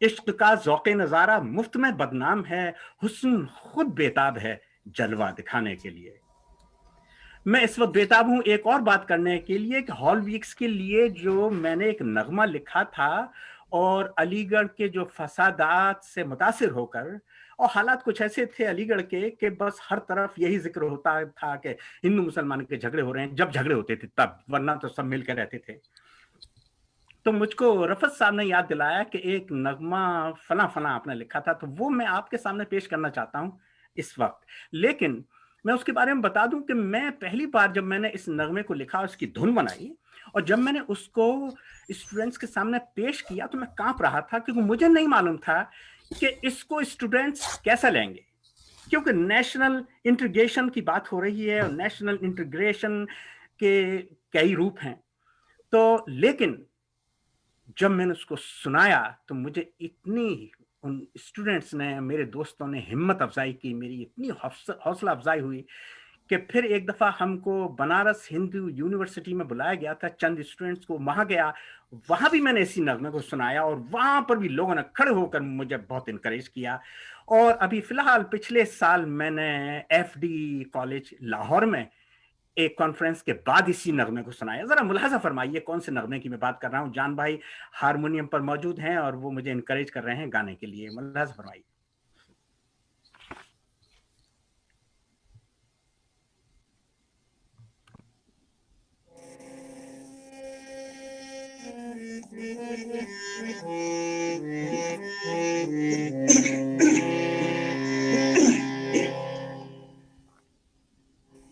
عشق کا ذوق نظارہ مفت میں بدنام ہے, حسن خود بیتاب ہے جلوہ دکھانے کے لیے. میں اس وقت بیتاب ہوں ایک اور بات کرنے کے لیے کہ ہال ویکس کے لیے جو میں نے ایک نغمہ لکھا تھا اور علی گڑھ کے جو فسادات سے متاثر ہو کر, اور حالات کچھ ایسے تھے علی گڑھ کے کہ بس ہر طرف یہی ذکر ہوتا تھا کہ ہندو مسلمان کے جھگڑے ہو رہے ہیں, جب جھگڑے ہوتے تھے تب, ورنہ تو سب مل کے رہتے تھے. تو مجھ کو رفت صاحب نے یاد دلایا کہ ایک نغمہ فلاں فلاں آپ نے لکھا تھا, تو وہ میں آپ کے سامنے پیش کرنا چاہتا ہوں اس وقت. لیکن میں اس کے بارے میں بتا دوں کہ میں پہلی بار جب میں نے اس نغمے کو لکھا, اس کی دھن بنائی, اور جب میں نے اس کو اسٹوڈنٹس کے سامنے پیش کیا تو میں کانپ رہا تھا, کیونکہ مجھے نہیں معلوم تھا کہ اس کو اسٹوڈنٹس کیسا لیں گے, کیونکہ نیشنل انٹیگریشن کی بات ہو رہی ہے اور نیشنل انٹیگریشن کے کئی روپ ہیں. تو لیکن جب میں نے اس کو سنایا تو مجھے اتنی ان اسٹوڈنٹس نے, میرے دوستوں نے ہمت افزائی کی, میری اتنی حوصلہ افزائی ہوئی کہ پھر ایک دفعہ ہم کو بنارس ہندو یونیورسٹی میں بلایا گیا تھا, چند اسٹوڈنٹس کو, وہاں گیا, وہاں بھی میں نے اسی نغمے کو سنایا اور وہاں پر بھی لوگوں نے کھڑے ہو کر مجھے بہت انکریج کیا. اور ابھی فی الحال پچھلے سال میں نے ایف ڈی کالج لاہور میں ایک کانفرنس کے بعد اسی نغمے کو سنایا. ذرا ملاحظہ فرمائیے کون سے نغمے کی میں بات کر رہا ہوں. جان بھائی ہارمونیم پر موجود ہیں اور وہ مجھے انکریج کر رہے ہیں گانے کے لیے, ملاحظہ فرمائیے.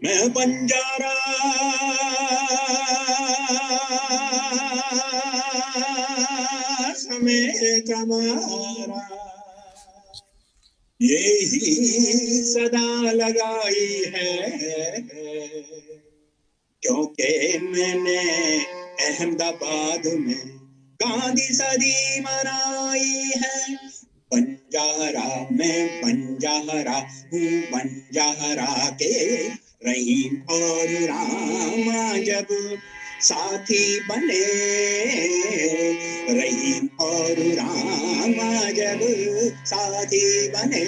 میں بنجارا سمیت ہمارا یہی صدا لگائی ہے, کیونکہ میں نے احمد آباد میں گاندھی صدی منائی ہے. بنجارا میں بنجارا ہوں, بنجارا کے رحیم اور راما جب ساتھی بنے, رحیم اور راما جب ساتھی بنے,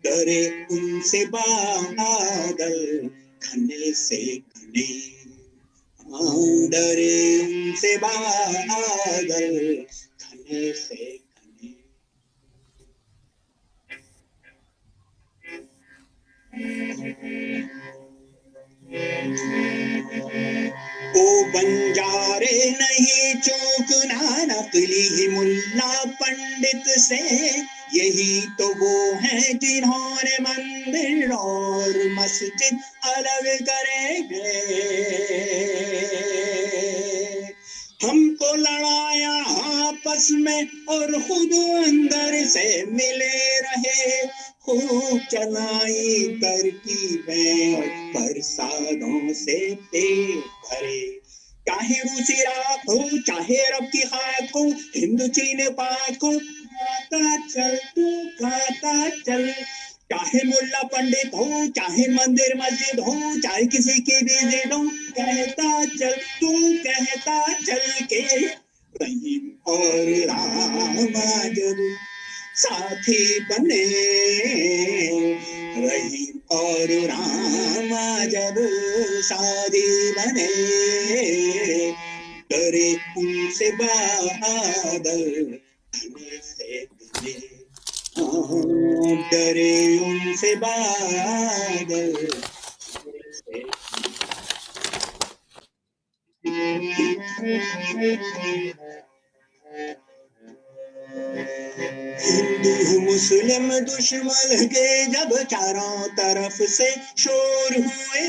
ڈرے ان سے بادل گھنے سے گھنے, ڈرے ان سے بادل گھنے سے. او بنجارے نہیں چوکنا نقلی ملا پنڈت سے, یہی تو وہ ہیں جنہوں نے مندر اور مسجد الگ کرے گے. ہم کو لڑایا آپس میں اور خود اندر سے ملے رہے, خوب چلائی ترکیبیں اور پرسادوں سے پیٹ بھرے. چاہے روسی راک ہو, چاہے رب کی خاک ہو, ہندو چین پاک ہو, کھاتا چل تو کھاتا چل. چاہے ملا پنڈت ہو, چاہے مندر مسجد ہو, چاہے کسی کی بھی ضد ہو, کہتا چل تو کہتا چل کے رحیم اور راما جب ساتھی بنے, رحیم اور راما جب ساتھی بنے, ڈرے ان سے بادل گھنے سے گھنے, ڈرے ان سے بادل گھنے سے ہندو مسلم دشمن کے جب چاروں طرف سے شور ہوئے,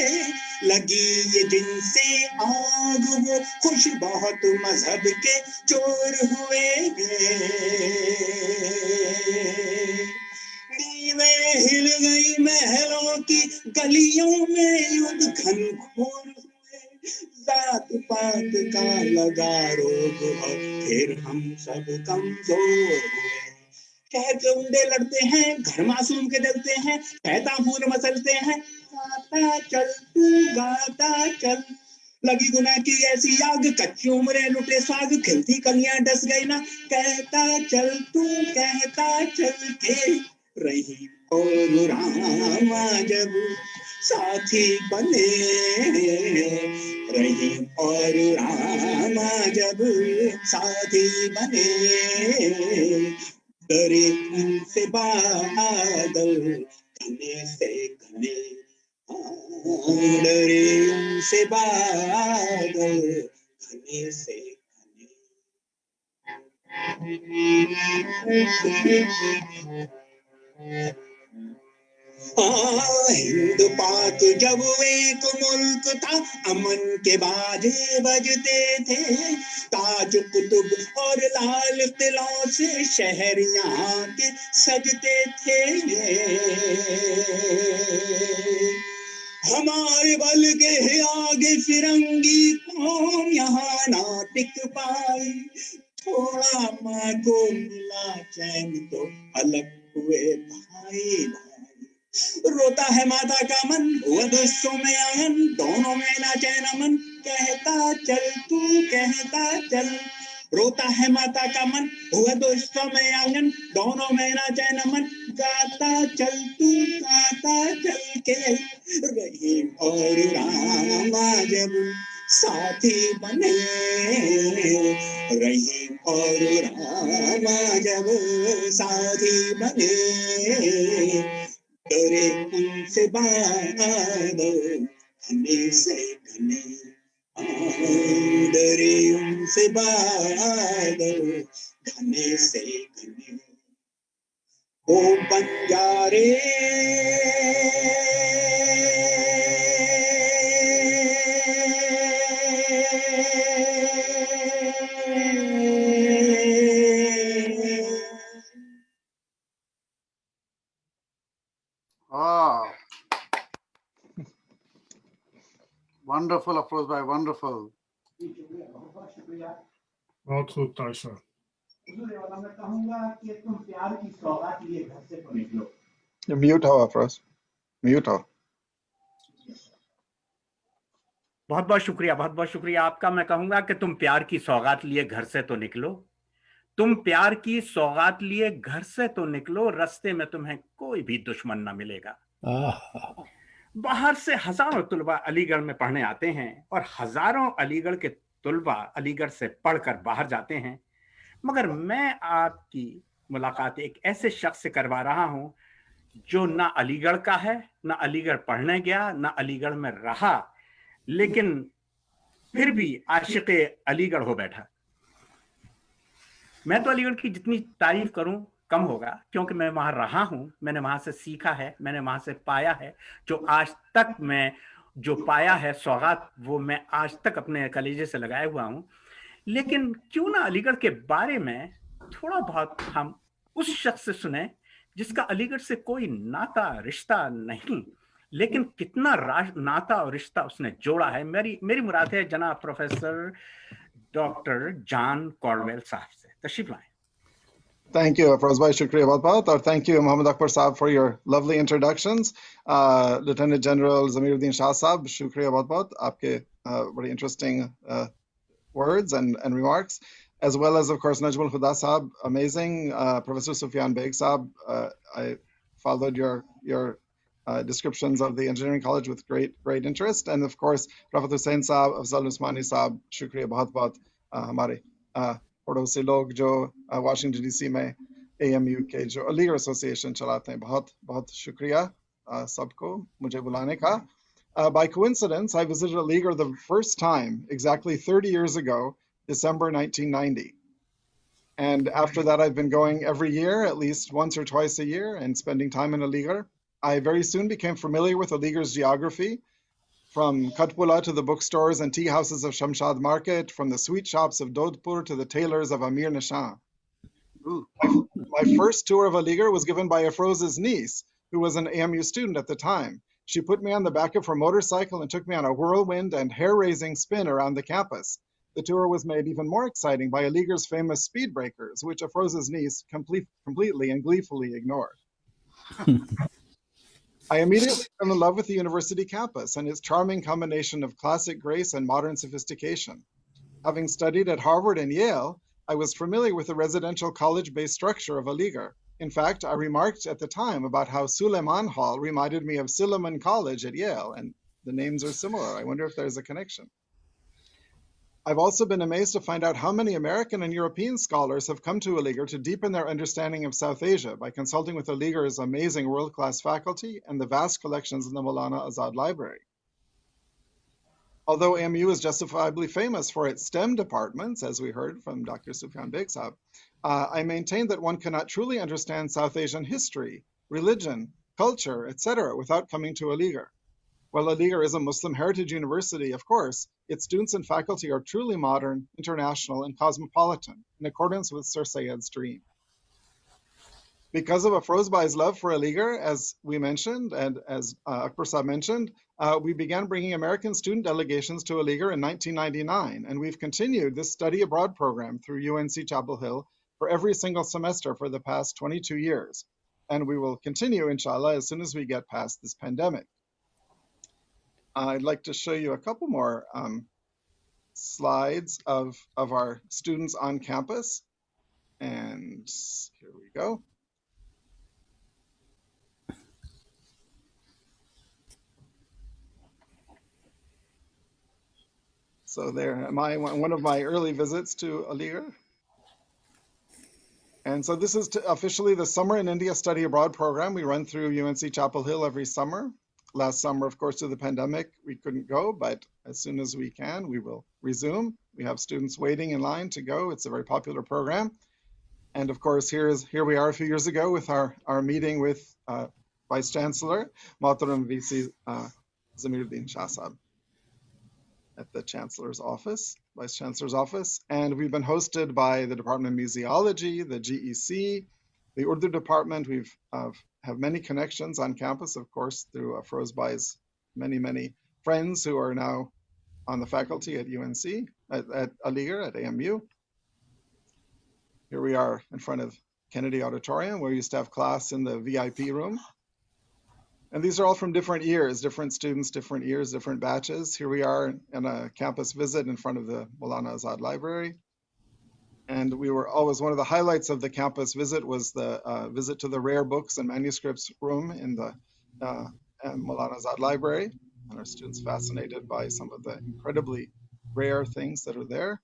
لگی یہ جن سے آگ وہ خوش بہت مذہب کے چور ہوئے دیوے ہل گئی محلوں کی گلیوں میں یدھ گھن گھور ہوئے ذات پات کا لگا روگ اور پھر ہم سب کمزور ہوئے کہہ کے اونڈے لڑتے ہیں گھر معصوم کے جلتے ہیں کہتا پور مسلتے ہیں گاتا چل تو گاتا چل لگی گناہ کی ایسی آگ کچی عمریں لٹے ساگ کھلتی کلیاں ڈس گئی نا کہتا چل تو کہتا چل کے رہی اور راما جب ساتھی بنے رہی اور راما جب ساتھی بنے ڈرے ان سے بادل گھنے سے گھنے ڈرے ان سے بادل گھنے سے ہند پاک جب ایک ملک تھا امن کے باجے بجتے تھے تاج قطب اور لال قلعوں سے شہر یہاں کے سجتے تھے ہمارے بل کے آگے فرنگی قوم یہاں نہ ٹک پائی تھوڑا ماں کو ملا چین تو الگ ہوئے بھائی روتا ہے ماتا کا من ہوا دوستوں میں آنگن دونوں میں نہ چین امن کہتا چل تو کہتا چل روتا ہے ماتا کا من ہوا دوستوں میں آنگن دونوں میں نہ چین امن گاتا چل تو گاتا چل کے رحیم اور راما جب ساتھی بنے رحیم اور راما جب ساتھی بنے ڈرے ان سے بادل گھنے سے گھنے ڈرے ان سے بادل گھنے سے گھنے وہ بنجارے Wonderful, Afroz bhai, wonderful. बहुत खूब ताशा म्यूट हो अफरोज म्यूट हो बहुत बहुत शुक्रिया आपका। मैं कहूंगा कि तुम प्यार की सौगात लिए घर से तो निकलो, तुम प्यार की सौगात लिए घर से तो निकलो, रास्ते में तुम्हें कोई भी दुश्मन ना मिलेगा। बाहर से हजारों तुलबा अलीगढ़ में पढ़ने आते हैं और हजारों अलीगढ़ के तुलबा अलीगढ़ से पढ़कर बाहर जाते हैं, मगर मैं आपकी मुलाकात एक ऐसे शख्स से करवा रहा हूं जो ना अलीगढ़ का है, ना अलीगढ़ पढ़ने गया, ना अलीगढ़ में रहा, लेकिन फिर भी आशिक़ अलीगढ़ हो बैठा। मैं तो अलीगढ़ की जितनी तारीफ करूं कम होगा, क्योंकि मैं वहां रहा हूं, मैंने वहां से सीखा है, मैंने वहां से पाया है। जो आज तक मैं जो पाया है सौगात, वो मैं आज तक अपने कलेजे से लगाए हुआ हूं। लेकिन क्यों ना अलीगढ़ के बारे में थोड़ा बहुत हम उस शख्स से सुने जिसका अलीगढ़ से कोई नाता रिश्ता नहीं, लेकिन कितना नाता और रिश्ता उसने जोड़ा है। मेरी मुराद है जनाब प्रोफेसर डॉक्टर जॉन कॉर्डवेल साहब से। तशरीफ लाएं। Thank you, Afroz bhai. Shukriya bahut bahut. Or thank you, Muhammad Akbar Saab, for your lovely introductions. Lieutenant General Zamiruddin Shah Saab, shukriya bahut bahut. Aapke very interesting words and remarks, as well as, of course, Najmul Huda Saab, amazing. Professor Sufyan Beg Saab, I followed your descriptions of the engineering college with great interest, and of course, Rafat Hussain Saab, Afzal Usmani Saab, shukriya bahut bahut. Hamare पड़ोसी लोग जो Washington DC में AMU के जो Aligarh association चलाते हैं, बहुत बहुत शुक्रिया सबको मुझे बुलाने का। By coincidence, I visited Aligarh the first time exactly 30 years ago, December 1990. And after that, I've been going every year, at least once or twice a year, and spending time in Aligarh. I very soon became familiar with Aligarh's geography. from Katpula to the bookstores and tea houses of Shamshad Market, from the sweet shops of Dodhpur to the tailors of Amir Nishan. My first tour of Aligarh was given by Afroz's niece, who was an AMU student at the time. She put me on the back of her motorcycle and took me on a whirlwind and hair-raising spin around the campus. The tour was made even more exciting by Aligarh's famous speed breakers, which Afroz's niece completely and gleefully ignored. I immediately fell in love with the university campus and its charming combination of classic grace and modern sophistication. Having studied at Harvard and Yale, I was familiar with the residential college-based structure of Aligarh. In fact, I remarked at the time about how Suleiman Hall reminded me of Silliman College at Yale, and the names are similar. I wonder if there's a connection. I've also been amazed to find out how many American and European scholars have come to Aligarh to deepen their understanding of South Asia by consulting with Aligarh's amazing world-class faculty and the vast collections in the Maulana Azad Library. Although AMU is justifiably famous for its STEM departments, as we heard from Dr. Sufyan Beg Sahab, I maintain that one cannot truly understand South Asian history, religion, culture, etc. without coming to Aligarh. While Aligarh is a Muslim heritage university, of course, its students and faculty are truly modern, international, and cosmopolitan, in accordance with Sir Syed's dream. Because of Afroz Bhai's love for Aligarh, as we mentioned, and as Akbar Sahab mentioned, we began bringing American student delegations to Aligarh in 1999, and we've continued this study abroad program through UNC Chapel Hill for every single semester for the past 22 years. And we will continue, inshallah, as soon as we get past this pandemic. I'd like to show you a couple more slides of our students on campus. And here we go. So there am I, one of my early visits to Aligarh. And so this is officially the Summer in India Study Abroad program. We run through UNC Chapel Hill every summer. Last summer, of course, due to the pandemic, we couldn't go, but as soon as we can, we will resume. We have students waiting in line to go. It's a very popular program. And of course, here we are a few years ago with our meeting with Vice Chancellor, Mohtaram VC Zamiruddin Shah Sahab at the Chancellor's office, Vice Chancellor's office. And we've been hosted by the Department of Museology, the GEC, the Urdu department. We've have many connections on campus, of course, through Afroz Bhai's many friends who are now on the faculty at UNC, at Aligarh, at AMU. Here we are in front of Kennedy Auditorium, where we used to have class in the VIP room. And these are all from different years, different students, different years, different batches. Here we are in a campus visit in front of the Maulana Azad Library. And we were always, one of the highlights of the campus visit was the visit to the rare books and manuscripts room in the Maulana Azad Library. And our students fascinated by some of the incredibly rare things that are there.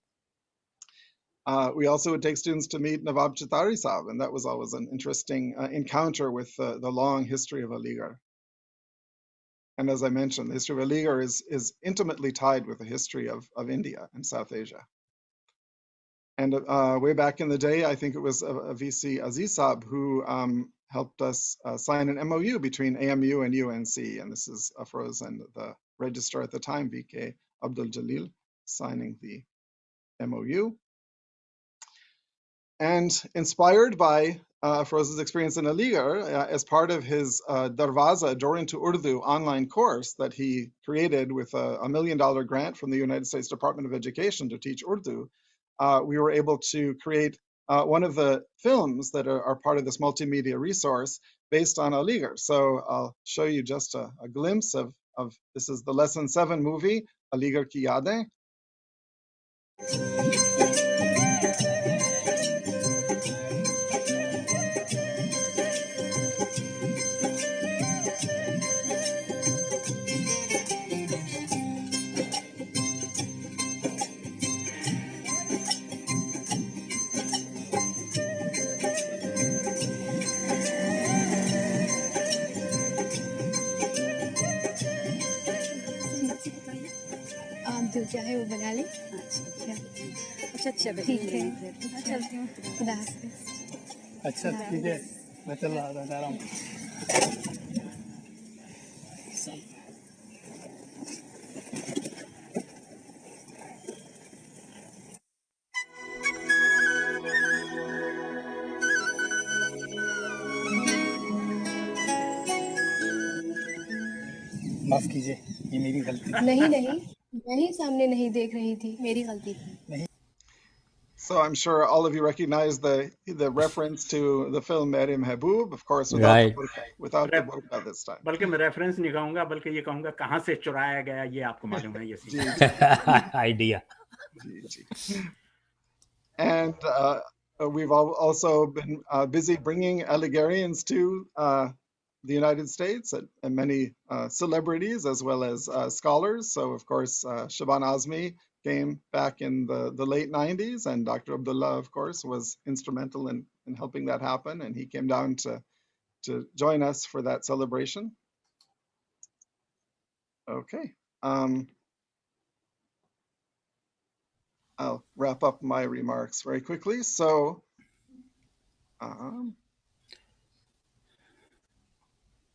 We also would take students to meet Nawab Chitari Sahab, and that was always an interesting encounter with the long history of Aligarh. And as I mentioned, the history of Aligarh is intimately tied with the history of India and South Asia. And way back in the day, I think it was VC Aziz Saab who helped us sign an MOU between AMU and UNC. And this is Afroz and the registrar at the time, VK Abdul Jalil, signing the MOU. And inspired by Afroz's experience in Aligarh, as part of his Darwaza, Door into Urdu online course that he created with a $1 million grant from the United States Department of Education to teach Urdu, we were able to create one of the films that are part of this multimedia resource based on Aligarh. So I'll show you just a glimpse of this is the Lesson 7 movie, Aligarh Ki Yaadein. जो चाहे वो बना ले। अच्छा ठीक है, चलती हूँ, खुदा हाफिज़। अच्छा ठीक है, मैं चल रहा हूँ। माफ कीजिए, ये मेरी गलती थी। नहीं नहीं, मैं ही सामने नहीं देख रही थी, मेरी गलती थी। So I'm sure all of you recognize the reference to the film Mere Mehboob, of course, without the Right. burqa, without the burqa this time. बल्कि मैं रेफरेंस नहीं कहूंगा, बल्कि ये कहूंगा कहाँ से चुराया गया ये आपको मालूम है ये जी, सीन। जी, Idea. जी, जी. And we've also been busy bringing Allegerians to the United States and many celebrities as well as scholars. So, of course, Shaban Azmi came back in the late 90s, and Dr. Abdullah, of course, was instrumental in helping that happen. And he came down to join us for that celebration. Okay. I'll wrap up my remarks very quickly. So,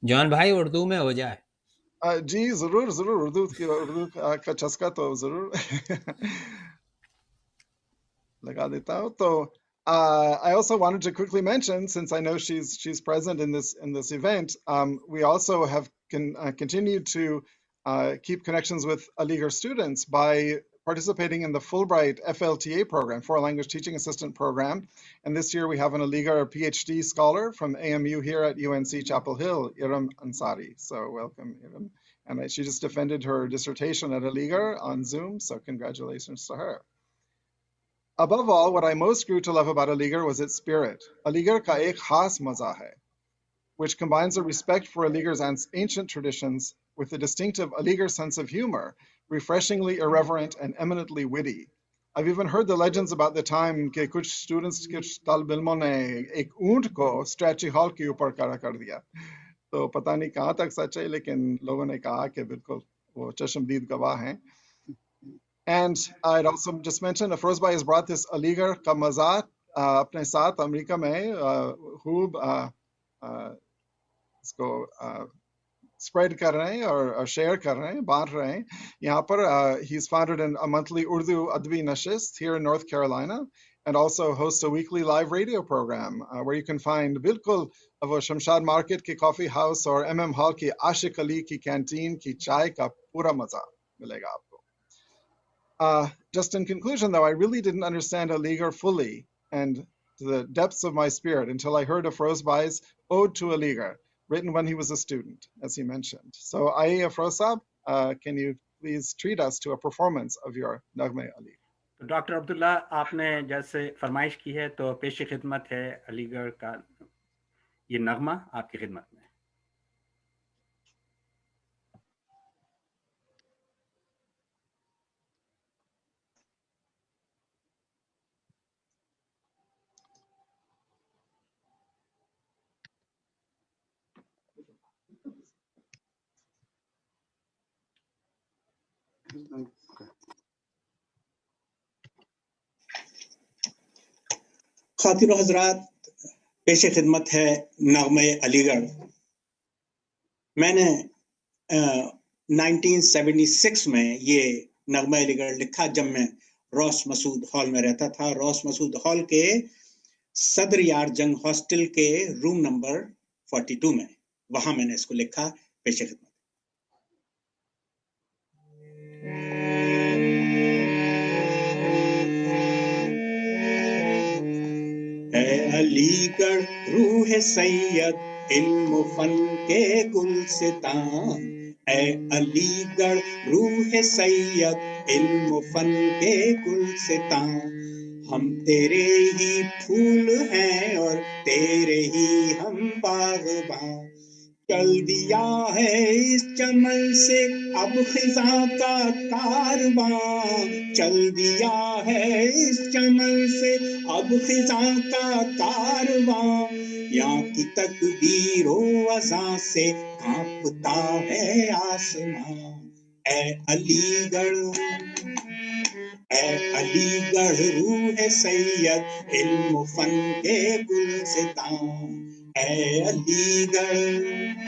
John भाई उर्दू में हो जाए। जी जरूर जरूर, उर्दू का चस्का तो जरूर लगा देता हूँ। तो I also wanted to quickly mention, since I know she's present in this event, we also have continued to keep connections with Aligarh students by participating in the Fulbright FLTA program, Foreign Language Teaching Assistant program. And this year we have an Aligarh PhD scholar from AMU here at UNC Chapel Hill, Iram Ansari. So welcome, Iram. And she just defended her dissertation at Aligarh on Zoom, so congratulations to her. Above all, what I most grew to love about Aligarh was its spirit. Aligarh ka ek khas maza hai, which combines a respect for Aligarh's ancient traditions with a distinctive Aligarh sense of humor, refreshingly irreverent and eminently witty. I've even heard the legends about the time कि कुछ students कुछ talib ilmon ने एक ऊंट को Stratchy Hall के ऊपर खड़ा कर दिया. तो पता नहीं कहाँ तक सच है, लेकिन लोगों ने कहा कि बिल्कुल वो चश्मदीद गवाह हैं. And I'd also just mention, Afrozbhai has brought this Aligarh ka mazat apne saath America mein खूब इसको spread कर रहे हैं और share कर रहे हैं, बांट रहे हैं. यहाँ पर he's founded a monthly Urdu Adbi Nashist here in North Carolina, and also hosts a weekly live radio program where you can find bilkul वो शमशाद market की coffee house और MM Hall की Ashik Ali की canteen की चाय का पूरा मजा मिलेगा आपको. Just in conclusion, though, I really didn't understand Aligarh fully and to the depths of my spirit until I heard Afrozbhai's Ode to Aligarh, written when he was a student, as he mentioned. So, Aye Afrozab, can you please treat us to a performance of your Naghme Ali? Doctor Abdullah, आपने जैसे फरमाइश की है तो पेश खिदमत है अलीगढ़ का ये नगमा आपकी खिदमत में. खातिन हजरात, पेश खिदमत है नगमे अलीगढ़. मैंने 1976 में ये नगमा अलीगढ़ लिखा जब मैं रॉस मसूद हॉल में रहता था. रॉस मसूद हॉल के सदर यार जंग हॉस्टल के रूम नंबर 42 में, वहां मैंने इसको लिखा. पेश खिदमत. अलीगढ़ रूह सैयद इल्म फन के गुलसितां, ऐ अलीगढ़ रूह सैयद इल्म फन के गुलसितां. हम तेरे ही फूल हैं और तेरे ही हम बागबां. चल दिया है इस चमन से अब खिज़ां का कारवां. चल दिया है इस चमन से अब खिज़ां का कारवां. यहाँ की तकदीरो अज़ां से कांपता है आसमां. ऐ अलीगढ़, ऐ अलीगढ़ रूह सैयद इल्म फन के गुलसितां. ऐ अलीगढ़,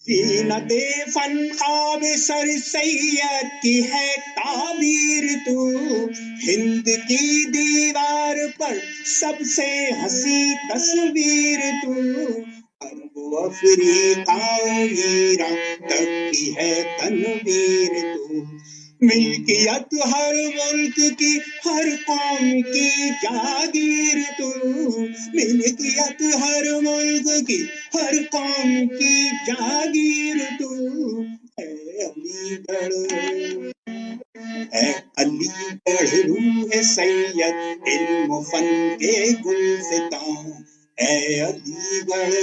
सीनते फन ख्वाब सर सैयद की है ताबीर तू. हिंद की दीवार पर सबसे हंसी तस्वीर तू. अरब अफ्रीका ईरान तक की है तनवीर तू, मिल्कियत हर मुल्क की हर कौम की जागीर तू, मिल्कियत हर मुल्क की हर कौम की जागीर तू, है अलीगढ़, है अलीगढ़ रूह सैयद इल्म फन के गुलसितां, है अलीगढ़।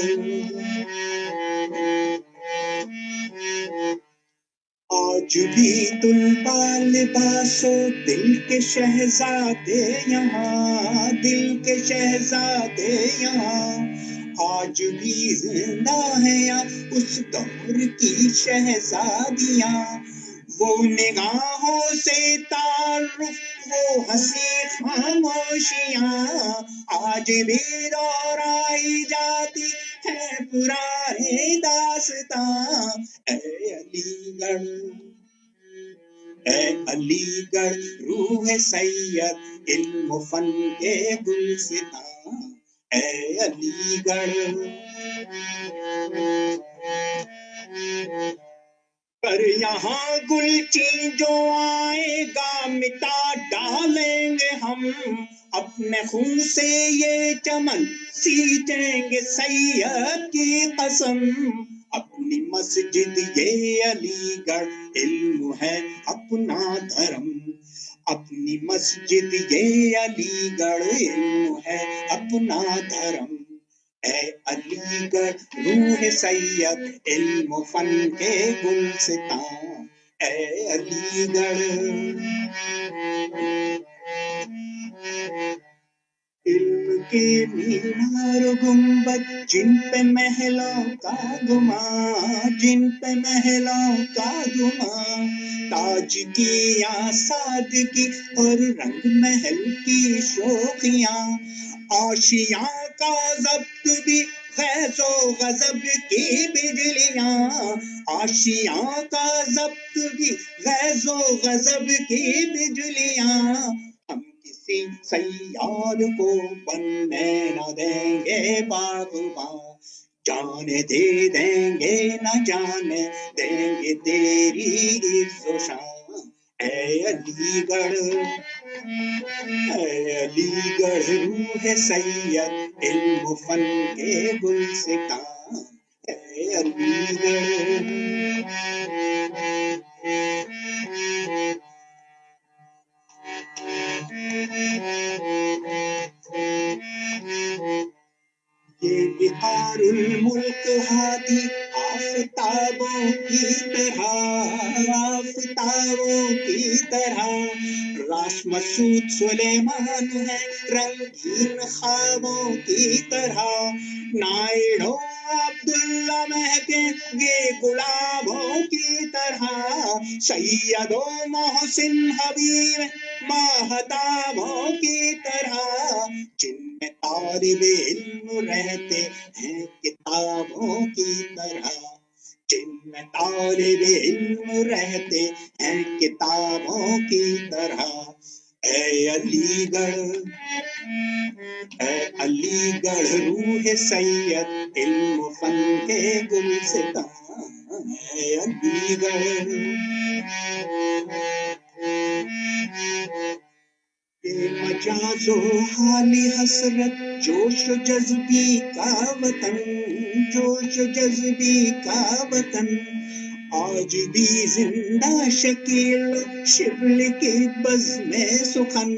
आज भी तुल्बा लिबासो दिल के शहजादे यहाँ, दिल के शहजादे यहाँ, आज भी जिंदा है या उस दौर की शहजादियाँ, वो निगाहों से तारुफ, वो हंसी खामोशियाँ, आज भी दोहराई जाती है पुरानी दास्तां, ऐ अलीगढ़, ऐ अलीगढ़ रूह सैयद इल्म फन के गुलसितां, ऐ अलीगढ़। पर यहाँ गुलची जो आएगा मिटा डालेंगे हम, अपने खून से ये चमन सींचेंगे सैयद की कसम, अपनी मस्जिद ये अलीगढ़ इल्म है अपना धर्म, अपनी मस्जिद ये अलीगढ़ इल्म है अपना धर्म, ऐ अलीगढ़ रूह सैयद इल्म फन के गुलसितां, ऐ अलीगढ़। इल्म के मीनार गुंबद जिन पे महलों का गुमां, जिन पे महलों का गुमां, ताज की या सादगी और रंग महल की शोखियां, आशियां का ज़ब्त भी फैज़ो गज़ब की बिजलियां, आशियां का ज़ब्त भी फैज़ो गज़ब की बिजलियां, हम किसी सैयार को बनने न देंगे बागबां, जाने दे देंगे न जाने देंगे तेरी इज़्ज़ो शान, ऐ अलीगढ़, ऐ अलीगढ़ रूह सैयद इल्म फन के गुलसितां, ऐ अलीगढ़। ये बिहारुल मुल्क हादी आफताबों की तरह, आफताबों की तरह, राश मसूद सुलेमान है रंगीन ख्वाबों की तरह, नायडो अब्दुल्ला महके ये गुलाबों की तरह, सैयदो मोहसिन हबीब महताबों की तरह, जिनमें तालिबे इल्म रहते हैं किताबों की तरह, जिनमें तालिबे इल्म रहते हैं किताबों की तरह, ऐ अलीगढ़, ऐ अलीगढ़ रूह सैयद इल्म फन के गुलसितां, ऐ अलीगढ़। ये मजाजो हाली हसरत जोश जज्बी का वतन, जोश जज्बी का वतन, आज भी जिंदा शकील शिबल के बज़ में सुखन,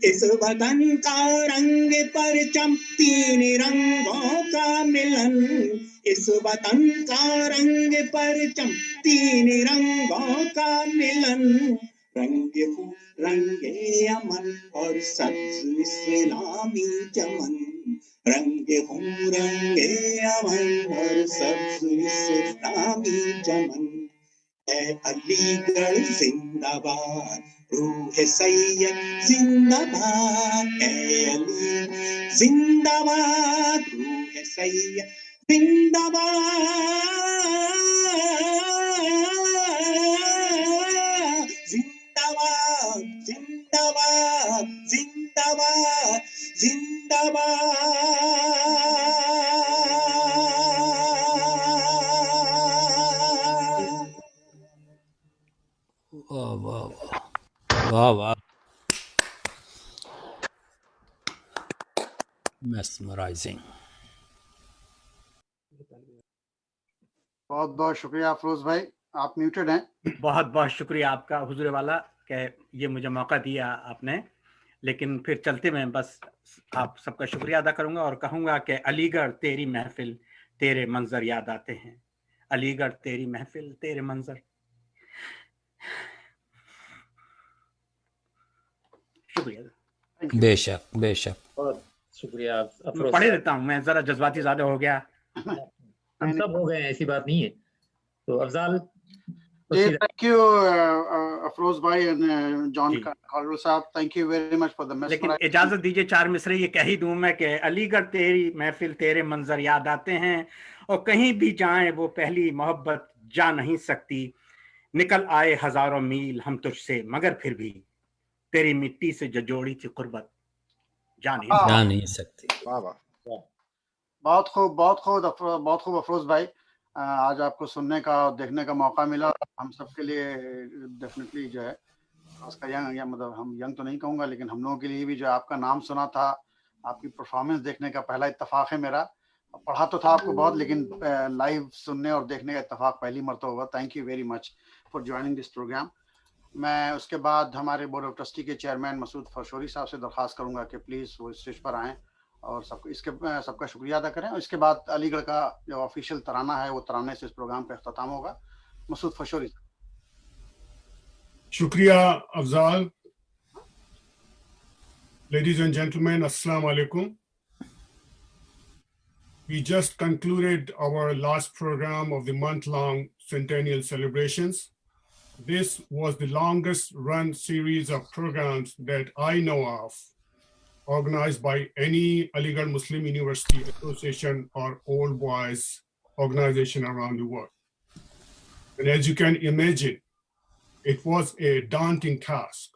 इस वतन का रंग परचम तीन रंगों का मिलन, इस वतन का रंग परचम तीन रंगों का मिलन, रंगे रंगे अमन और सब्ज इस्लामी चमन, रंगे रंगे अमन और सब्ज इस्लामी चमन, ऐ अलीगढ़ जिंदाबाद रूह सैयद जिंदाबाद, ऐ अली जिंदाबाद रूह सैयद जिंदाबाद, जिंदाबाद जिंदाबाद जिंदाबाद जिंदाबाद। वाह वाह, mesmerizing. बहुत बहुत शुक्रिया अफरोज भाई, आप म्यूटेड हैं। बहुत बहुत शुक्रिया आपका हुजूर वाला कि ये मुझे मौका दिया आपने। लेकिन फिर चलते मैं बस आप सबका शुक्रिया अदा करूंगा और कहूंगा कि अलीगढ़ तेरी महफिल तेरे मंजर याद आते हैं, अलीगढ़ तेरी महफिल तेरे मंजर। शुक्रिया। बेशक बेशक। बहुत शुक्रिया मैं अफरोज पढ़े साहब। देता हूँ, मैं जरा जज्बाती ज्यादा हो गया। हम सब हो गए हैं, ऐसी बात नहीं है। तो अफजाल थैंक यू अफरोज भाई एंड जॉन कॉलर साहब, thank you very much for the लेकिन मेस्मराइजिंग। इजाजत दीजिए 4 मिसरे ये कह ही दूं मैं कि अलीगढ़ तेरी महफिल तेरे मंजर याद आते हैं, और कहीं भी जाएं वो पहली मोहब्बत जा नहीं सकती। निकल आए हजारों मील हम तुझसे मगर फिर भी तेरी मिट्टी से जो जोड़ी थी कुर्बत जा नहीं सकती। वाह वाह, बहुत खूब, बहुत खूब, बहुत खूब अफरोज भाई। आज आपको सुनने का और देखने का मौका मिला, हम सबके लिए डेफिनेटली जो है, खासकर यंग, या मतलब हम यंग तो नहीं कहूँगा, लेकिन हम लोगों के लिए भी जो आपका नाम सुना था, आपकी परफॉर्मेंस देखने का पहला इत्तेफाक है मेरा। पढ़ा तो था आपको बहुत, लेकिन लाइव सुनने और देखने का इत्तेफाक पहली मरतबा हुआ। Thank you very much for joining this programme. मैं उसके बाद हमारे बोर्ड ऑफ ट्रस्टी के चेयरमैन मसूद फशोरी साहब से दरख्वास्त करूंगा कि प्लीज़ वो स्टेज पर आएँ और सबका शुक्रिया अदा करें। और इसके बाद अलीगढ़ का जो ऑफिशियल तराना है, वो तराने से इस प्रोग्राम का अख्ताम होगा। मसूद फशोरी। शुक्रिया Afzal. Ladies and gentlemen, Assalamu alaikum. We just concluded our last program of the month-long Centennial celebrations. This was the longest run series of programs that I know of, organized by any Aligarh Muslim University Association or Old Boys organization around the world. And as you can imagine, it was a daunting task.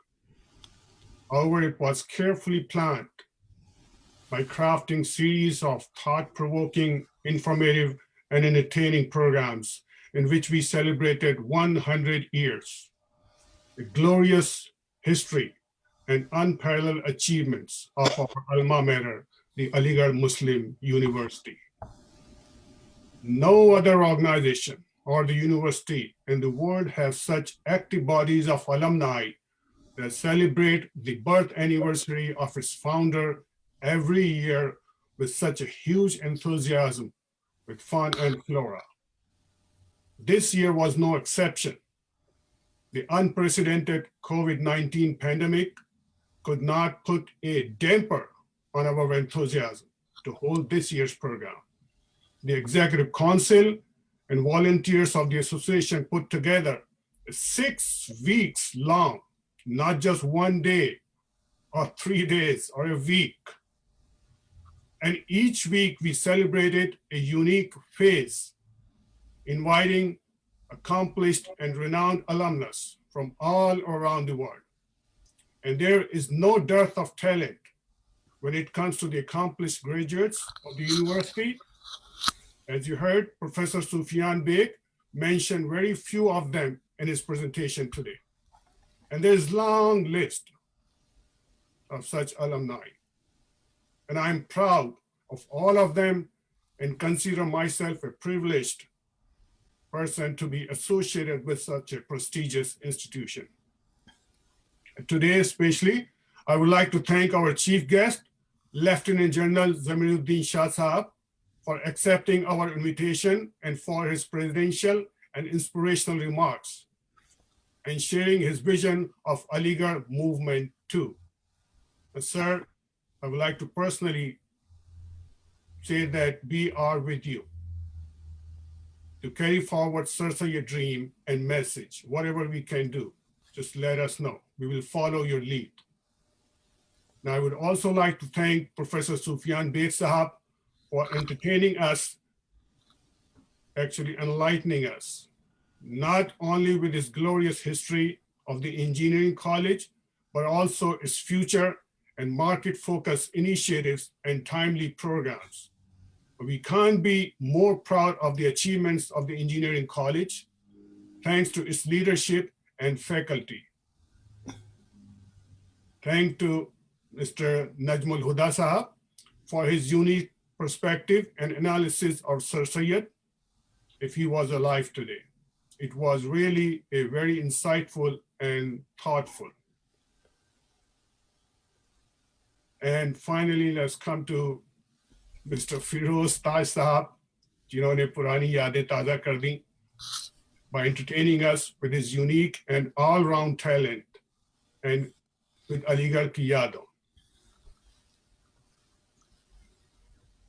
However, it was carefully planned by crafting series of thought-provoking, informative, and entertaining programs in which we celebrated 100 years, the glorious history and unparalleled achievements of our alma mater, the Aligarh Muslim University. No other organization or the university in the world has such active bodies of alumni that celebrate the birth anniversary of its founder every year with such a huge enthusiasm, with fun and flora. This year was no exception. The unprecedented COVID-19 pandemic could not put a damper on our enthusiasm to hold this year's program. The Executive Council and volunteers of the association put together a 6 weeks long, not just one day or 3 days or a week. And each week we celebrated a unique phase, inviting accomplished and renowned alumnus from all around the world. And there is no dearth of talent when it comes to the accomplished graduates of the university. As you heard, Professor Sufyan Beg mentioned very few of them in his presentation today. And there's a long list of such alumni. And I'm proud of all of them and consider myself a privileged person to be associated with such a prestigious institution. And today, especially, I would like to thank our chief guest, Lieutenant General Zamiruddin Shah Saab, for accepting our invitation and for his presidential and inspirational remarks and sharing his vision of Aligarh movement too. And sir, I would like to personally say that we are with you to carry forward your dream and message. Whatever we can do, just let us know. We will follow your lead. Now, I would also like to thank Professor Sufyan Beg Sahab for entertaining us, actually enlightening us, not only with its glorious history of the engineering college, but also its future and market-focused initiatives and timely programs. We can't be more proud of the achievements of the engineering college, thanks to its leadership and faculty. Thank to Mr. Najmul Huda Sahab for his unique perspective and analysis of Sir Syed if he was alive today. It was really a very insightful and thoughtful. And finally, let's come to Mr. Firoz Taj Sahab, जिन्होंने पुरानी यादें ताज़ा कर दी by entertaining us with his unique and all-round talent and with Aligarh ki yaadon.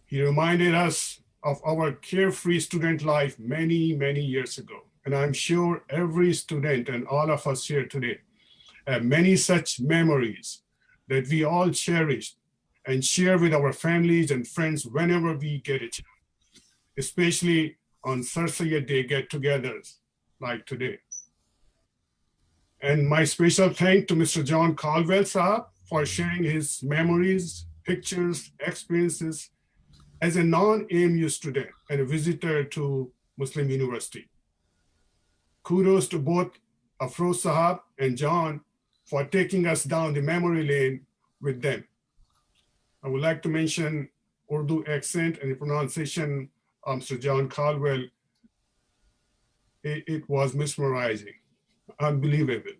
He reminded us of our carefree student life many, many years ago. And I'm sure every student and all of us here today have many such memories that we all cherish and share with our families and friends whenever we get a chance, especially on Sir Syed Day get-togethers like today. And my special thanks to Mr. John Caldwell Sahab for sharing his memories, pictures, experiences as a non-AMU student and a visitor to Muslim University. Kudos to both Afroz Sahab and John for taking us down the memory lane with them. I would like to mention Urdu accent and the pronunciation of Mr. John Caldwell. It was mesmerizing, unbelievable.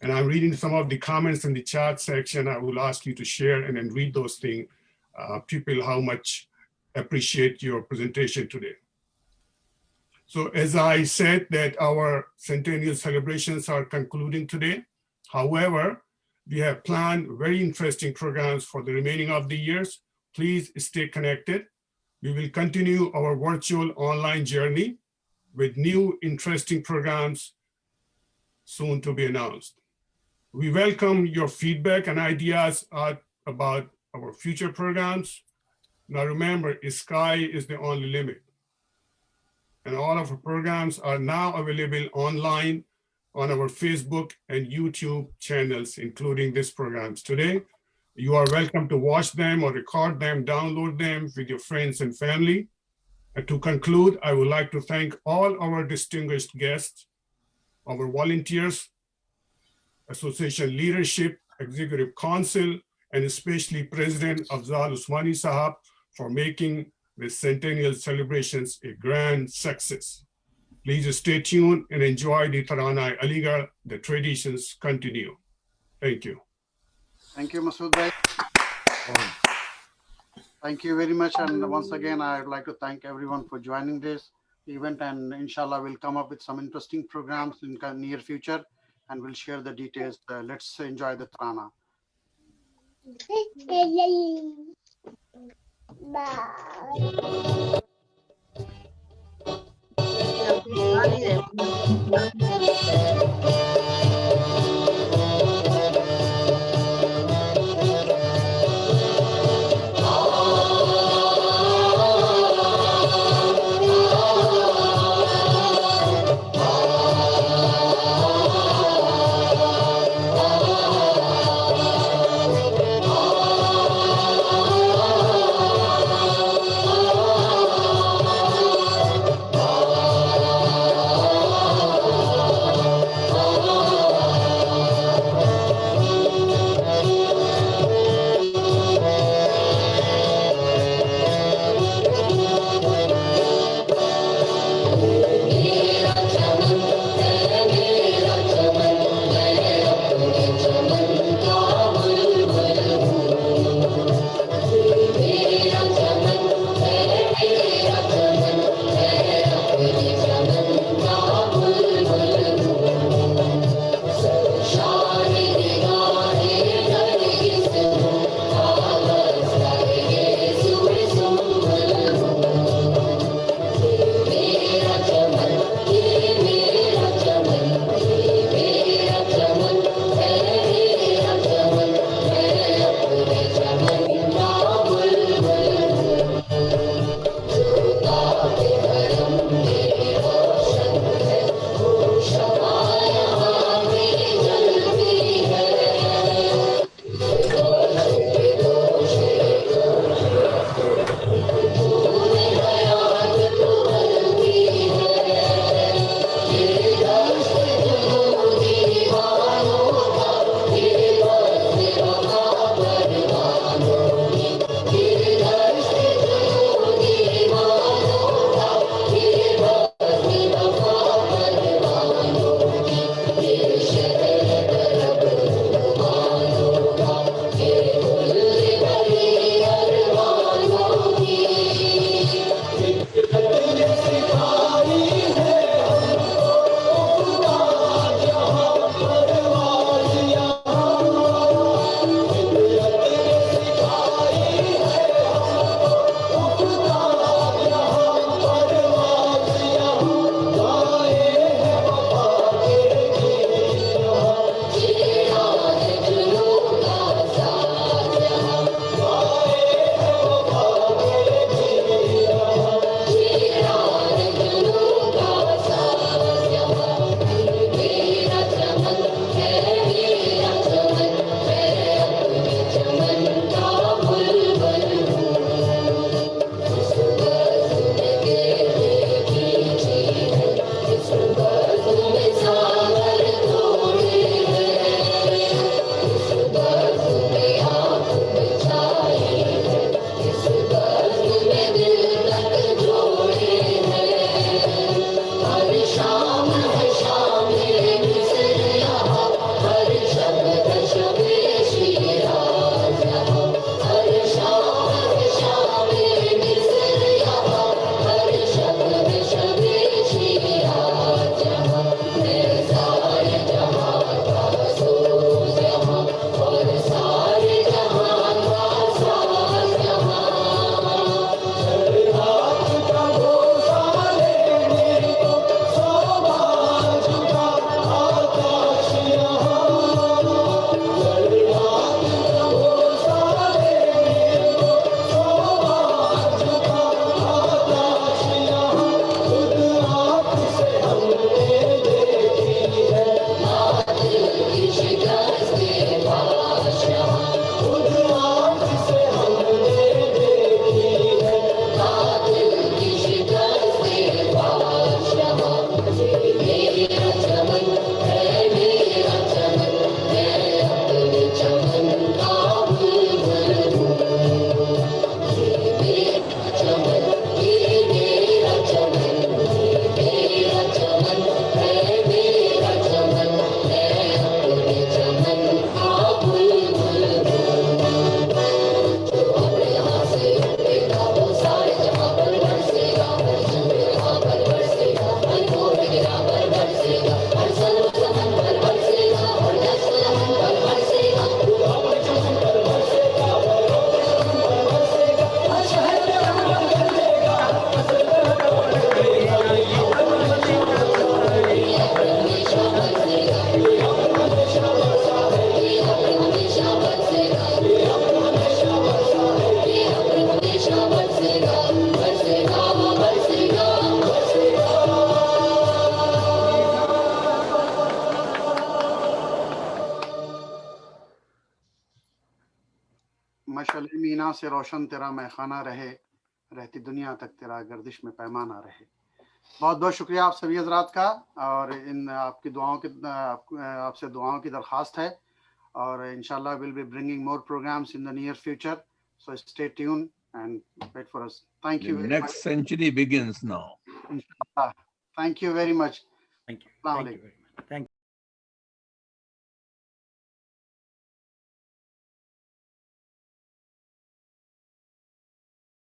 And I'm reading some of the comments in the chat section. I will ask you to share and then read those things. People how much appreciate your presentation today. So as I said that our Centennial celebrations are concluding today. However, we have planned very interesting programs for the remaining of the years. Please stay connected. We will continue our virtual online journey with new interesting programs soon to be announced. We welcome your feedback and ideas about our future programs. Now remember, sky is the only limit. And all of our programs are now available online on our Facebook and YouTube channels, including these programs today. You are welcome to watch them or record them, download them with your friends and family. And to conclude, I would like to thank all our distinguished guests, our volunteers, association leadership, executive council, and especially President Afzal Usmani Sahab for making the Centennial celebrations a grand success. Please stay tuned and enjoy the Tarana Aligarh. The traditions continue. Thank you. Thank you, Masood Bhai. Thank you very much. And once again, I'd like to thank everyone for joining this event. And inshallah, we'll come up with some interesting programs in the near future and we'll share the details. Let's enjoy the Tarana. मशअले Meena से रोशन तेरा मैखाना रहे, रहती दुनिया तक तेरा गर्दिश में पैमाना रहे। बहुत बहुत शुक्रिया आप सभी हजरात का, और इन आपकी दुआओं की आपसे दुआओं की दरख्वास्त है, और इंशाल्लाह will be bringing more programmes in the near future, so stay tune and wait for us. Thank you. Next century begins now. Inshallah. Thank you very much. Thank you. Assalamu Thank you alaikum. very much. Thank you.